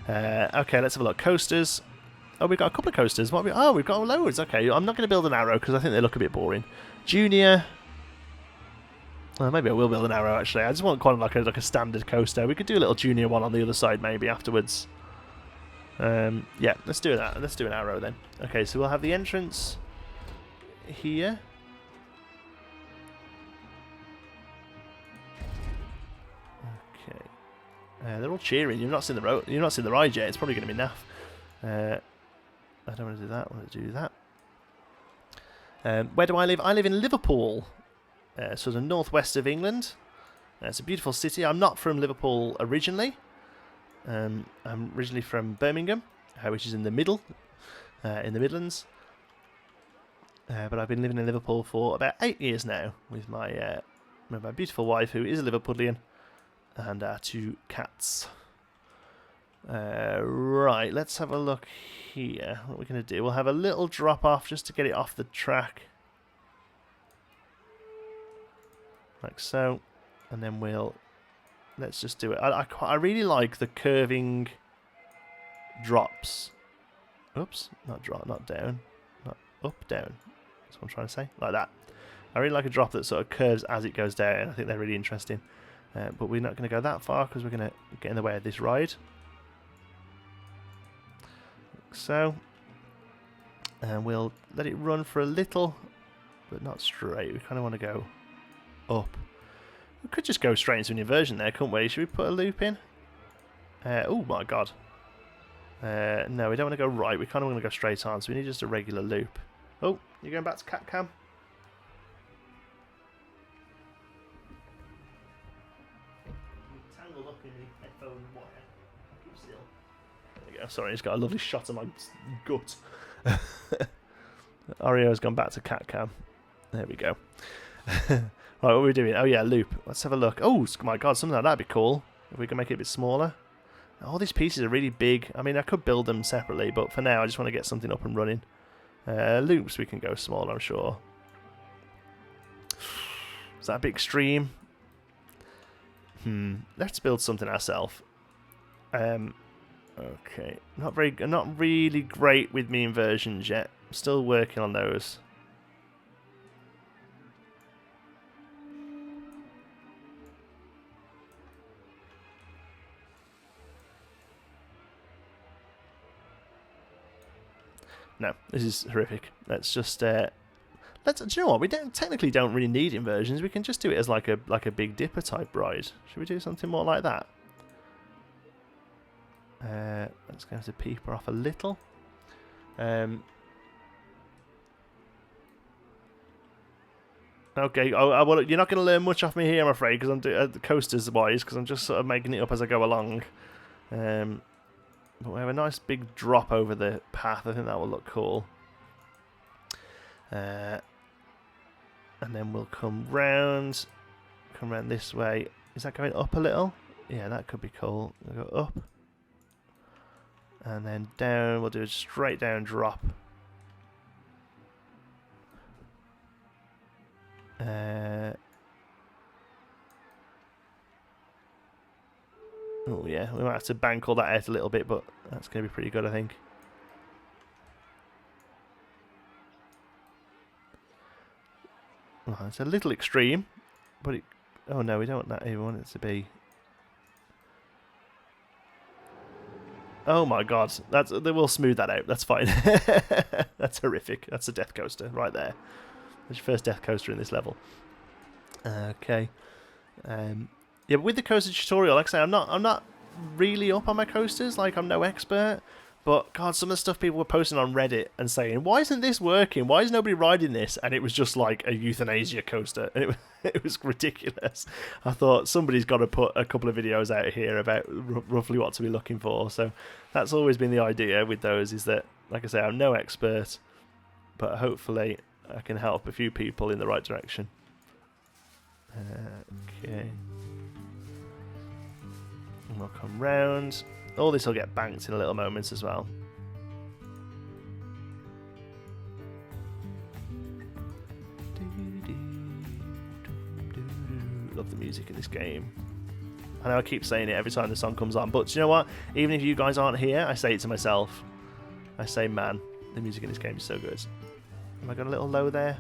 Okay, let's have a look. Coasters. Oh, we've got a couple of coasters. We've got loads. Okay, I'm not going to build an arrow because I think they look a bit boring. Junior. Well, maybe I will build an arrow, actually. I just want kind of like a standard coaster. We could do a little junior one on the other side maybe afterwards. Yeah, let's do that. Let's do an arrow then. Okay, so we'll have the entrance here. Okay. They're all cheering. You've not seen the road. You've not seen the ride yet. It's probably going to be naff. I don't want to do that. I want to do that. Where do I live? I live in Liverpool, sort of northwest of England. It's a beautiful city. I'm not from Liverpool originally. I'm originally from Birmingham, which is in the middle, in the Midlands. But I've been living in Liverpool for about 8 years now with my beautiful wife, who is a Liverpudlian, and our 2 cats. Right, let's have a look here. What we're going to do, we'll have a little drop off just to get it off the track. Like so. And then let's just do it. I really like the curving drops. Oops, not down. Not up, down. That's what I'm trying to say. Like that. I really like a drop that sort of curves as it goes down. I think they're really interesting. But we're not going to go that far because we're going to get in the way of this ride. So, and we'll let it run for a little, but not straight. We kind of want to go up. We could just go straight into an inversion there, couldn't we? Should we put a loop in? Oh my god. No, we don't want to go right. We kind of want to go straight on, so we need just a regular loop. Oh, you're going back to cat cam? Tangled up in the headphone wire. Keep still. There we go. Sorry, it's got a lovely shot of my gut. Oreo's gone back to cat cam. There we go. Right, what are we doing? Oh yeah, loop. Let's have a look. Oh my god, something like that'd be cool. If we can make it a bit smaller. All these pieces are really big. I mean, I could build them separately, but for now I just want to get something up and running. Loops we can go smaller, I'm sure. Is that a bit extreme? Let's build something ourselves. Okay. I'm not really great with me inversions yet. Still working on those. No, this is horrific. Let's just do you know what? We technically don't really need inversions. We can just do it as like a Big Dipper type ride. Should we do something more like that? Let's go to peeper off a little. Okay. Well, you're not going to learn much off me here, I'm afraid, because I'm the coasters wise, because I'm just sort of making it up as I go along. But we have a nice big drop over the path. I think that will look cool. And then we'll come round this way. Is that going up a little? Yeah, that could be cool. We'll go up. And then down. We'll do a straight down drop. Oh yeah, we might have to bank all that out a little bit, but that's going to be pretty good, I think. Oh, it's a little extreme, but it... Oh no, we don't want that. We want it to be... Oh my god, we'll smooth that out. That's fine. That's horrific. That's a death coaster right there. That's your first death coaster in this level. Okay. Yeah, but with the coaster tutorial, like I say, I'm not really up on my coasters. Like, I'm no expert. But God, some of the stuff people were posting on Reddit and saying, "Why isn't this working? Why is nobody riding this?" And it was just like a euthanasia coaster, and it was ridiculous. I thought somebody's got to put a couple of videos out here about roughly what to be looking for. So that's always been the idea with those. Is that, like I say, I'm no expert, but hopefully I can help a few people in the right direction. Okay. And we'll come round. All this will get banked in a little moment as well. Love the music in this game. I know I keep saying it every time the song comes on, but you know what? Even if you guys aren't here, I say it to myself. I say, man, the music in this game is so good. Have I got a little low there?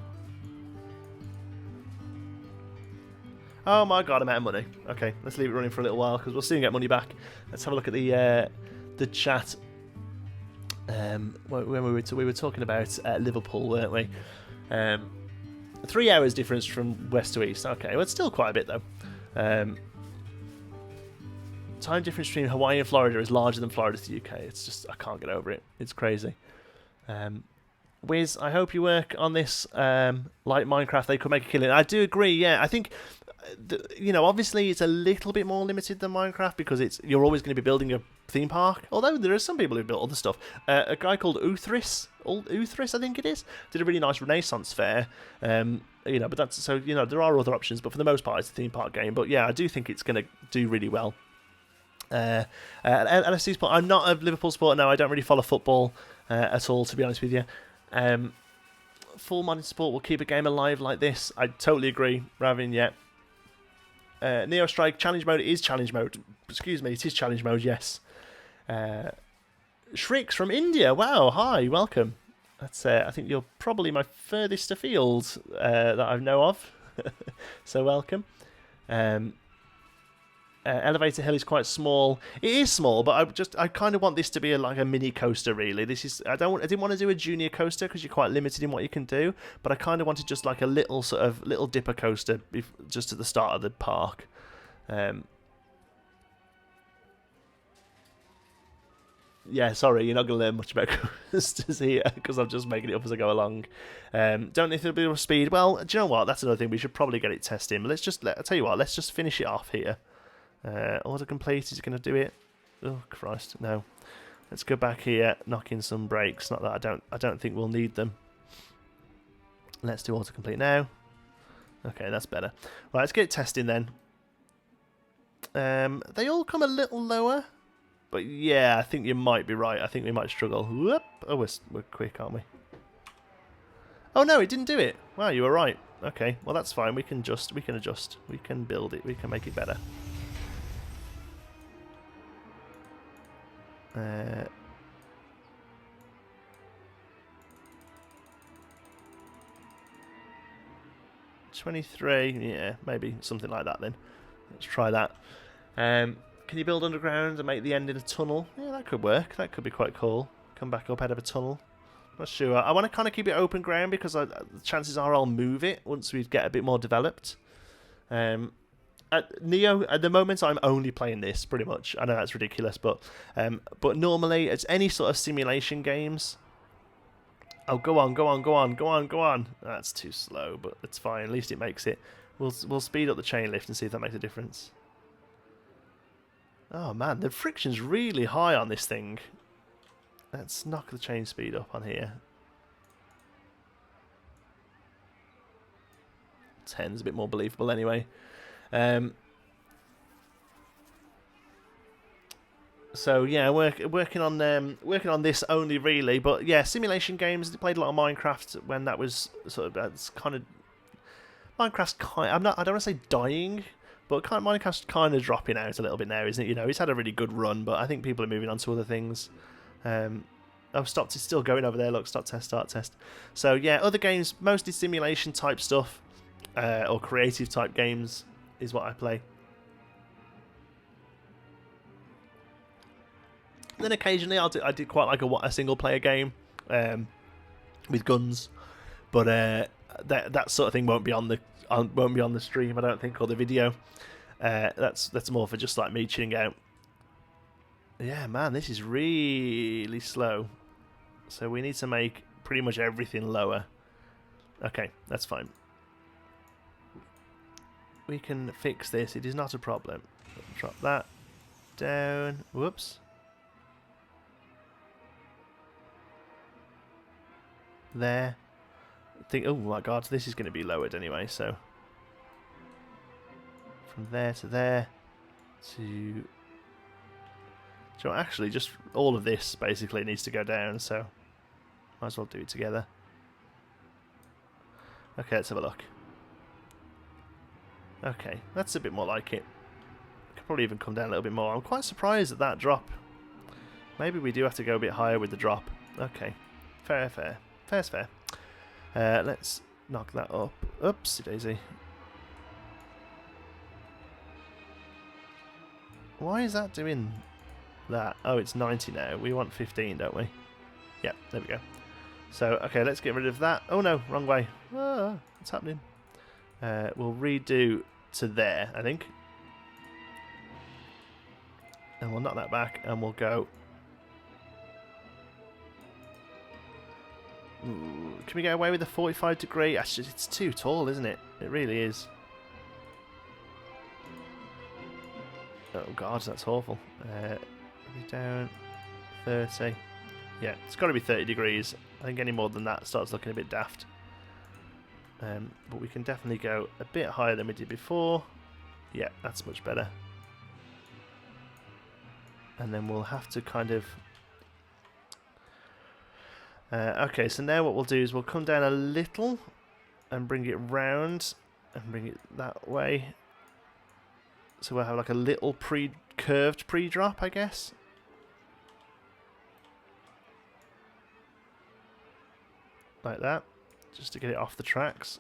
Oh my god, I'm out of money. Okay, let's leave it running for a little while because we'll soon get money back. Let's have a look at the chat. When we were talking about Liverpool, weren't we? 3 hours difference from west to east. Okay, well, it's still quite a bit though. Time difference between Hawaii and Florida is larger than Florida to the UK. It's just, I can't get over it. It's crazy. Wiz, I hope you work on this like Minecraft. They could make a killing. I do agree. Yeah, I think obviously it's a little bit more limited than Minecraft because you're always going to be building a theme park. Although there are some people who built other stuff. A guy called Uthris, I think it is, did a really nice Renaissance fair. But that's so there are other options, but for the most part it's a theme park game. But yeah, I do think it's going to do really well. LFC support. I'm not a Liverpool supporter now. I don't really follow football at all, to be honest with you. Full-minded support will keep a game alive like this. I totally agree, Ravin. Yeah. Neo Strike challenge mode is challenge mode. Excuse me, it is challenge mode. Yes. Shrix from India. Wow. Hi. Welcome. That's. I think you're probably my furthest afield that I know of. So welcome. Elevator Hill is quite small. It is small, but I kind of want this to be like a mini coaster. Really, this is. I didn't want to do a junior coaster because you're quite limited in what you can do. But I kind of wanted just like a little sort of little dipper coaster, just at the start of the park. Yeah, sorry, you're not going to learn much about coasters here because I'm just making it up as I go along. Don't know if it'll be enough speed. Well, do you know what? That's another thing. We should probably get it testing. But I'll tell you what. Let's just finish it off here. Order complete. Is it going to do it? Oh Christ, no. Let's go back here, knock in some brakes. Not that I don't think we'll need them. Let's do auto complete now. Okay, that's better. Right, let's get it testing then. They all come a little lower, but yeah, I think you might be right. I think we might struggle. Whoop! Oh, we're quick, aren't we? Oh no, it didn't do it. Wow, you were right. Okay, well that's fine. We can adjust. We can build it. We can make it better. 23. Yeah, maybe something like that then. Let's try that. Can you build underground and make the end in a tunnel? Yeah, that could work. That could be quite cool. Come back up out of a tunnel. Not sure. I want to kind of keep it open ground because the chances are I'll move it once we get a bit more developed. At Neo, at the moment, I'm only playing this pretty much. I know that's ridiculous, but normally it's any sort of simulation games. Oh, go on, go on, go on, go on, go on. That's too slow, but it's fine. At least it makes it. We'll speed up the chain lift and see if that makes a difference. Oh man, the friction's really high on this thing. Let's knock the chain speed up on here. 10's a bit more believable anyway. So yeah, working on this only really, but yeah, simulation games. I played a lot of Minecraft when that was sort of that's kind of Minecraft's kind. I don't want to say dying, but Minecraft's kind of dropping out a little bit now, isn't it? You know, it's had a really good run, but I think people are moving on to other things. Oh, stopped. It's still going over there. Look, stop test, start test. So yeah, other games, mostly simulation type stuff, or creative type games is what I play. And then occasionally I do quite like a single player game with guns, but that sort of thing won't be on the stream, I don't think, or the video. That's more for just like me chilling out. Yeah, man, this is really slow. So we need to make pretty much everything lower. Okay, that's fine. We can fix this. It is not a problem. Drop that down. Whoops. There. Oh my god, this is going to be lowered anyway, so from there to there to... So actually, just all of this basically needs to go down, so might as well do it together. Okay, let's have a look. Okay, that's a bit more like it. Could probably even come down a little bit more. I'm quite surprised at that drop. Maybe we do have to go a bit higher with the drop. Okay, fair. Fair's fair. Let's knock that up. Oopsie daisy. Why is that doing that? Oh, it's 90 now. We want 15, don't we? Yeah, there we go. So, okay, let's get rid of that. Oh no, wrong way. Ah, what's happening? We'll redo to there, I think. And we'll knock that back, and we'll go... Ooh, can we get away with the 45 degree? Actually, it's too tall, isn't it? It really is. Oh god, that's awful. Down 30. Yeah, it's got to be 30 degrees. I think any more than that starts looking a bit daft. But we can definitely go a bit higher than we did before. Yeah, that's much better. And then we'll have to kind of... okay, so now what we'll do is we'll come down a little and bring it round and bring it that way. So we'll have like a little curved pre-drop, I guess. Like that, just to get it off the tracks.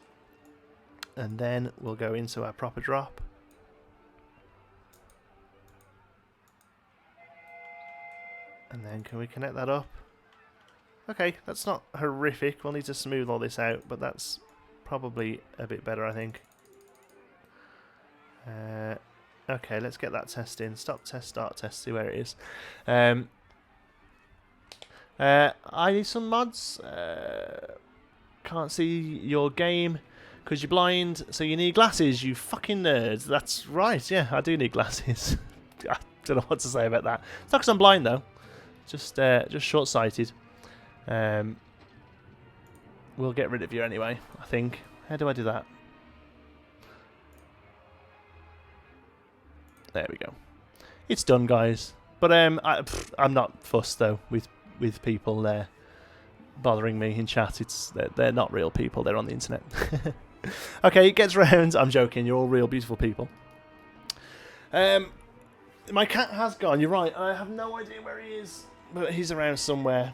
And then we'll go into our proper drop. And then can we connect that up? Okay, that's not horrific. We'll need to smooth all this out, but that's probably a bit better, I think. Okay, let's get that test in. Stop test, start test, see where it is. I need some mods. Can't see your game because you're blind, so you need glasses, you fucking nerds. That's right, yeah, I do need glasses. I don't know what to say about that. It's not because I'm blind, though. Just short-sighted. We'll get rid of you anyway, I think. How do I do that? There we go. It's done, guys. But I'm not fussed though with people bothering me in chat. They're not real people. They're on the internet. Okay, it gets round. I'm joking. You're all real beautiful people. My cat has gone. You're right. I have no idea where he is, but he's around somewhere.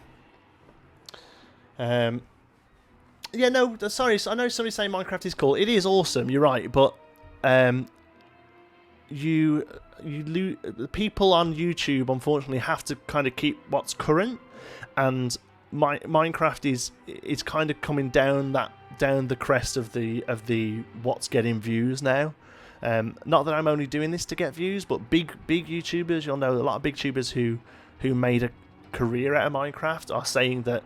Yeah, no, sorry. I know somebody's saying Minecraft is cool. It is awesome. You're right, but people on YouTube unfortunately have to kind of keep what's current, and Minecraft is kind of coming down the crest of the what's getting views now. Not that I'm only doing this to get views, but big YouTubers, you'll know a lot of big YouTubers who made a career out of Minecraft are saying that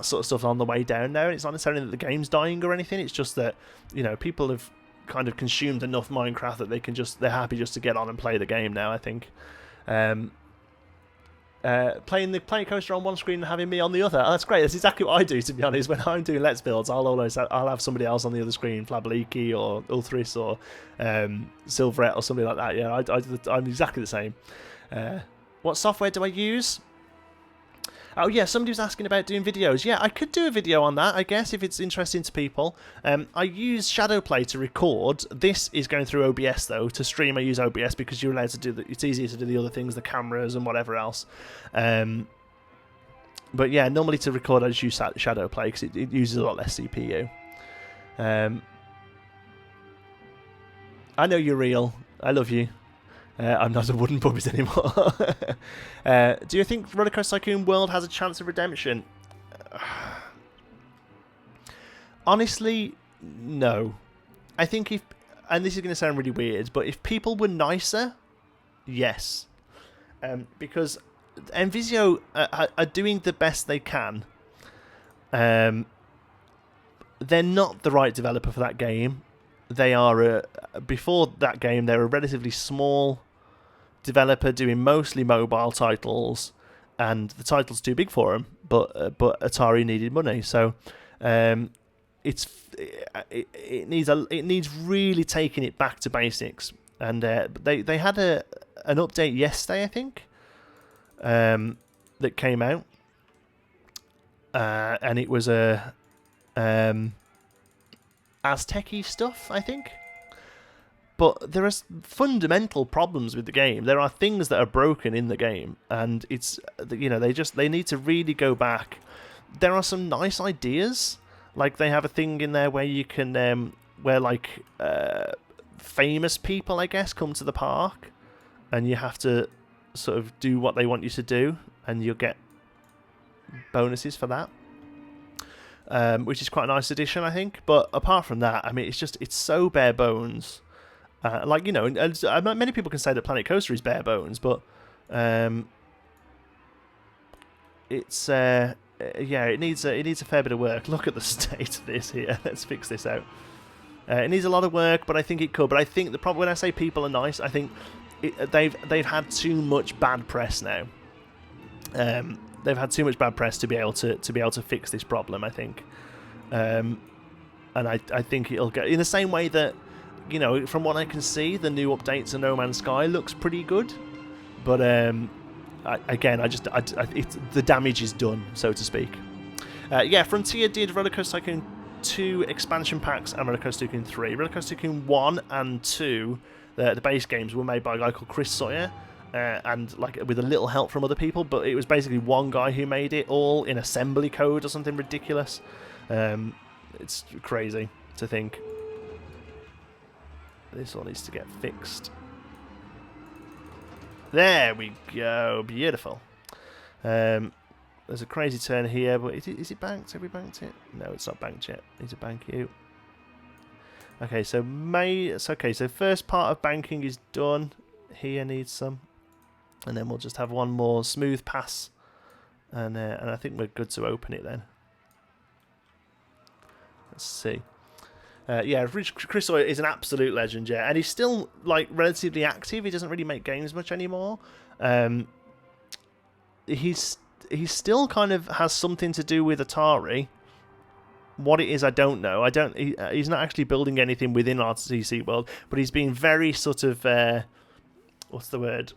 sort of stuff's on the way down now. It's not necessarily that the game's dying or anything. It's just that, you know, people have kind of consumed enough Minecraft that they're happy just to get on and play the game now, I think. Playing the Planet Coaster on one screen and having me on the other. Oh, that's great. That's exactly what I do, to be honest. When I'm doing Let's Builds, I'll have somebody else on the other screen, Flabliki or Ulthris or Silverette or something like that. Yeah, I'm exactly the same. What software do I use? Oh yeah, somebody was asking about doing videos. Yeah, I could do a video on that, I guess, if it's interesting to people. I use Shadowplay to record. This is going through OBS, though. To stream, I use OBS because you're allowed to do it's easier to do the other things, the cameras and whatever else. But yeah, normally to record, I just use Shadowplay because it uses a lot less CPU. I know you're real. I love you. I'm not a wooden puppet anymore. Do you think Roller Coaster Tycoon World has a chance of redemption? Honestly, no. I think if, and this is going to sound really weird, but if people were nicer, yes. Because Envisio are doing the best they can. They're not the right developer for that game. They are, before that game, they were a relatively small developer doing mostly mobile titles, and the title's too big for them, but Atari needed money, so it needs really taking it back to basics. And they had an update yesterday, I think, that came out, and it was Aztec-y stuff, I think. But there are fundamental problems with the game. There are things that are broken in the game, and it's, you know, they need to really go back. There are some nice ideas, like they have a thing in there where you can where famous people, I guess, come to the park, and you have to sort of do what they want you to do, and you'll get bonuses for that. Which is quite a nice addition, I think. But apart from that, I mean, it's so bare bones. Like, you know, and many people can say that Planet Coaster is bare bones, but it's yeah, it needs a fair bit of work. Look at the state of this here. Let's fix this out. It needs a lot of work, but I think it could. But I think the problem, when I say people are nice, I think they've had too much bad press now. They've had too much bad press to be able to fix this problem, I think. And I think it'll go in the same way that, you know, from what I can see, the new update to No Man's Sky looks pretty good. But the damage is done, so to speak. Yeah, Frontier did Roller Coaster Tycoon 2 expansion packs and Roller Coaster Tycoon 3. Roller Coaster Tycoon 1 and 2, the base games, were made by a guy called Chris Sawyer. And like with a little help from other people, but it was basically one guy who made it all in assembly code or something ridiculous. It's crazy to think. This all needs to get fixed. There we go, beautiful. There's a crazy turn here, but is it banked? Have we banked it? No, it's not banked yet. Need to bank you. Okay, so so first part of banking is done. Here needs some. And then we'll just have one more smooth pass, and I think we're good to open it then. Let's see. Yeah, Chris Sawyer is an absolute legend, yeah, and he's still like relatively active. He doesn't really make games much anymore. He's still kind of has something to do with Atari. What it is, I don't know. He's not actually building anything within RTC World, but he's been very sort of what's the word?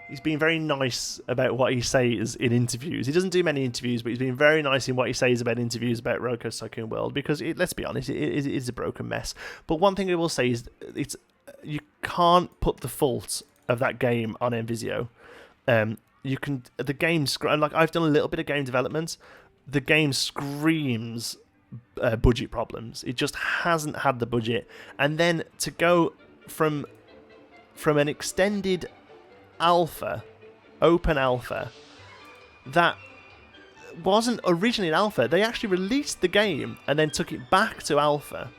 He's been very nice about what he says in interviews. He doesn't do many interviews, but he's been very nice in what he says about interviews about Roller Coaster Tycoon World, because let's be honest, it is a broken mess. But one thing I will say is you can't put the fault of that game on Envisio. The game's like, I've done a little bit of game development. the game screams budget problems. It just hasn't had the budget. And then to go from an extended alpha, open alpha, that wasn't originally an alpha. They actually released the game and then took it back to alpha.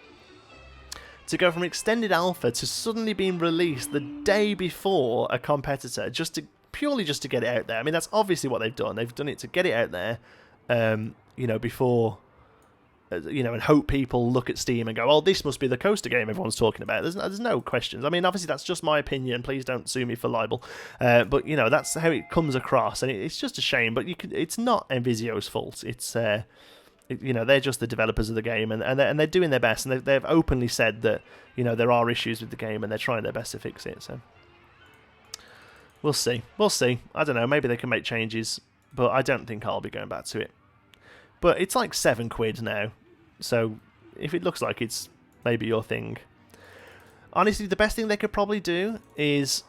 To go from extended alpha to suddenly being released the day before a competitor, purely just to get it out there. I mean, that's obviously what they've done. They've done it to get it out there, before, and hope people look at Steam and go, "Oh, this must be the coaster game everyone's talking about." There's no questions. I mean, obviously that's just my opinion. Please don't sue me for libel. But that's how it comes across, and it's just a shame. But it's not Envisio's fault. It's they're just the developers of the game, and they're doing their best, and they've openly said that there are issues with the game, and they're trying their best to fix it. So we'll see. I don't know. Maybe they can make changes, but I don't think I'll be going back to it. But it's like £7 now, so if it looks like it's maybe your thing, honestly, the best thing they could probably do is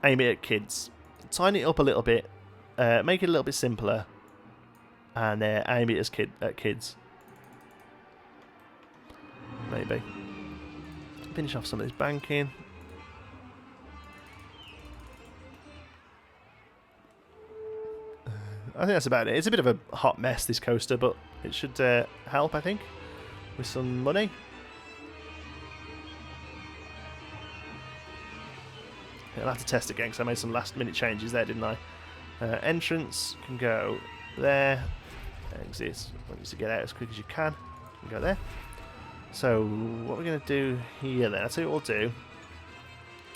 aim it at kids, tighten it up a little bit, make it a little bit simpler, and aim it at kids. Maybe. Finish off some of this banking. I think that's about it. It's a bit of a hot mess, this coaster, but it should help, I think, with some money. I'll have to test again because I made some last-minute changes there, didn't I? Entrance can go there. Exit. I want you to get out as quick as you can. You can go there. So what we're going to do here then, I'll tell you what we'll do.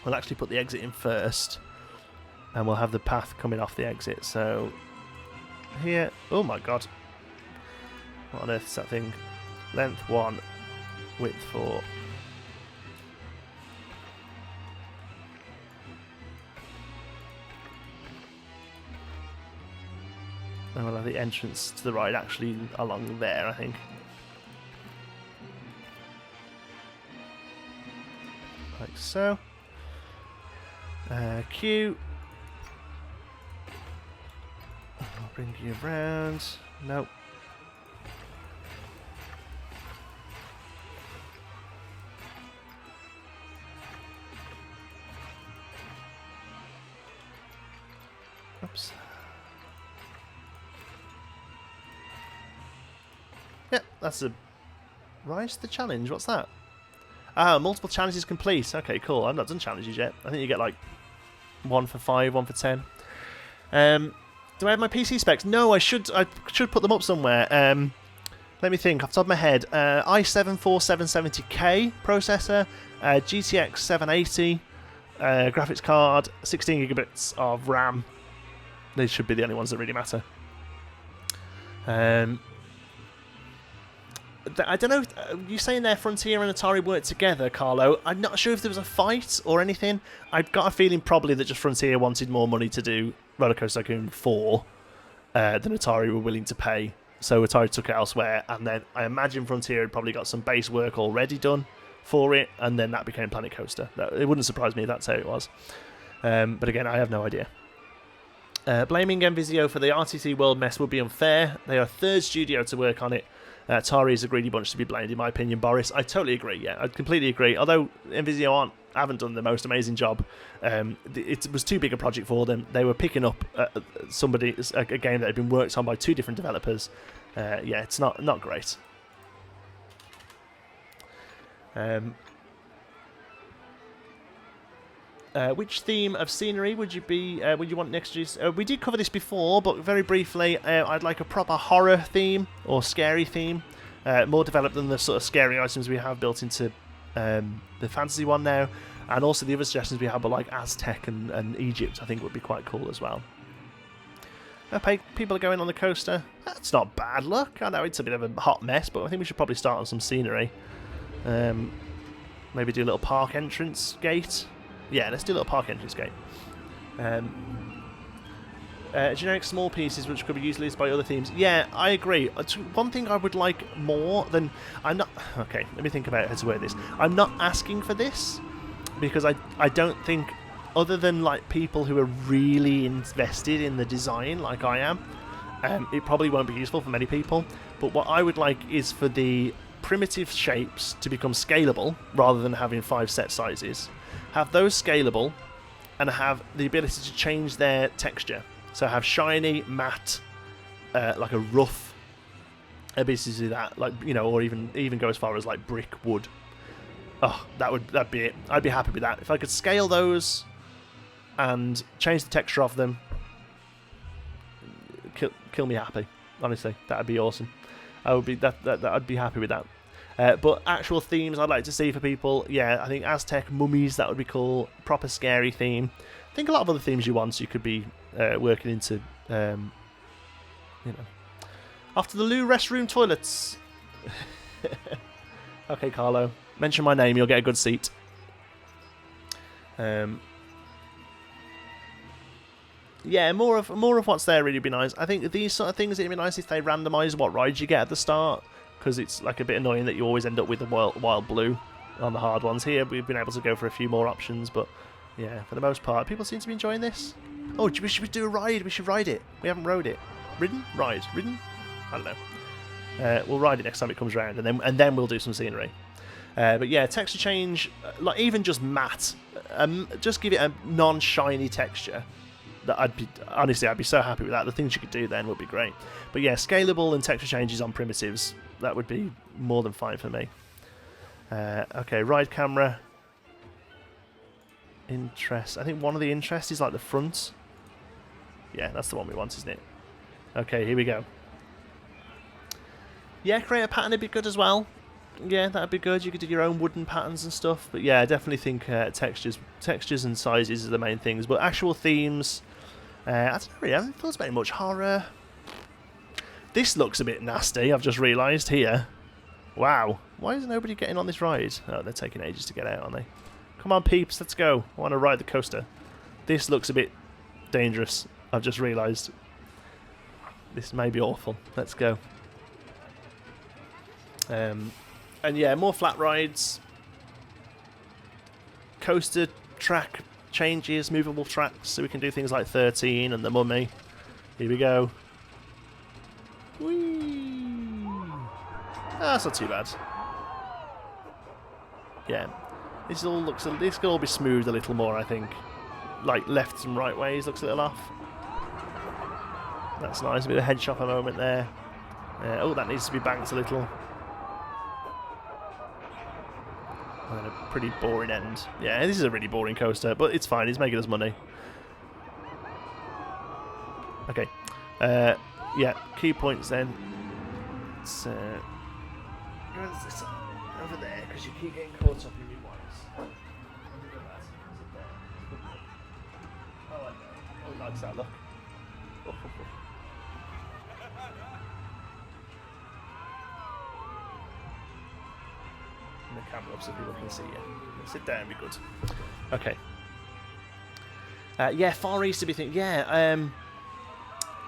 We'll actually put the exit in first, and we'll have the path coming off the exit. So here, oh my god, what on earth is that thing? Length 1, width 4. And we'll have the entrance to the right actually along there, I think. Like so. Q. I'll bring you around. Nope. Oops. Yep, that's a rise to the challenge. What's that? Ah, multiple challenges complete. Okay, cool. I've not done challenges yet. I think you get like 1 for 5, 1 for 10. Do I have my PC specs? No, I should put them up somewhere. Let me think off the top of my head. i7 4770K processor, GTX 780 graphics card, 16 gigabits of RAM. These should be the only ones that really matter. I don't know, you saying there Frontier and Atari worked together, Carlo. I'm not sure if there was a fight or anything. I've got a feeling probably that just Frontier wanted more money to do Roller Coaster Tycoon 4 than Atari were willing to pay. So Atari took it elsewhere, and then I imagine Frontier had probably got some base work already done for it, and then that became Planet Coaster. It wouldn't surprise me if that's how it was. But again, I have no idea. Blaming Envisio for the RTC World mess would be unfair. They are a third studio to work on it. Atari is a greedy bunch to be blamed, in my opinion, Boris. I totally agree, yeah. I completely agree. Although Envisio haven't done the most amazing job. It was too big a project for them. They were picking up a game that had been worked on by 2 different developers. Yeah, it's not great. Which theme of scenery would you want next year? We did cover this before, but very briefly, I'd like a proper horror theme or scary theme, more developed than the sort of scary items we have built into the fantasy one now, and also the other suggestions we have are like Aztec and Egypt. I think would be quite cool as well. People are going on the coaster. That's not bad luck. I know it's a bit of a hot mess, but I think we should probably start on some scenery. Maybe do a little park entrance gate. Yeah, let's do a little park entrance gate. Generic small pieces which could be utilized by other themes. Yeah, I agree. One thing I would like more than... Okay, let me think about how to word this. I'm not asking for this, because I don't think, other than like people who are really invested in the design, like I am, It probably won't be useful for many people, but what I would like is for the primitive shapes to become scalable rather than having 5 set sizes. Have those scalable and have the ability to change their texture. So have shiny, matte, like a rough ability to do that, like, you know, or even go as far as like brick wood. Oh, that'd be it. I'd be happy with that. If I could scale those and change the texture of them, kill me happy. Honestly, that'd be awesome. I'd be happy with that. But actual themes I'd like to see for people, yeah, I think Aztec mummies, that would be cool. Proper scary theme. I think a lot of other themes you want, you could be working into, you know. Off to the loo restroom toilets. Okay, Carlo. Mention my name, you'll get a good seat. Yeah, more of what's there really be nice. I think these sort of things, it'd be nice if they randomise what rides you get at the start, because it's like a bit annoying that you always end up with the wild blue on the hard ones. Here we've been able to go for a few more options, but yeah, for the most part, people seem to be enjoying this. Oh, should we do a ride? We should ride it. We haven't rode it. Ridden? Ride? Ridden? I don't know. We'll ride it next time it comes around, and then we'll do some scenery. But yeah, texture change, like even just matte, just give it a non-shiny texture. That I'd be so happy with that. The things you could do then would be great. But yeah, scalable and texture changes on primitives, that would be more than fine for me. Okay, ride camera. Interest. I think one of the interests is like the front. Yeah, that's the one we want, isn't it? Okay, here we go. Yeah, create a pattern would be good as well. Yeah, that'd be good. You could do your own wooden patterns and stuff. But yeah, I definitely think textures and sizes are the main things. But actual themes, I don't know really. I haven't thought about much horror. This looks a bit nasty. I've just realised here. Wow, why is nobody getting on this ride? Oh, they're taking ages to get out, aren't they? Come on, peeps, let's go. I want to ride the coaster. This looks a bit dangerous. I've just realised. This may be awful. Let's go. And yeah, more flat rides. Coaster track changes, movable tracks, so we can do things like 13 and the Mummy. Here we go. Whee! That's not too bad. Yeah, this could all be smoothed a little more, I think. Like left and right ways looks a little off. That's nice, a bit of a head shopper moment there. Oh, that needs to be banked a little. And then a pretty boring end. Yeah, this is a really boring coaster, but it's fine. It's making us money. Okay. Yeah, key points then. Let's go this over there, because you keep getting caught up in your wires. Oh, I know. Oh, he likes that look. The camera up so people can see you. Sit down, be good. Okay. Yeah, Far East to be thinking. Yeah,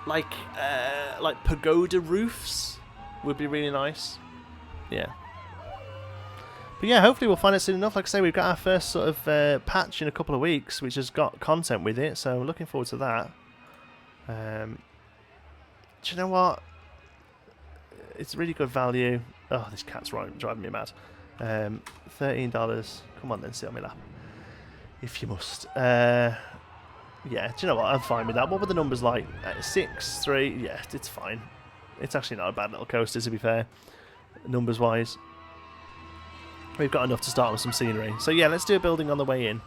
like pagoda roofs would be really nice. Yeah. But yeah, hopefully we'll find it soon enough. Like I say, we've got our first sort of patch in a couple of weeks, which has got content with it. So looking forward to that. Do you know what? It's really good value. Oh, this cat's driving me mad. $13. Come on then, sit on my lap. If you must. Yeah, do you know what? I'm fine with that. What were the numbers like? 6, 3. Yeah, it's fine. It's actually not a bad little coaster, to be fair. Numbers wise. We've got enough to start with some scenery. So yeah, let's do a building on the way in.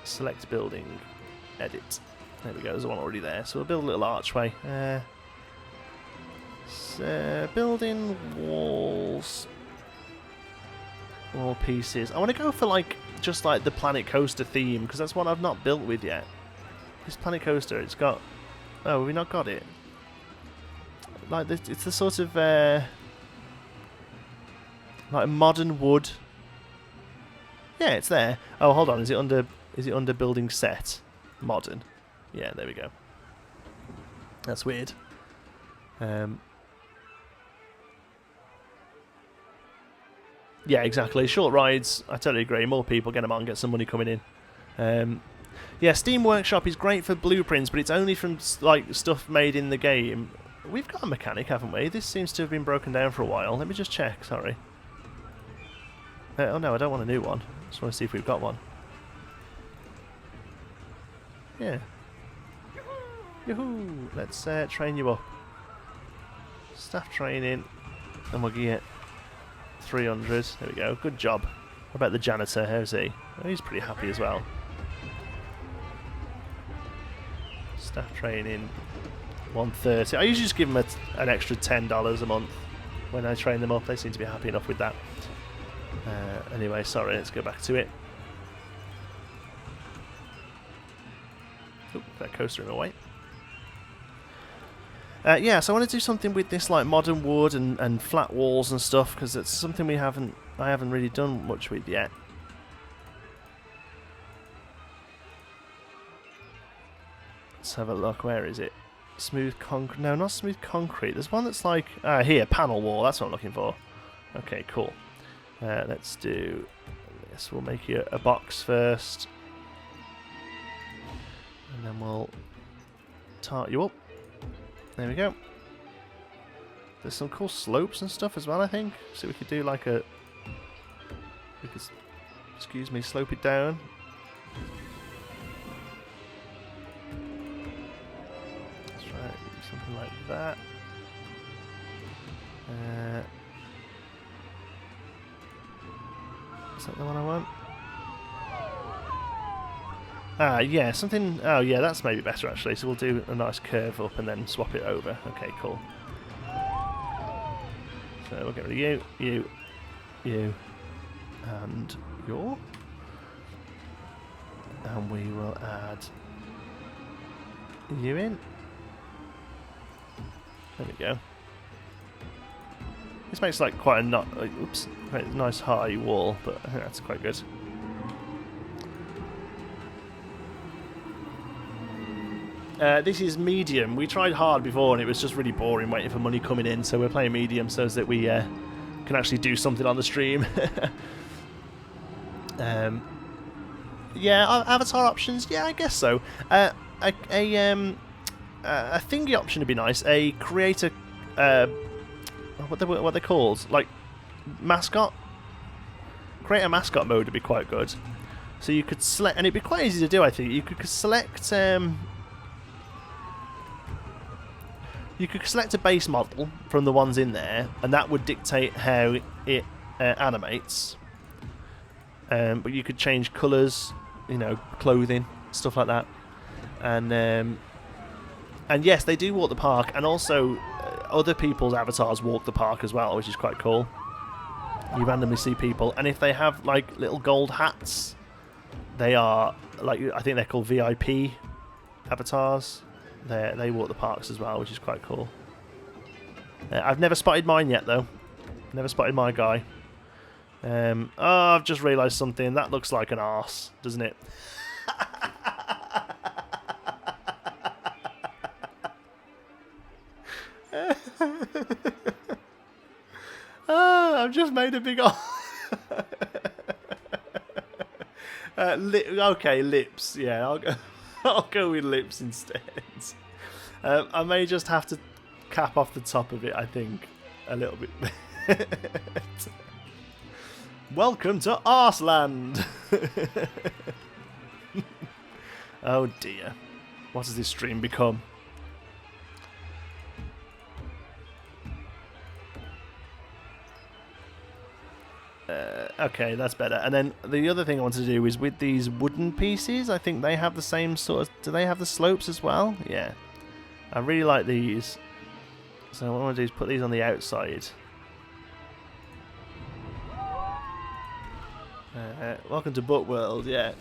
Select building. Edit. There we go, there's one already there. So we'll build a little archway. Building walls. Wall pieces. I want to go for like just like the Planet Coaster theme, because that's one I've not built with yet. This Planet Coaster, it's got... Oh, have we not got it? Like this, it's the sort of like modern wood. Yeah, it's there. Oh, hold on. Is it under building set? Modern. Yeah, there we go. That's weird. Yeah, exactly. Short rides. I totally agree. More people, get them on, get some money coming in. Yeah, Steam Workshop is great for blueprints, but it's only from like stuff made in the game. We've got a mechanic, haven't we? This seems to have been broken down for a while. Let me just check, sorry. Oh no, I don't want a new one. Just want to see if we've got one. Yeah. Yoo-hoo! Let's train you up. Staff training, and we'll get 300. There we go. Good job. What about the janitor? How's he? Oh, he's pretty happy as well. Staff training, 130. I usually just give them an extra $10 a month when I train them up. They seem to be happy enough with that. Anyway, sorry, let's go back to it. Oop, that coaster in my way. Yeah, so I want to do something with this like modern wood and flat walls and stuff, because it's something I haven't really done much with yet. Let's have a look. Where is it? Smooth concrete? No, not smooth concrete. There's one that's like here, panel wall. That's what I'm looking for. Okay, cool. Let's do this. We'll make you a box first, and then we'll tart you up. There we go. There's some cool slopes and stuff as well, I think. So we could do like a... We could, excuse me, slope it down. Let's try it, something like that. Is that the one I want? Ah, yeah, something... Oh, yeah, that's maybe better, actually. So we'll do a nice curve up and then swap it over. Okay, cool. So we'll get rid of you, and your. And we will add you in. There we go. This makes like quite a quite a nice high wall, but I think that's quite good. This is medium. We tried hard before and it was just really boring waiting for money coming in, so we're playing medium so that we can actually do something on the stream. Yeah, avatar options. Yeah, I guess so. A thingy option would be nice. A creator, what they called, like mascot. Create a mascot mode would be quite good. So you could select, and it'd be quite easy to do. I think you could select. You could select a base model from the ones in there, and that would dictate how it animates. But you could change colours, you know, clothing, stuff like that. And yes, they do walk the park, and also other people's avatars walk the park as well, which is quite cool. You randomly see people, and if they have like little gold hats, they are like, I think they're called VIP avatars. They walk the parks as well, which is quite cool. I've never spotted mine yet, though. Never spotted my guy. Oh, I've just realised something. That looks like an arse, doesn't it? Oh, I've just made a big arse. Okay, lips. Yeah, I'll go with lips instead. I may just have to cap off the top of it, I think, a little bit. Welcome to Arsland! Oh dear. What has this stream become? Okay, that's better. And then the other thing I wanted to do is with these wooden pieces, I think they have the same sort of... Do they have the slopes as well? Yeah. I really like these. So what I want to do is put these on the outside. Welcome to Book World, yeah.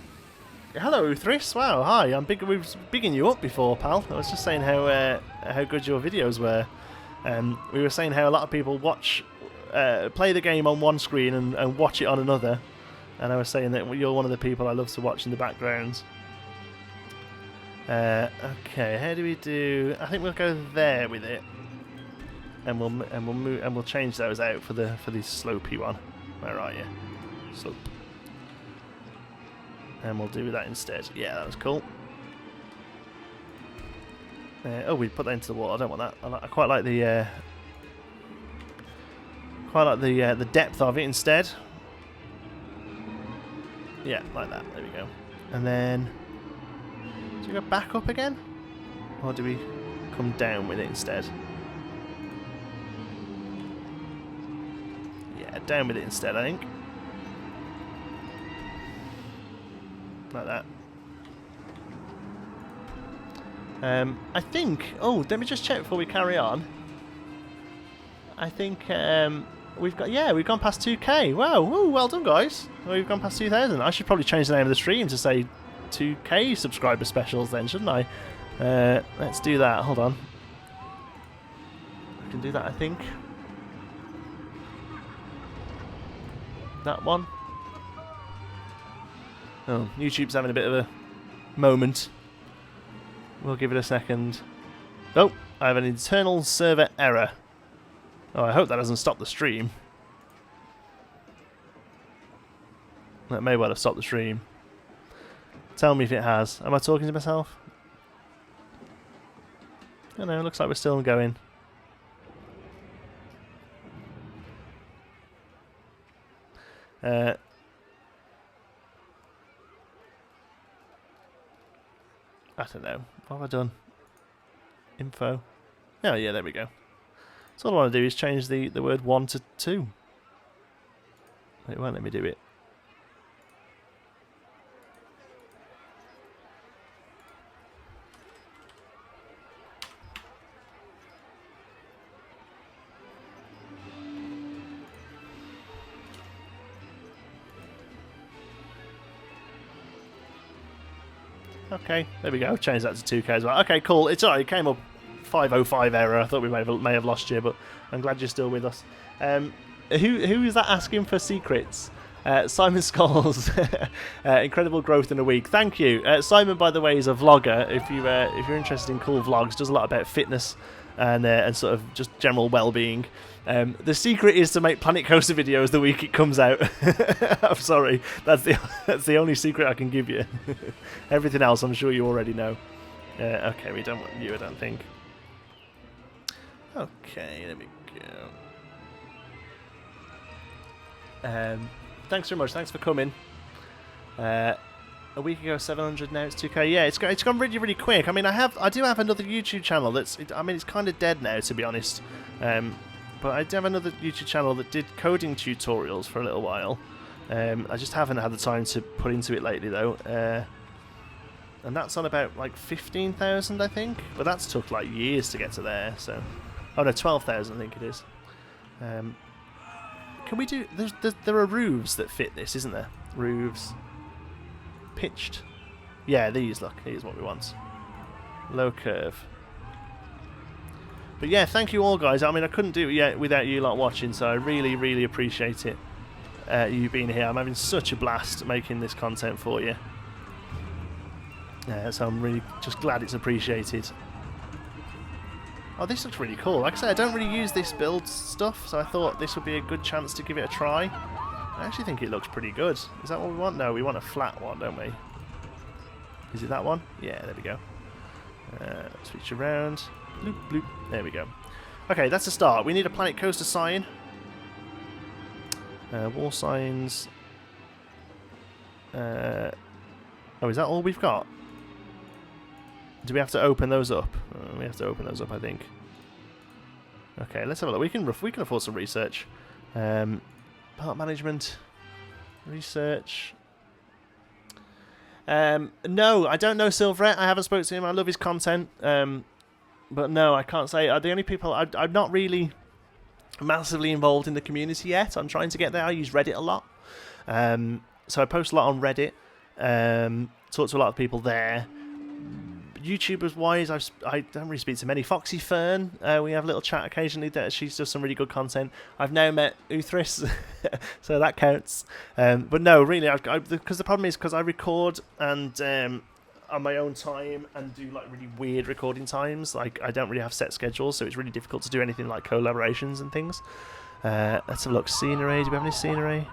Hello, Thris. Wow, hi. We've bigging you up before, pal. I was just saying how good your videos were. We were saying how a lot of people play the game on one screen and watch it on another. And I was saying that you're one of the people I love to watch in the background. Okay, how do we do? I think we'll go there with it, and we'll change those out for the slopey one. Where are you? Slope. And we'll do that instead. Yeah, that was cool. Oh, we put that into the wall. I don't want that. I quite like the the depth of it instead. Yeah, like that. There we go. And then, do we go back up again, or do we come down with it instead? Yeah, down with it instead, I think. Like that. I think... Oh, let me just check before we carry on. I think we've gone past 2k. Wow, woo, well done, guys. We've gone past 2,000. I should probably change the name of the stream to say 2k subscriber specials then, shouldn't I? Let's do that. Hold on. I can do that, I think. That one. Oh, YouTube's having a bit of a moment. We'll give it a second. Oh, I have an internal server error. Oh, I hope that doesn't stop the stream. That may well have stopped the stream. Tell me if it has. Am I talking to myself? I don't know, looks like we're still going. I don't know. What have I done? Info. Oh, yeah, there we go. So all I want to do is change the word 1 to 2. It won't let me do it. Okay, there we go. Change that to 2k as well. Okay, cool. It's alright. It came up 505 error. I thought we may have lost you, but I'm glad you're still with us. Who is that asking for secrets? Simon Scholes. Incredible growth in a week. Thank you, Simon. By the way, is a vlogger. If you're interested in cool vlogs, does a lot about fitness and sort of just general well-being. The secret is to make Planet Coaster videos the week it comes out. I'm sorry, that's the only secret I can give you. Everything else, I'm sure you already know. Okay, we don't want you, I don't think. Okay, there we go. Thanks very much. Thanks for coming. A week ago, 700. Now it's 2k. Yeah, it's gone really, really quick. I mean, I do have another YouTube channel it's kind of dead now, to be honest. But I do have another YouTube channel that did coding tutorials for a little while. I just haven't had the time to put into it lately, though. And that's on about like 15,000, I think. But that's took like years to get to there. So, oh no, 12,000, I think it is. Can we do? There are roofs that fit this, isn't there? Roofs. Pitched. Yeah, these. Look, here's what we want. Low curve. But yeah, thank you all, guys. I mean, I couldn't do it yet without you lot watching, so I really, really appreciate it. You being here. I'm having such a blast making this content for you. So I'm really just glad it's appreciated. Oh, this looks really cool. Like I said, I don't really use this build stuff, so I thought this would be a good chance to give it a try. I actually think it looks pretty good. Is that what we want? No, we want a flat one, don't we? Is it that one? Yeah, there we go. Switch around. Bloop, bloop. There we go. Okay, that's a start. We need a Planet Coaster sign. Wall signs. Oh, is that all we've got? Do we have to open those up? We have to open those up, I think. Okay, let's have a look. We can afford some research. Park management, research. No, I don't know Silverette. I haven't spoken to him. I love his content. But no, I can't say. The only people I'm not really massively involved in the community yet. I'm trying to get there. I use Reddit a lot. So I post a lot on Reddit. Talk to a lot of people there. YouTubers wise, I don't really speak to many. Foxy Fern, we have a little chat occasionally. That she does some really good content. I've now met Uthris, so that counts. But no, really, because the problem is because I record and on my own time and do like really weird recording times. Like I don't really have set schedules, so it's really difficult to do anything like collaborations and things. Let's have a look. Scenery. Do we have any scenery?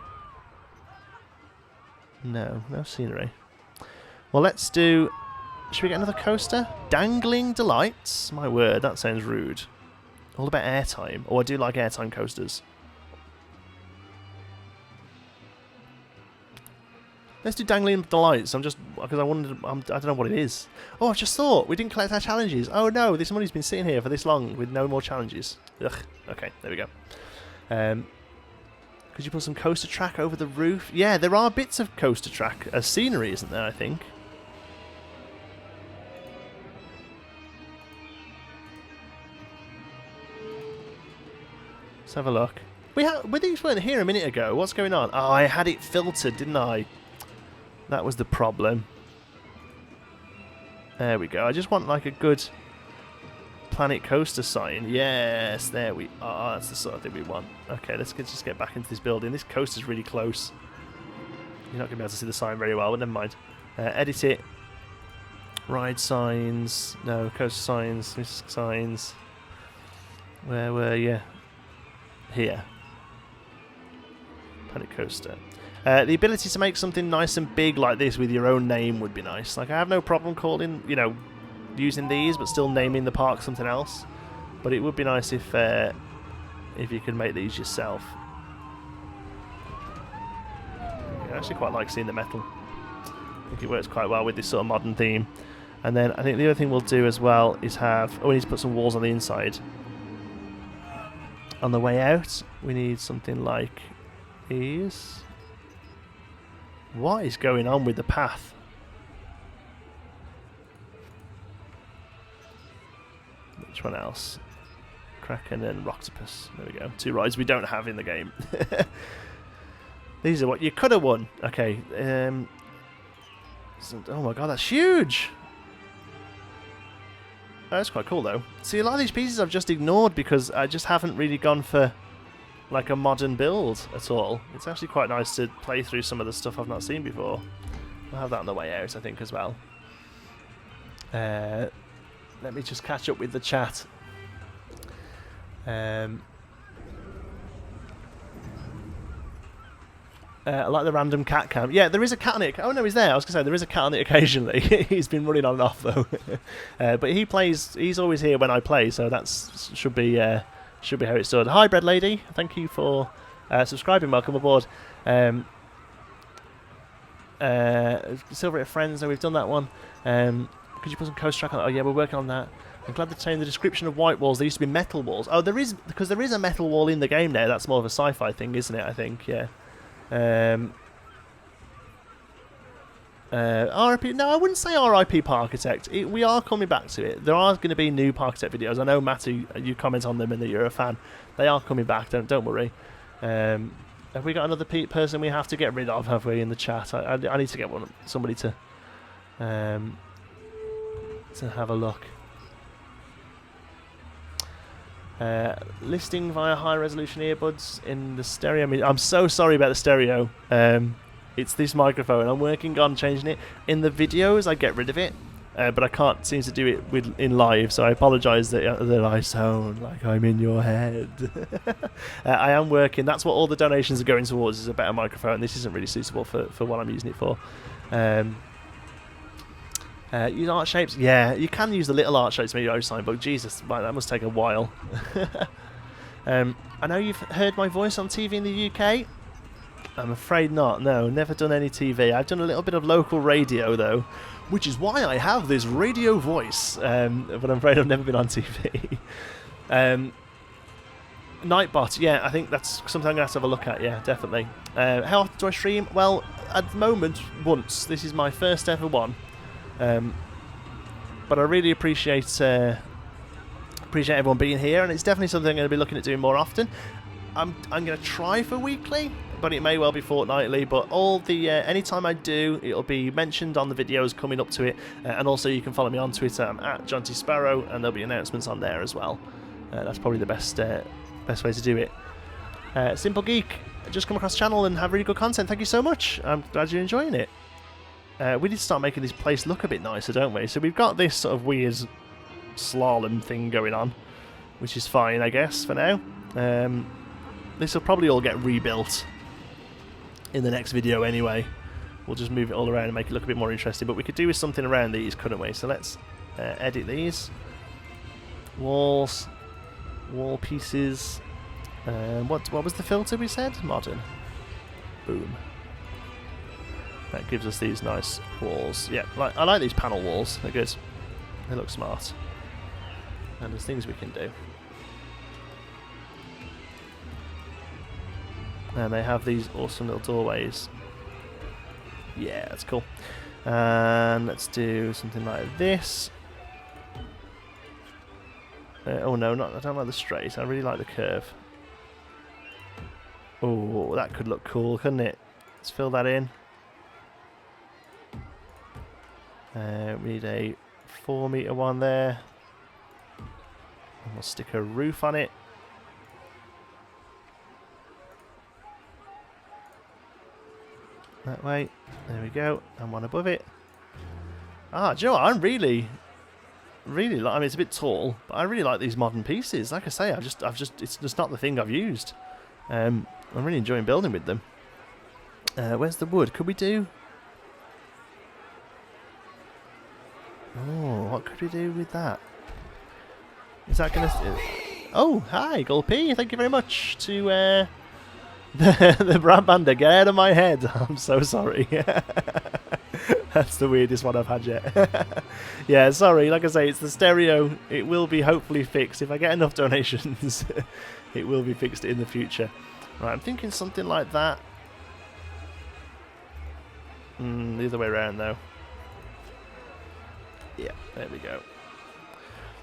No scenery. Well, let's do... Should we get another coaster? Dangling Delights? My word, that sounds rude. All about airtime. Oh, I do like airtime coasters. Let's do Dangling Delights. I'm just... Because I wondered... I don't know what it is. Oh, I've just thought. We didn't collect our challenges. Oh, no. This money's been sitting here for this long with no more challenges. Ugh. Okay, there we go. Could you put some coaster track over the roof? Yeah, there are bits of coaster track. Scenery, isn't there, I think? Let's have a look. These weren't here a minute ago. What's going on? Oh, I had it filtered, didn't I? That was the problem. There we go. I just want like a good Planet Coaster sign. Yes, there we are. That's the sort of thing we want. Okay, let's just get back into this building. This coaster's really close. You're not going to be able to see the sign very well, but never mind. Edit it. Ride signs. No, coaster signs. Signs. Where were you? Here. Planet Coaster. The ability to make something nice and big like this with your own name would be nice. Like, I have no problem calling, you know, using these, but still naming the park something else. But it would be nice if you could make these yourself. I actually quite like seeing the metal. I think it works quite well with this sort of modern theme. And then I think the other thing we'll do as well is have... Oh, we need to put some walls on the inside. On the way out, we need something like these. What is going on with the path? Which one else? Kraken and Roctopus. There we go. 2 rides we don't have in the game. These are what you could have won. Okay. Oh my god, that's huge! Oh, that's quite cool though. See, a lot of these pieces I've just ignored because I just haven't really gone for like a modern build at all. It's actually quite nice to play through some of the stuff I've not seen before. I'll have that on the way out, I think, as well. Let me just catch up with the chat. I like the random cat cam. Yeah, there is a cat on it. Oh no, he's there. I was going to say, there is a cat on it occasionally. He's been running on and off though. But he's always here when I play, so that's should be how it's done. Hi, Bread Lady. Thank you for subscribing. Welcome aboard. Silver at Friends, no, we've done that one. Could you put some coast track on? Oh yeah, we're working on that. I'm glad they're changing the description of white walls. There used to be metal walls. Oh, there is, because there is a metal wall in the game now. That's more of a sci-fi thing, isn't it? I think, yeah. RIP. No, I wouldn't say RIP Parkitect. We are coming back to it. There are going to be new Parkitect videos. I know, Matty, you comment on them and that you're a fan. They are coming back. Don't worry. Have we got another person we have to get rid of? Have we in the chat? I need to get somebody to have a look. Listing via high resolution earbuds in the stereo. I mean, I'm so sorry about the stereo. It's this microphone. I'm working on changing it. In the videos, I get rid of it, but I can't seem to do it in live, so I apologise that I sound like I'm in your head. I am working. That's what all the donations are going towards, is a better microphone. This isn't really suitable for what I'm using it for. Use art shapes. Yeah, you can use the little art shapes to make your own sign, but Jesus, that must take a while. I know you've heard my voice on TV in the UK. I'm afraid not. No, never done any TV. I've done a little bit of local radio though, which is why I have this radio voice. But I'm afraid I've never been on TV. Nightbot, yeah, I think that's something I'm going to have to have a look at, yeah, definitely. How often do I stream? Well, at the moment, once. This is my first ever one. But I really appreciate everyone being here, and it's definitely something I'm going to be looking at doing more often. I'm going to try for weekly, but it may well be fortnightly. But all the anytime I do, it'll be mentioned on the videos coming up to it, and also you can follow me on Twitter. I'm at John T Sparrow, and there'll be announcements on there as well. That's probably the best way to do it. Simple Geek, just come across the channel and have really good content. Thank you so much. I'm glad you're enjoying it. We need to start making this place look a bit nicer, don't we? So we've got this sort of weird slalom thing going on, which is fine, I guess, for now. This will probably all get rebuilt in the next video anyway. we'll just move it all around and make it look a bit more interesting. But we could do with something around these, couldn't we? So let's edit these. Walls, wall pieces. What was the filter we said? Modern. Boom. That gives us these nice walls. Yeah, I like these panel walls. They're good. They look smart. And there's things we can do. And they have these awesome little doorways. Yeah, that's cool. And let's do something like this. Oh no, I don't like the straight. I really like the curve. Oh, that could look cool, couldn't it? Let's fill that in. We need a 4-meter one there. And we'll stick a roof on it. That way. There we go. And one above it. Ah, do you know what? I'm really like. I mean, it's a bit tall, but I really like these modern pieces. Like I say, it's just not the thing I've used. I'm really enjoying building with them. Where's the wood? Could we do? Oh, what could we do with that? Is that gonna? Oh, hi, Gulpy. Thank you very much to the Brabanda. Get out of my head. I'm so sorry. That's the weirdest one I've had yet. Yeah, sorry. Like I say, it's the stereo. It will be hopefully fixed. If I get enough donations, it will be fixed in the future. Right, I'm thinking something like that. The other way around, though. Yeah, there we go.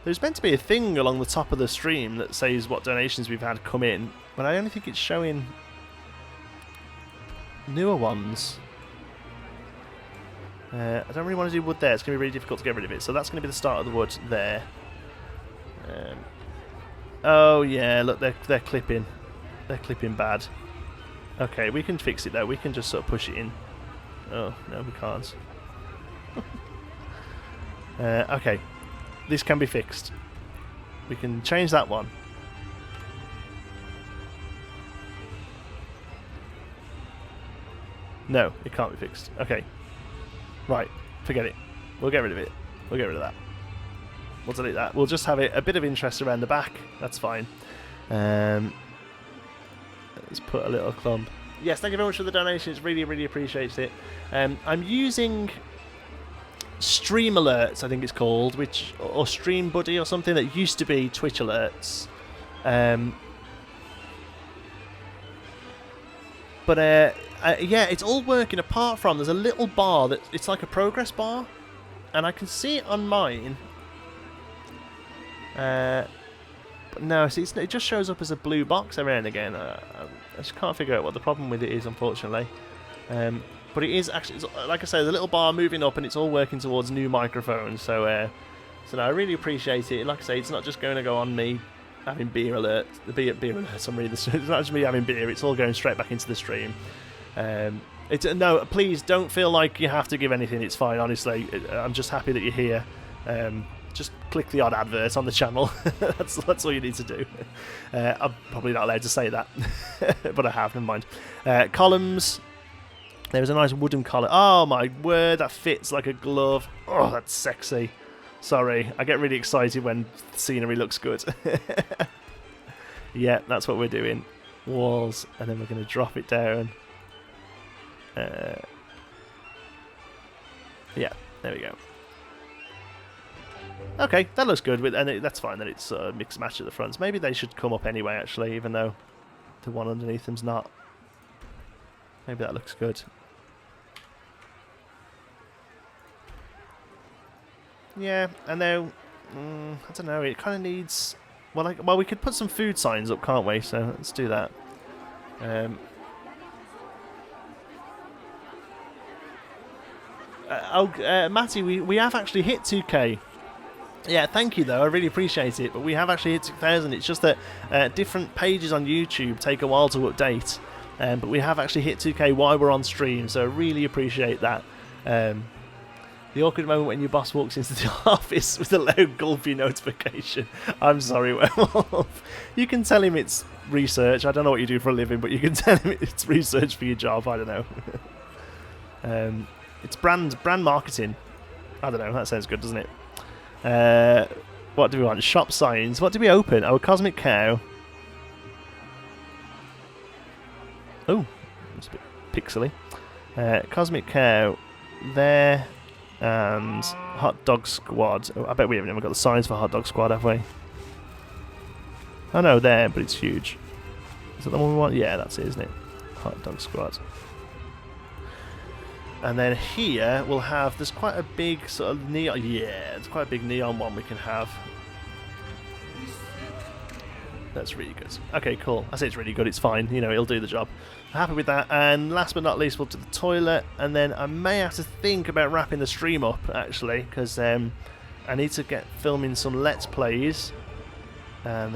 There's meant to be a thing along the top of the stream that says what donations we've had come in, but I only think it's showing newer ones. I don't really want to do wood there. It's going to be really difficult to get rid of it. So that's going to be the start of the wood there. Oh yeah, look, they're clipping. They're clipping bad. Okay, we can fix it though. We can just sort of push it in. Oh no, we can't. Okay, this can be fixed. We can change that one. No, it can't be fixed. Okay. Right, forget it. We'll get rid of it. We'll get rid of that. We'll delete that. We'll just have it a bit of interest around the back. That's fine. Let's put a little clump. Yes, thank you very much for the donations. Really, really appreciate it. I'm using Stream Alerts, I think it's called, or Stream Buddy or something that used to be Twitch Alerts. Yeah, it's all working apart from there's a little bar that it's like a progress bar, and I can see it on mine. But no, see, it just shows up as a blue box every now and again. I just can't figure out what the problem with it is, unfortunately. But it is actually, like I say, the little bar moving up, and it's all working towards new microphones. So, no, I really appreciate it. Like I say, it's not just going to go on me having beer alert. The beer alert. I'm reading this. It's not just me having beer. It's all going straight back into the stream. No, please don't feel like you have to give anything. It's fine, honestly. I'm just happy that you're here. Just click the odd advert on the channel. that's all you need to do. I'm probably not allowed to say that, but I have. Never mind. Columns. There was a nice wooden collar. Oh my word, that fits like a glove. Oh, that's sexy. Sorry, I get really excited when scenery looks good. Yeah, that's what we're doing. Walls, and then we're going to drop it down. Yeah, there we go. Okay, that looks good, that's fine that it's mixed match at the fronts. Maybe they should come up anyway, actually, even though the one underneath them's not. Maybe that looks good. Yeah, and now, I don't know, it kind of needs... Well, we could put some food signs up, can't we? So let's do that. Matty, we have actually hit 2k. Yeah, thank you though, I really appreciate it, but we have actually hit 2,000. It's just that different pages on YouTube take a while to update, but we have actually hit 2k while we're on stream, so I really appreciate that. The awkward moment when your boss walks into the office with a loud Gulpy notification. I'm sorry, Werewolf. You can tell him it's research. I don't know what you do for a living, but you can tell him it's research for your job. I don't know. It's brand marketing. I don't know. That sounds good, doesn't it? What do we want? Shop signs. What do we open? Oh, a cosmic cow. Oh, it's a bit pixely. Cosmic cow there, and hot dog squad. Oh, I bet we haven't even got the signs for hot dog squad, have we? Oh no, there, but it's huge. Is that the one we want? Yeah, that's it, isn't it? Hot dog squad. And then here we'll have, there's quite a big sort of neon, yeah, there's quite a big neon one we can have. That's really good. Okay, cool. I say it's really good, it's fine, you know, it'll do the job. I'm happy with that. And last but not least, we'll do the toilet, and then I may have to think about wrapping the stream up, actually, because I need to get filming some Let's Plays, and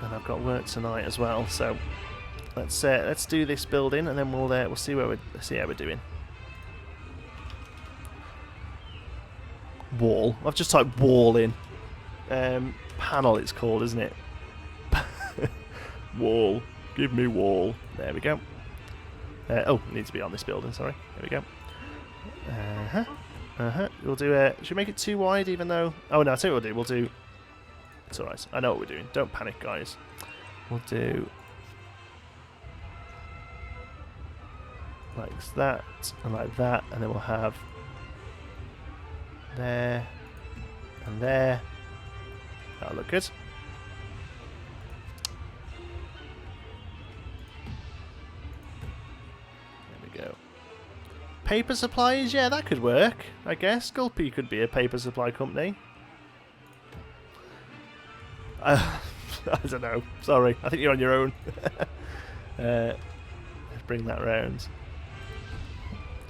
I've got work tonight as well, so let's do this building, and then we'll see how we're doing. Wall. I've just typed wall in. Panel it's called, isn't it? Wall. Give me wall. There we go. Oh, it needs to be on this building. Sorry. There we go. We'll do. Should we make it too wide, even though? Oh no, I'll tell you what we'll do. We'll do. It's alright. I know what we're doing. Don't panic, guys. We'll do like that and like that, and then we'll have there and there. That'll look good. There we go. Paper supplies? Yeah, that could work, I guess. Gulpy could be a paper supply company. I don't know. Sorry. I think you're on your own. Let's bring that round.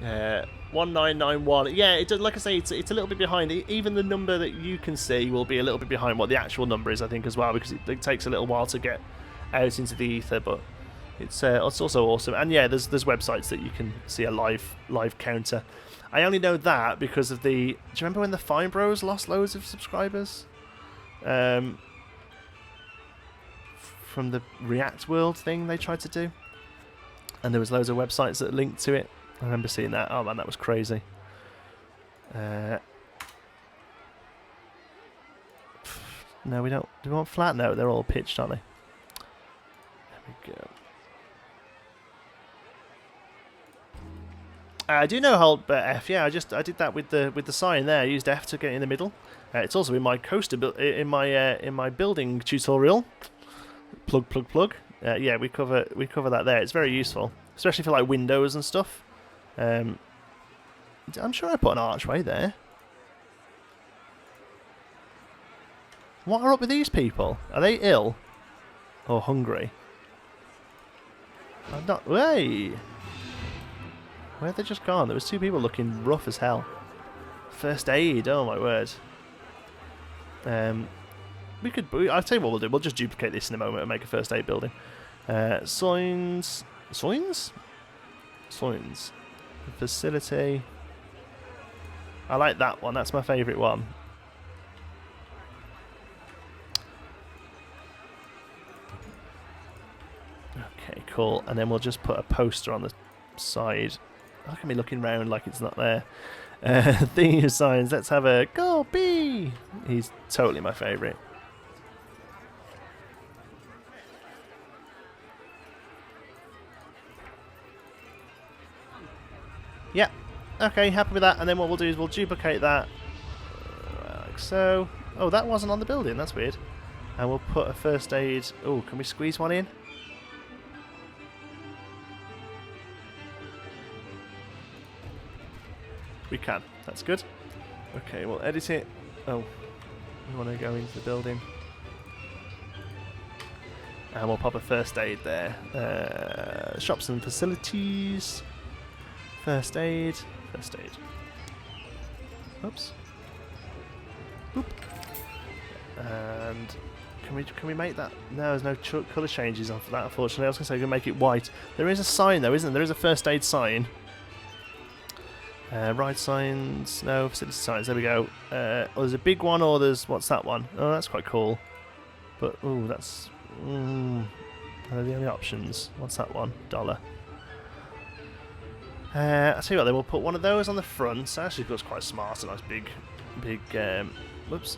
1991. Yeah, it does, like I say, it's a little bit behind. Even the number that you can see will be a little bit behind what the actual number is, I think, as well, because it takes a little while to get out into the ether. But it's also awesome. And yeah, there's websites that you can see a live counter. I only know that because of the. Do you remember when the Fine Bros lost loads of subscribers? From the React World thing they tried to do, and there was loads of websites that linked to it. I remember seeing that. Oh man, that was crazy. No, we don't. Do we want flat? No, they're all pitched, aren't they? There we go. I do know hold F. Yeah, I did that with the sign there. I used F to get in the middle. It's also in my coaster in my building tutorial. Plug. Yeah, we cover that there. It's very useful, especially for like windows and stuff. I'm sure I put an archway there. What are up with these people? Are they ill or hungry? I'm not. Hey, where have they just gone? There was two people looking rough as hell. First aid. Oh my word. I'll tell you what we'll do. We'll just duplicate this in a moment and make a first aid building. Signs. Facility. I like that one. That's my favourite one. Okay, cool. And then we'll just put a poster on the side. Look at me looking round like it's not there. Theme signs. Let's have a go B. He's totally my favourite. Yeah, okay, happy with that. And then what we'll do is we'll duplicate that like so. Oh, that wasn't on the building. That's weird. And we'll put a first aid. Oh, can we squeeze one in? We can. That's good. Okay, we'll edit it. Oh, we want to go into the building. And we'll pop a first aid there. Shops and facilities. First aid. Oops. Oop. And can we make that? No, there's no colour changes on for that, unfortunately. I was going to say we can make it white. There is a sign though, isn't there? There is a first aid sign. Ride signs. No, facility signs. There we go. Oh, there's a big one, or there's what's that one? Oh, that's quite cool. But ooh, that's. Are they the only options? What's that one? $1. I'll tell you what, then we'll put one of those on the front. It actually looks quite smart, a nice big, whoops.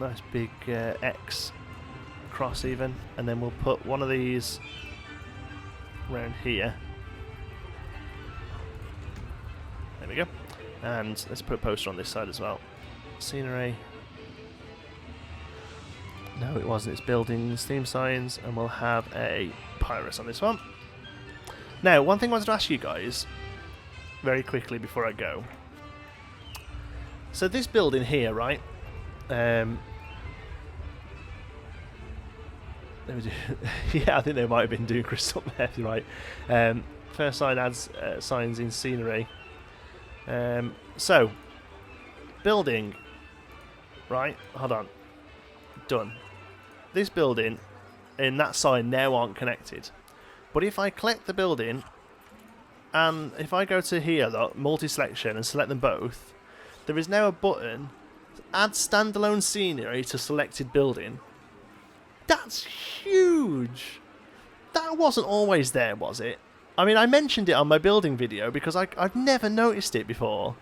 Nice big X cross even. And then we'll put one of these around here. There we go. And let's put a poster on this side as well. Scenery. No, it wasn't. It's buildings, theme signs, and we'll have a Pyrus on this one. Now, one thing I wanted to ask you guys, very quickly before I go. So this building here, right? Yeah, I think they might have been doing crystal meth, right? First sign adds signs in scenery. So, building, right? Hold on. Done. This building and that sign now aren't connected. But if I collect the building, and if I go to here, though, multi-selection, and select them both, there is now a button, add standalone scenery to selected building. That's huge! That wasn't always there, was it? I mean, I mentioned it on my building video because I've never noticed it before.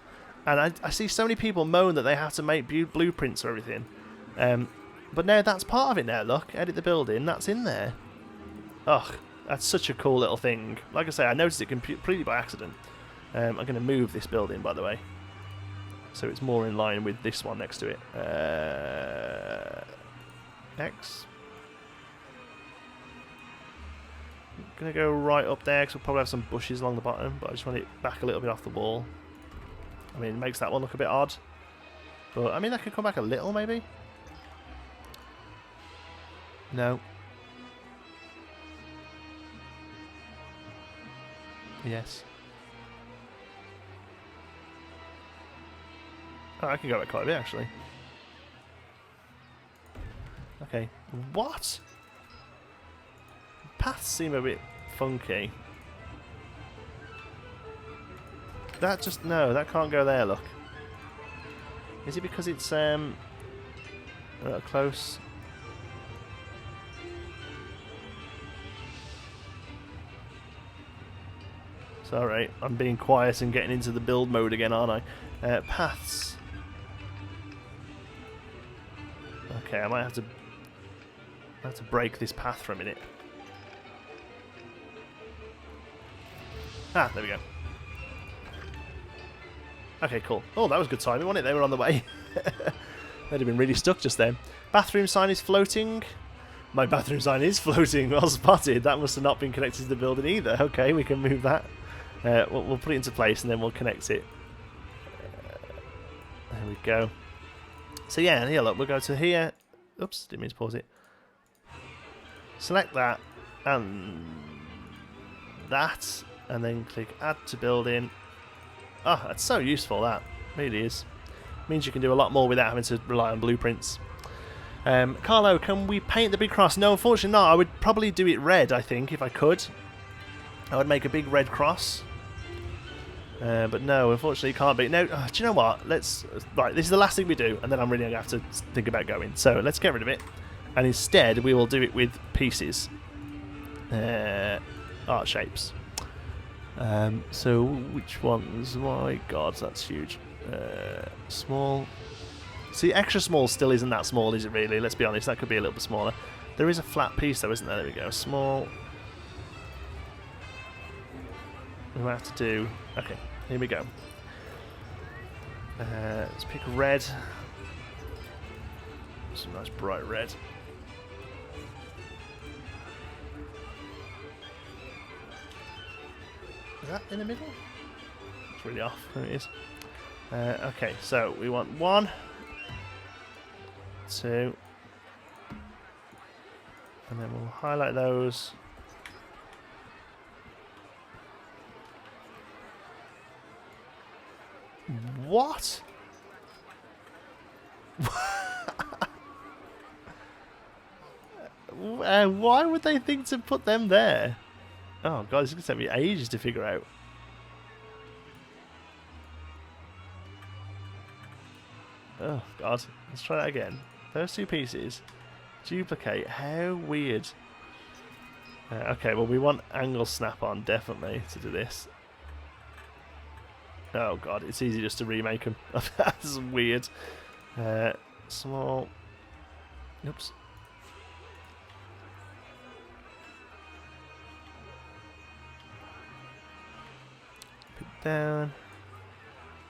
And I see so many people moan that they have to make blueprints or everything. But now that's part of it now, look. Edit the building, that's in there. Ugh, that's such a cool little thing. Like I say, I noticed it completely by accident. I'm going to move this building, by the way. So it's more in line with this one next to it. X. I'm going to go right up there because we'll probably have some bushes along the bottom, but I just want it back a little bit off the wall. I mean, it makes that one look a bit odd. But, I mean, that could come back a little, maybe? No. Yes. Oh, I can go back quite a bit, actually. Okay. What? Paths seem a bit funky. That just... No, that can't go there, look. Is it because it's, a little close? Sorry, I'm being quiet and getting into the build mode again, aren't I? Paths. Okay, I might have to break this path for a minute. Ah, there we go. Okay, cool. Oh, that was good timing, wasn't it? They were on the way. They'd have been really stuck just then. Bathroom sign is floating. My bathroom sign is floating. Well spotted. That must have not been connected to the building either. Okay, we can move that. We'll put it into place and then we'll connect it. There we go. So yeah, here, look, we'll go to here. Oops, didn't mean to pause it. Select that and that, and then click Add to Building. Oh, that's so useful, that really is. Means you can do a lot more without having to rely on blueprints. Carlo, can we paint the big cross? No, unfortunately not. I would probably do it red, I think, if I could. I would make a big red cross. But no, unfortunately you can't be. No, do you know what? Right, this is the last thing we do, and then I'm really going to have to think about going. So let's get rid of it. And instead, we will do it with pieces. Art shapes. So which ones? My God, that's huge. Small. See, extra small still isn't that small, is it really? Let's be honest, that could be a little bit smaller. There is a flat piece though, isn't there? There we go. Small. We might have to do... Okay, here we go. Let's pick red. Some nice bright red. Is that in the middle? It's really off. There it is. Okay, so we want 1, 2, and then we'll highlight those. What? Why would they think to put them there? Oh God, it's going to take me ages to figure out. Oh God, let's try that again. Those two pieces. Duplicate. How weird. Okay, well, we want angle snap-on, definitely, to do this. Oh, God, it's easy just to remake them. That's weird. Small. Oops. Put it down.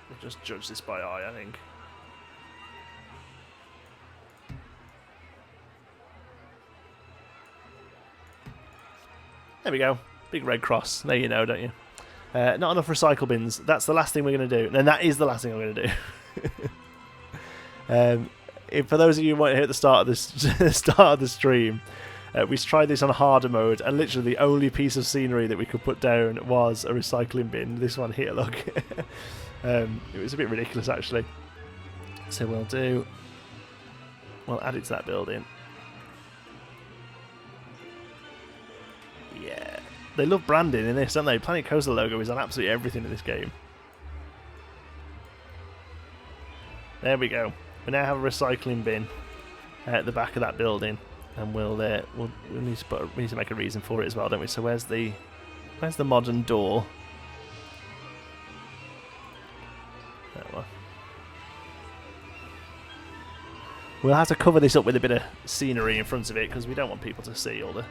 We'll just judge this by eye, I think. There we go. Big red cross. There you know, don't you? Not enough recycle bins. That's the last thing we're going to do. And that is the last thing I'm going to do. For those of you who weren't here at the start of this start of the stream, we tried this on harder mode, and literally the only piece of scenery that we could put down was a recycling bin. This one here, look. It was a bit ridiculous, actually. So we'll add it to that building. Yeah. They love branding in this, don't they? Planet Coaster logo is on absolutely everything in this game. There we go. We now have a recycling bin at the back of that building, and we need to make a reason for it as well, don't we? So where's the modern door? That one. We'll have to cover this up with a bit of scenery in front of it because we don't want people to see all the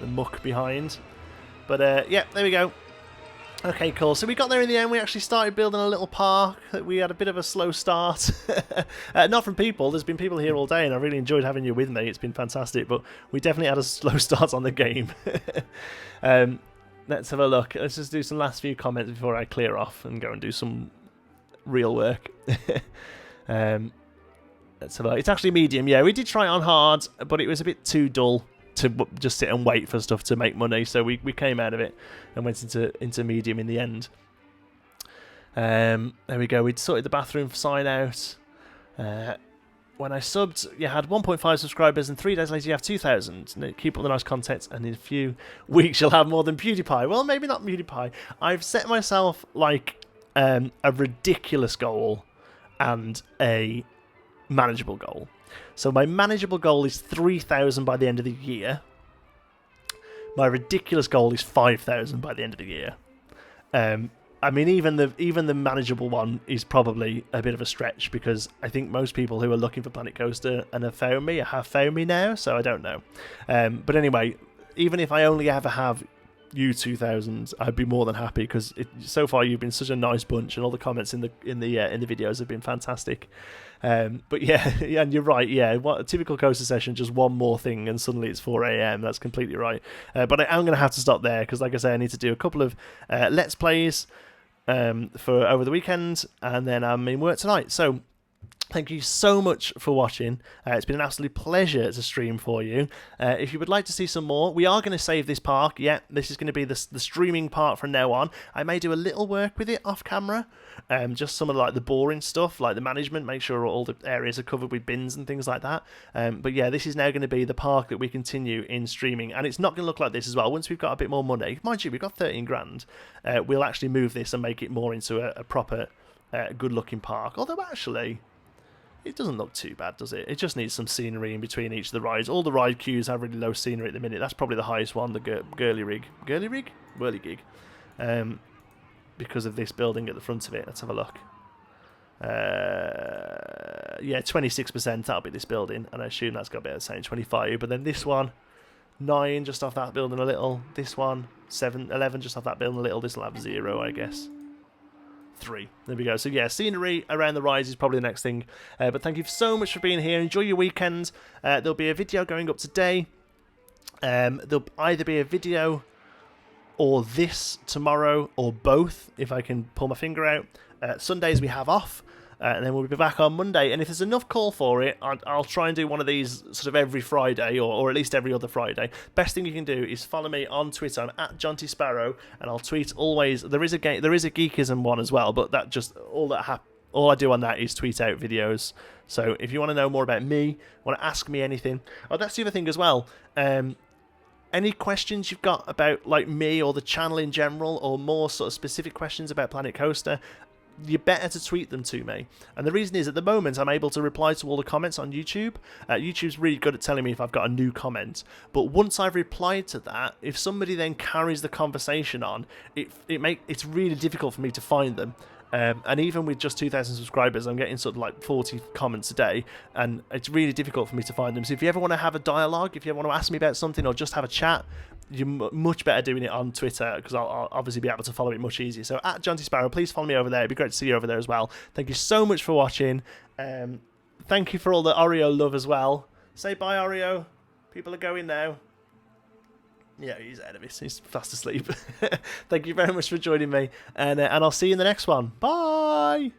muck behind. But yeah, there we go. Okay, cool. So we got there in the end. We actually started building a little park. We had a bit of a slow start. Not from people. There's been people here all day, and I really enjoyed having you with me. It's been fantastic. But we definitely had a slow start on the game. Let's have a look. Let's just do some last few comments before I clear off and go and do some real work. Let's have a look. It's actually medium. Yeah, we did try it on hard, but it was a bit too dull to just sit and wait for stuff to make money, so we came out of it and went into medium in the end. There we go. We'd sorted the bathroom sign out. When I subbed, you had 1.5 subscribers, and 3 days later you have 2,000. Keep up the nice content, and in a few weeks you'll have more than PewDiePie. Well, maybe not PewDiePie. I've set myself like a ridiculous goal and a manageable goal. So my manageable goal is 3,000 by the end of the year. My ridiculous goal is 5,000 by the end of the year. I mean, even the manageable one is probably a bit of a stretch, because I think most people who are looking for Planet Coaster and have found me now, so I don't know. But anyway, even if I only ever have you 2,000, I'd be more than happy, because so far you've been such a nice bunch, and all the comments in the videos have been fantastic. But yeah, and you're right. Yeah, what a typical coaster session, just one more thing, and suddenly it's 4 a.m. That's completely right. But I am going to have to stop there, because, like I say, I need to do a couple of let's plays for over the weekend, and then I'm in work tonight. So thank you so much for watching. It's been an absolute pleasure to stream for you. If you would like to see some more, we are going to save this park. Yeah, this is going to be the streaming part from now on. I may do a little work with it off camera. Just some of like the boring stuff, like the management, make sure all the areas are covered with bins and things like that. But yeah, this is now going to be the park that we continue in streaming, and it's not going to look like this as well. Once we've got a bit more money, mind you, we've got 13 grand, we'll actually move this and make it more into a proper good looking park. Although actually, it doesn't look too bad, does it? It just needs some scenery in between each of the rides. All the ride queues have really low scenery at the minute. That's probably the highest one, the Whirligig? Because of this building at the front of it. Let's have a look. Yeah, 26%, that'll be this building, and I assume that's got to be the same, 25. But then this one, 9 just off that building a little. This one, 11 just off that building a little. This will have 0, I guess. 3. There we go. So yeah, scenery around the rides is probably the next thing. But thank you so much for being here. Enjoy your weekend. There'll be a video going up today. There'll either be a video or this tomorrow, or both, if I can pull my finger out. Sundays we have off, and then we'll be back on Monday. And if there's enough call for it, I'll try and do one of these sort of every Friday, or at least every other Friday. Best thing you can do is follow me on Twitter. I'm at Jonty Sparrow, and I'll tweet always. There is a Geekism one as well, but that just all I do on that is tweet out videos. So if you want to know more about me, want to ask me anything, that's the other thing as well. Any questions you've got about like me or the channel in general, or more sort of specific questions about Planet Coaster, you're better to tweet them to me. And the reason is, at the moment, I'm able to reply to all the comments on YouTube. YouTube's really good at telling me if I've got a new comment. But once I've replied to that, if somebody then carries the conversation on, it's really difficult for me to find them. And even with just 2,000 subscribers, I'm getting sort of like 40 comments a day, and it's really difficult for me to find them. So if you ever want to have a dialogue, if you ever want to ask me about something or just have a chat, you're much better doing it on Twitter, because I'll obviously be able to follow it much easier. So at John T. Sparrow, please follow me over there. It'd be great to see you over there as well. Thank you so much for watching. Thank you for all the Oreo love as well. Say bye, Oreo. People are going now. Yeah, he's ahead of us. He's fast asleep. Thank you very much for joining me, and I'll see you in the next one. Bye!